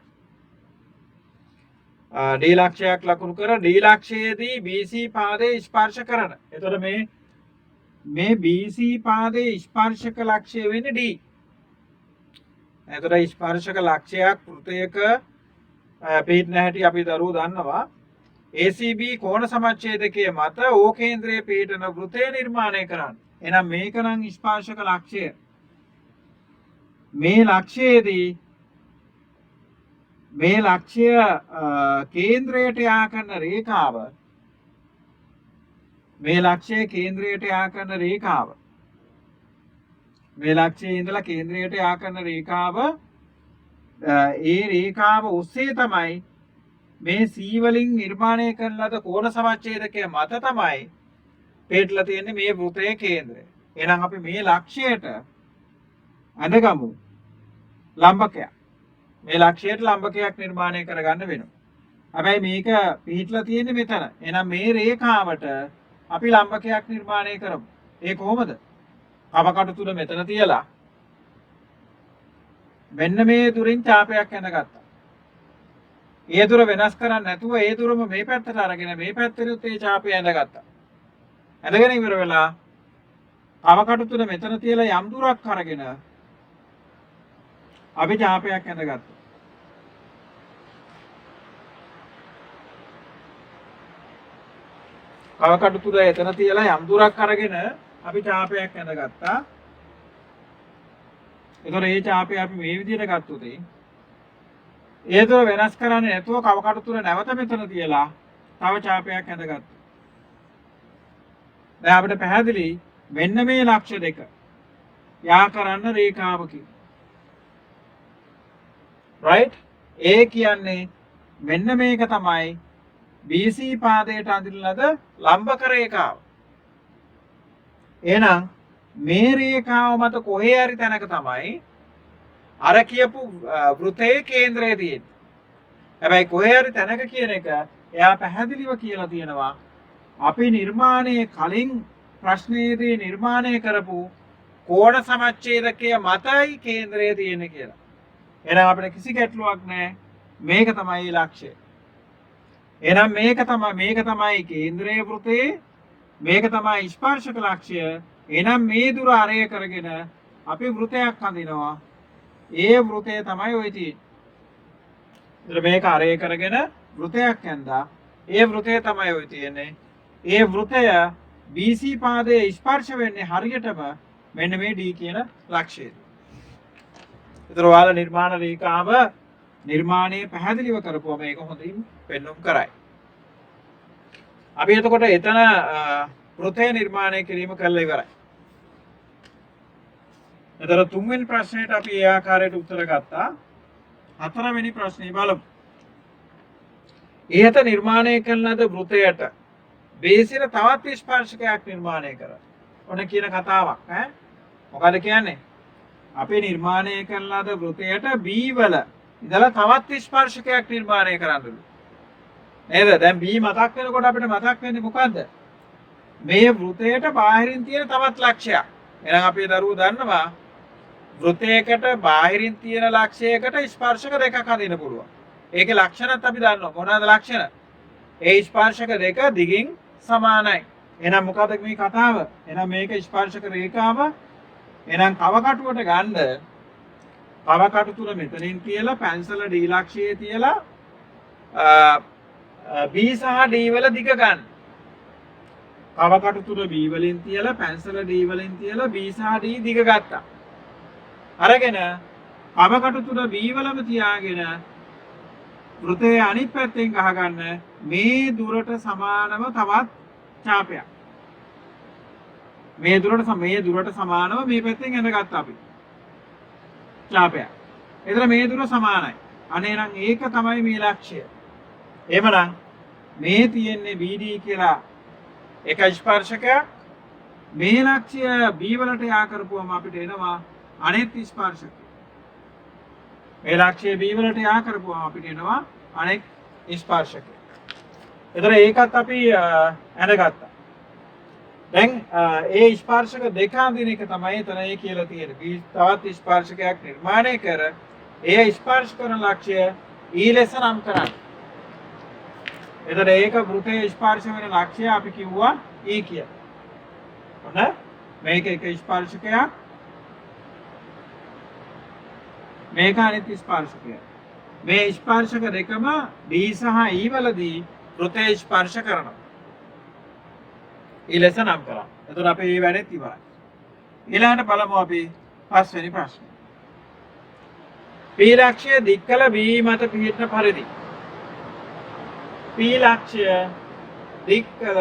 Speaker 1: D ලක්ෂයක් ලකුණු කර D ලක්ෂයේදී BC පාදයේ ස්පර්ශ කරන. එතකොට මේ BC පාදයේ ස්පර්ශක ලක්ෂය වෙන්නේ D. එතකොට ස්පර්ශක ලක්ෂයක් වෘතයක පිහිටන හැටි අපි දරුවෝ දන්නවා. ACB කෝණ සමච්ඡේදකයේ මත O කේන්ද්‍රයේ පිහිටන වෘතය නිර්මාණය කරන්න. එහෙනම් මේක නම් ස්පර්ශක ලක්ෂය. මේ ලක්ෂයේදී මේ ලක්ෂ්‍ය කේන්ද්‍රයට යා කරන රේඛාව මේ ලක්ෂ්‍ය කේන්ද්‍රයට යා කරන රේඛාව මේ ලක්ෂ්‍යයේ ඉඳලා කේන්ද්‍රයට යා කරන රේඛාව ඒ රේඛාව ඔස්සේ තමයි මේ C වලින් නිර්මාණය කරන ලද කෝණ සමච්ඡේදකය මත තමයි පිටලා තියෙන්නේ මේ වෘතයේ කේන්ද්‍රය. එහෙනම් අපි මේ ලක්ෂ්‍යයට අඳගමු ලම්බකයක්. මේ ලක්ෂ්‍යයට ලම්බකයක් නිර්මාණය කරගන්න වෙනවා. හැබැයි මේක පිහිටලා තියෙන්නේ මෙතන. එහෙනම් මේ රේඛාවට අපි ලම්බකයක් නිර්මාණය කරමු. ඒ කොහොමද? කව කටු තුන මෙතන තියලා මෙන්න මේ දුරින් ඡාපයක් ඇඳගත්තා. ඒ දුර වෙනස් කරන්නේ නැතුව ඒ දුරම මේ පැත්තට අරගෙන මේ පැත්තට ඒ ඡාපය ඇඳගත්තා. ඇඳගෙන ඉවර වෙලා කව කටු තුන මෙතන තියලා යම් දුරක් අරගෙන අපි ඡාපයක් ඇඳගත්තා. කව කටු තුන එතන තියලා යම් දුරක් අරගෙන අපි ඡාපයක් ඇඳගත්තා. ඒතර මේ ඡාපය අපි මේ විදිහට ගත්තොත් ඒ දුර වෙනස් කරන්නේ නැතුව කව කටු තුන නැවත මෙතන තියලා තව ඡාපයක් ඇඳගත්තා. දැන් අපිට පැහැදිලි මෙන්න මේ ලක්ෂ්‍ය දෙක යා කරන්න රේඛාවකින්. right? ඒ කියන්නේ මෙන්න මේක තමයි BC පාදයට අඳින ලද ලම්බක රේඛාව. එහෙනම් මේ රේඛාව මත කොහේ හරි තැනක තමයි අර කියපු වෘතයේ කේන්ද්‍රය තියෙන්නේ. හැබැයි කොහේ හරි තැනක කියන එක එයා පැහැදිලිව කියලා තියෙනවා. අපි නිර්මාණයේ කලින් ප්‍රශ්නයේදී නිර්මාණය කරපු කෝණ සමච්ඡේදකය මතයි කේන්ද්‍රය තියෙන්නේ කියලා. එහෙනම් අපිට කිසි ගැටලුවක් නැහැ. මේක තමයි ලක්ෂ්‍යය. එහෙනම් මේක තමයි කේන්ද්‍රයේ වෘතයේ මේක තමයි ස්පර්ශක ලක්ෂ්‍ය. එහෙනම් මේ දුර අරය කරගෙන අපි වෘතයක් අඳිනවා. ඒ වෘතය තමයි ඔය තියෙන්නේ. ඉතින් මේක අරය කරගෙන වෘතයක් ඇඳා. ඒ වෘතය තමයි ඔය තියෙන්නේ. ඒ වෘතය BC පාදයේ ස්පර්ශ වෙන්නේ හරියටම මෙන්න මේ D කියන ලක්ෂ්‍යයට. ඒතර ඔයාලා නිර්මාණ රේඛාව නිර්මාණය පැහැදිලිව කරපුවා මේක හොඳින් පෙන්වුම් කරයි. අපි එතකොට එතන වෘතය නිර්මාණය කිරීම කළා ඉවරයි. එතන තුන්වෙනි ප්‍රශ්නෙට අපි ඒ ආකාරයට උත්තර ගත්තා. හතරවෙනි ප්‍රශ්නේ බලමු. ඉහත නිර්මාණය කරන ලද වෘතයට බේසිර තවත් ස්පර්ශකයක් නිර්මාණය කරා. ඔන්න කියන කතාවක් ඈ. මොකද කියන්නේ? අපි නිර්මාණය කරන ලද වෘතයට B වල ඉඳලා තවත් ස්පර්ශකයක් නිර්මාණය කරන්නලු. නේද? දැන් B මතක් වෙනකොට අපිට මතක් වෙන්නේ මොකද්ද? මේ වෘතයට බාහිරින් තියෙන තවත් ලක්ෂයක්. එහෙනම් අපි දරුවෝ දන්නවා වෘතයකට බාහිරින් තියෙන ලක්ෂයකට ස්පර්ශක දෙකක් අඳින්න පුළුවන්. ඒකේ ලක්ෂණත් අපි දන්නවා. මොනවාද ලක්ෂණ? ඒ ස්පර්ශක දෙක දිගින් සමානයි. එහෙනම් මොකද මේ කතාව? එහෙනම් මේක ස්පර්ශක රේඛාව. එහෙනම් කවකටුවට ගන්න කවකටු තුන මෙතනින් තියලා පැන්සල D ලක්ෂයේ තියලා B සහ D වල දිග ගන්න. කවකටු තුන B වලින් තියලා පැන්සල D වලින් තියලා B සහ D දිග ගත්තා. අරගෙන කවකටු තුන B වලම තියාගෙන වෘතයේ අනිත් පැත්තෙන් ගහගන්න මේ දුරට සමානව තවත් ඡාපයක්. මේ දුරට සමානව මේ පැත්තෙන් ඇඳගත්තා අපි. ඡාපයක්. එතන මේ දුර සමානයි. අනේ නම් ඒක තමයි මේ ලක්ෂ්‍යය. එහෙමනම් මේ තියෙන්නේ BD කියලා එක ස්පර්ශකයක්. මේ ලක්ෂ්‍ය B වලට යා කරපුවම අපිට එනවා අනෙත් ස්පර්ශකය. මේ ලක්ෂ්‍ය B වලට යා කරපුවම අපිට එනවා අනෙක් ස්පර්ශකය. එතන ඒකත් අපි ඇඳගත්තා. දැන් ඒ ස්පර්ශක දෙක අඳින එක තමයි එතන ඒ කියලා තියෙන්නේ. තවත් ස්පර්ශකයක් නිර්මාණය කර ඒ ස්පර්ශ කරන ලක්ෂ්‍ය E ලෙස නම් කරන්නේ. එතන ඒක වෘතයේ ස්පර්ශ වෙන ලක්ෂ්‍ය අපි කිව්වා E කියලා. ඔන්න මේක එක ස්පර්ශකයක්. මේක අනිත් ස්පර්ශකයක්. මේ ස්පර්ශක දෙකම D සහ E වලදී වෘතයේ ස්පර්ශ කරනවා. ඊළඟ නම් කරා. එතකොට අපි මේ වැඩේත් ඉවරයි. ඊළඟට බලමු අපි පස්වෙනි ප්‍රශ්නේ. P ලක්ෂ්‍ය දික්කල B මත පිහිටන පරිදි. P ලක්ෂ්‍ය දික්කල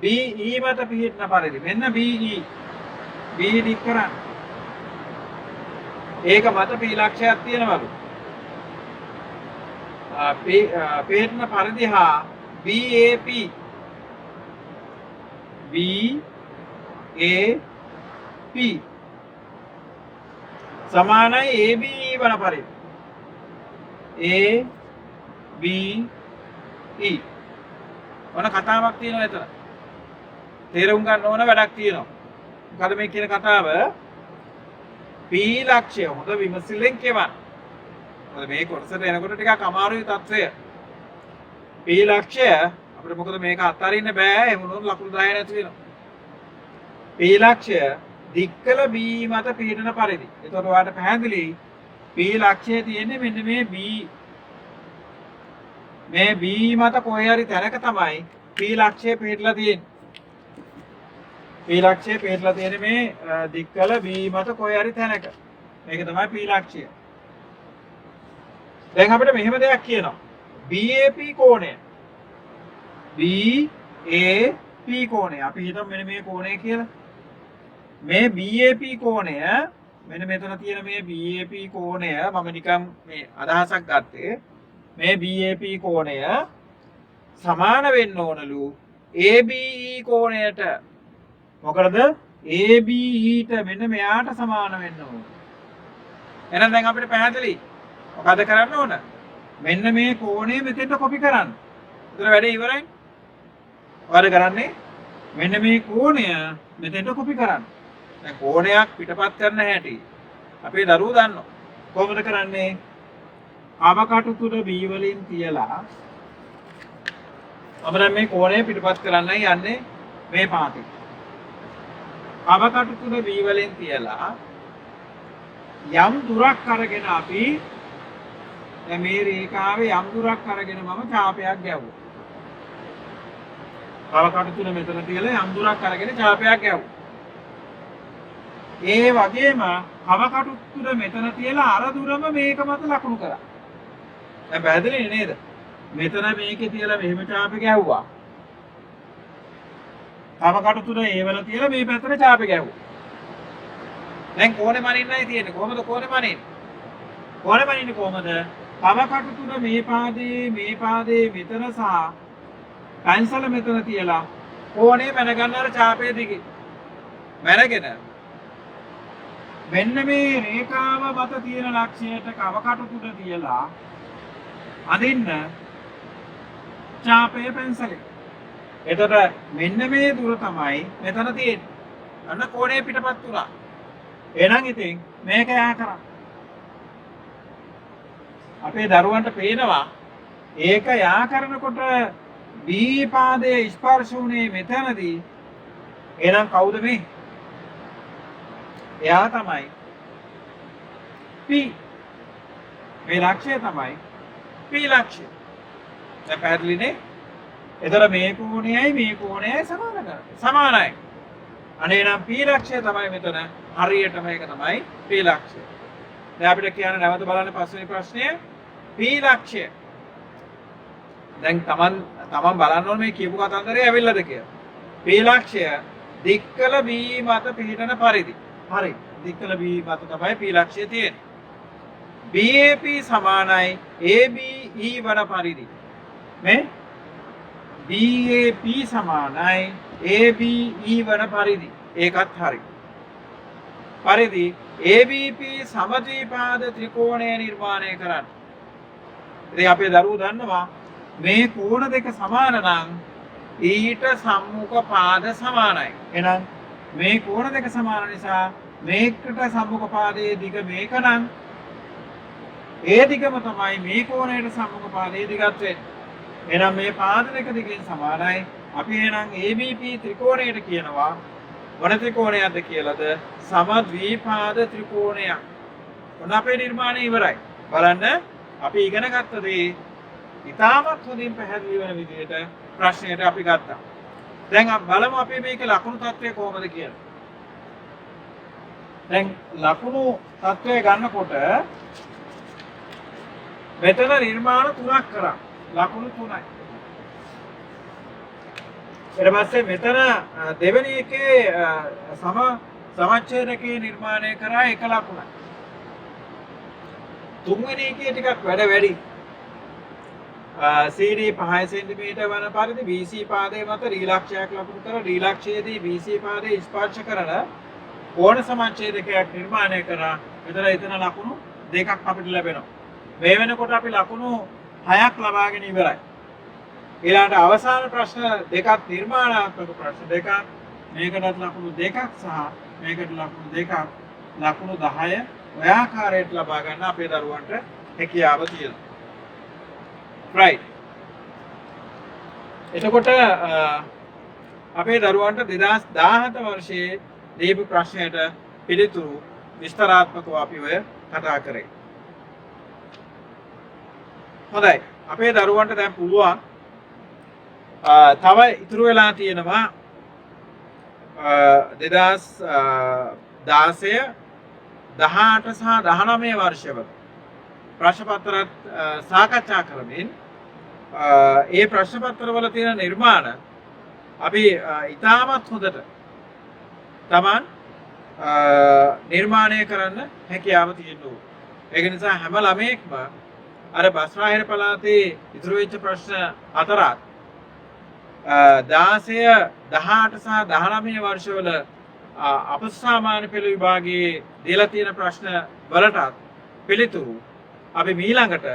Speaker 1: B E මත පිහිටන පරිදි. මෙන්න B E. B දික් කරන්න. ඒක මත P ලක්ෂ්‍යයක් තියෙනවලු. පිහිටන පරිදි හා BAP BAP සමානයි ABE වන පරිදි. ABE ඔන්න කතාවක් තියෙනවා එතන. තේරුම් ගන්න ඕන වැඩක් තියෙනවා. මොකද මේ කියන කතාව P ලක්ෂ්‍ය හොඳ විමසිල්ලෙන් කියවන්න. මොකද මේ කොටසට එනකොට ටිකක් අමාරුයි තත්ත්වය. P ලක්ෂ්‍ය අපිට මොකද මේක අත්හරින්න බෑ. එහෙම වුණොත් ලකුණු 10 නැති වෙනවා. P ලක්ෂ්‍ය දික්කල B මත පිහිටන පරිදි. එතකොට ඔයාලට පැහැදිලි P ලක්ෂ්‍යය තියෙන්නේ මෙන්න මේ B මත කොහේ හරි තැනක තමයි P ලක්ෂ්‍යය පිහිටලා තියෙන්නේ. P ලක්ෂ්‍යය පිහිටලා තියෙන්නේ මේ දික්කල B මත කොහේ හරි තැනක. මේක තමයි P ලක්ෂ්‍යය. දැන් අපිට මෙහෙම දෙයක් කියනවා. BAP කෝණය. BAP කෝණය. අපි හිතමු මෙන්න මේ කෝණය කියලා. මේ BAP කෝණය මෙන්න මෙතන තියෙන මේ BAP කෝණය මම නිකන් මේ අදහසක් ගත්තේ. මේ BAP කෝණය සමාන වෙන්න ඕනලු ABE කෝණයට. මොකද ABE ට මෙන්න මෙයාට සමාන වෙන්න ඕන. එහෙනම් දැන් අපිට පැහැදිලි. මොකද කරන්න ඕන? මෙන්න මේ කෝණය මෙතෙන්ට කොපි කරන්න. ඒතර වැඩේ ඉවරයි. ඔයාලා කරන්නේ මෙන්න මේ කෝණය මෙතෙන්ට කොපි කරන්න. දැන් කෝණයක් පිටපත් කරන්න හැටි අපේ දරුවෝ දන්නවා. කොහොමද කරන්නේ? අවකටු තුන B වලින් තියලා අපිට මේ කෝණය පිටපත් කරන්නයි යන්නේ මේ පාතේ. අවකටු තුන B වලින් තියලා යම් දුරක් අරගෙන අපි දැන් මේ රේඛාවේ යම් දුරක් අරගෙන මම ඡාපයක් ගැහුවා. අවකටු තුන මෙතන තියලා යම් දුරක් අරගෙන ඡාපයක් ගැහුවා. ඒ වගේම අවකටු තුන මෙතන තියලා අර දුරම මේක මත ලකුණු කරා. දැන් පැහැදිලි නේද? මෙතන මේකේ තියලා මෙහෙම ඡාපේ ගැහුවා. අවකටු තුන ඒ වල තියලා මේ පැත්තට ඡාපේ ගැහුවා. දැන් කෝණේ මනින්නයි තියෙන්නේ. කොහොමද කෝණේ මනින්නේ? කෝණේ මනින්නේ කොහොමද? අවකටු තුන මේ පාදයේ මෙතන සහ පැන්සල මෙතන තියලා කෝණේ මැන ගන්න අර ඡාපයේ දිගේ. මැනගෙන මෙන්න මේ රේඛාව මත තියෙන ලක්ෂයට අවකටු තුන තියලා අදින්න ඡාපයේ පැන්සලේ. එතකොට මෙන්න මේ දුර තමයි මෙතන තියෙන්නේ. අන්න කෝණේ පිටපත් වුණා. එහෙනම් ඉතින් මේක යා කරා. අපේ දරුවන්ට පේනවා ඒක යා කරනකොට B පාදයේ ස්පර්ශ වුණේ මෙතනදී. එහෙනම් කවුද මේ? එයා තමයි P. මේ ලක්ෂය තමයි P ලක්ෂය. දැන් පැහැදිලිනේ? එතකොට මේ කෝණයයි සමානයි. අනේ නම් P ලක්ෂය තමයි මෙතන. හරියට මේක තමයි P ලක්ෂය. දැන් අපිට කියන්න නැවත බලන්න පස්වෙනි ප්‍රශ්නය P ලක්ෂය. දැන් තමන් බලන්න ඕනේ මේ කියපු කතන්දරේ ඇවිල්ලාද කියලා. P ලක්ෂය දික්කල B මත පිහිටන පරිදි. හරි. දික්කල B මත තමයි P ලක්ෂය තියෙන්නේ. BAP සමානයි ABE වන පරිදි. මේ BAP සමානයි ABE වන පරිදි. ඒකත් හරි. පරිදි ABP සමද්විපාද ත්‍රිකෝණය නිර්මාණය කරන්න. ඉතින් අපේ දරුවෝ දන්නවා මේ කෝණ දෙක සමාන නම් ඊට සම්මුඛ පාද සමානයි. එහෙනම් මේ කෝණ දෙක සමාන නිසා මේකට සම්මුඛ පාදයේ දිග මේක නම් ඒ දිගම තමයි මේ කෝණයට සම්මුඛ පාදයේ දිගත් වෙන්නේ. එහෙනම් මේ පාද දෙක දිගෙන් සමානයි. අපි එහෙනම් ABP ත්‍රිකෝණයට කියනවා මොන ත්‍රිකෝණයක්ද කියලාද? සමද්විපාද ත්‍රිකෝණයක්. ඔන්න අපේ නිර්මාණය ඉවරයි. බලන්න අපි ඉගෙන ගත්ත දේ ඉතාමත් හොඳින් පැහැදිලි වෙන විදිහට ප්‍රශ්නයට අපි ගත්තා. දැන් බලමු අපි මේකේ ලකුණු තත්ත්වය කොහොමද කියලා. දැන් ලකුණු තත්ත්වය ගන්නකොට මෙතන නිර්මාණ තුනක් කරා. ලකුණු තුනයි. ඊට පස්සේ මෙතන දෙවෙනි එකේ සමච්ඡේදකේ නිර්මාණය කරා එක ලකුණයි. තුන්වෙනි එකේ ටිකක් වැඩ වැඩි. CD 5 cm වන පරිදි BC පාදයේ මත රීලක්ෂයක් ලකුණු කර රීලක්ෂයේදී BC පාදයේ ස්පර්ශ කරන කෝණ සමච්ඡේදකයක් නිර්මාණය කරා. එතන ලකුණු දෙකක් අපිට ලැබෙනවා. මේ වෙනකොට අපි ලකුණු 6ක් ලබාගෙන ඉවරයි. ඊළඟට අවසාන ප්‍රශ්න දෙකක් නිර්මාණාත්මක ප්‍රශ්න දෙකක්. මේකටත් ලකුණු දෙකක් සහ මේකට ලකුණු දෙකක්. ලකුණු 10 ඔය ආකාරයට ලබා ගන්න අපේ දරුවන්ට හැකියාව තියෙනවා. right. එතකොට අපේ දරුවන්ට 2017 වර්ෂයේ දීපු ප්‍රශ්නයට පිළිතුරු විස්තරාත්මකව අපි ඔය කතා කරේ. හොඳයි. අපේ දරුවන්ට දැන් පුළුවන් තව ඉතුරු වෙලා තියෙනවා 2016 18 සහ 19 වර්ෂවල ප්‍රශ්න පත්‍රත් සාකච්ඡා කරමින් ඒ ප්‍රශ්න පත්‍රවල තියෙන නිර්මාණ අපි ඉතාමත් හොඳට තමන් නිර්මාණය කරන්න හැකියාව තියෙනවා. ඒක නිසා හැම ළමයෙක්ම අර බස්නාහිර පළාතේ ඉතුරු වෙච්ච ප්‍රශ්න අතරත් 16 18 සහ 19 වර්ෂවල අපසාමාන්‍ය පෙළ විභාගයේ දීලා තියෙන ප්‍රශ්න වලටත් පිළිතුරු අපි මීළඟට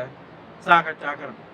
Speaker 1: සාකච්ඡා කරමු.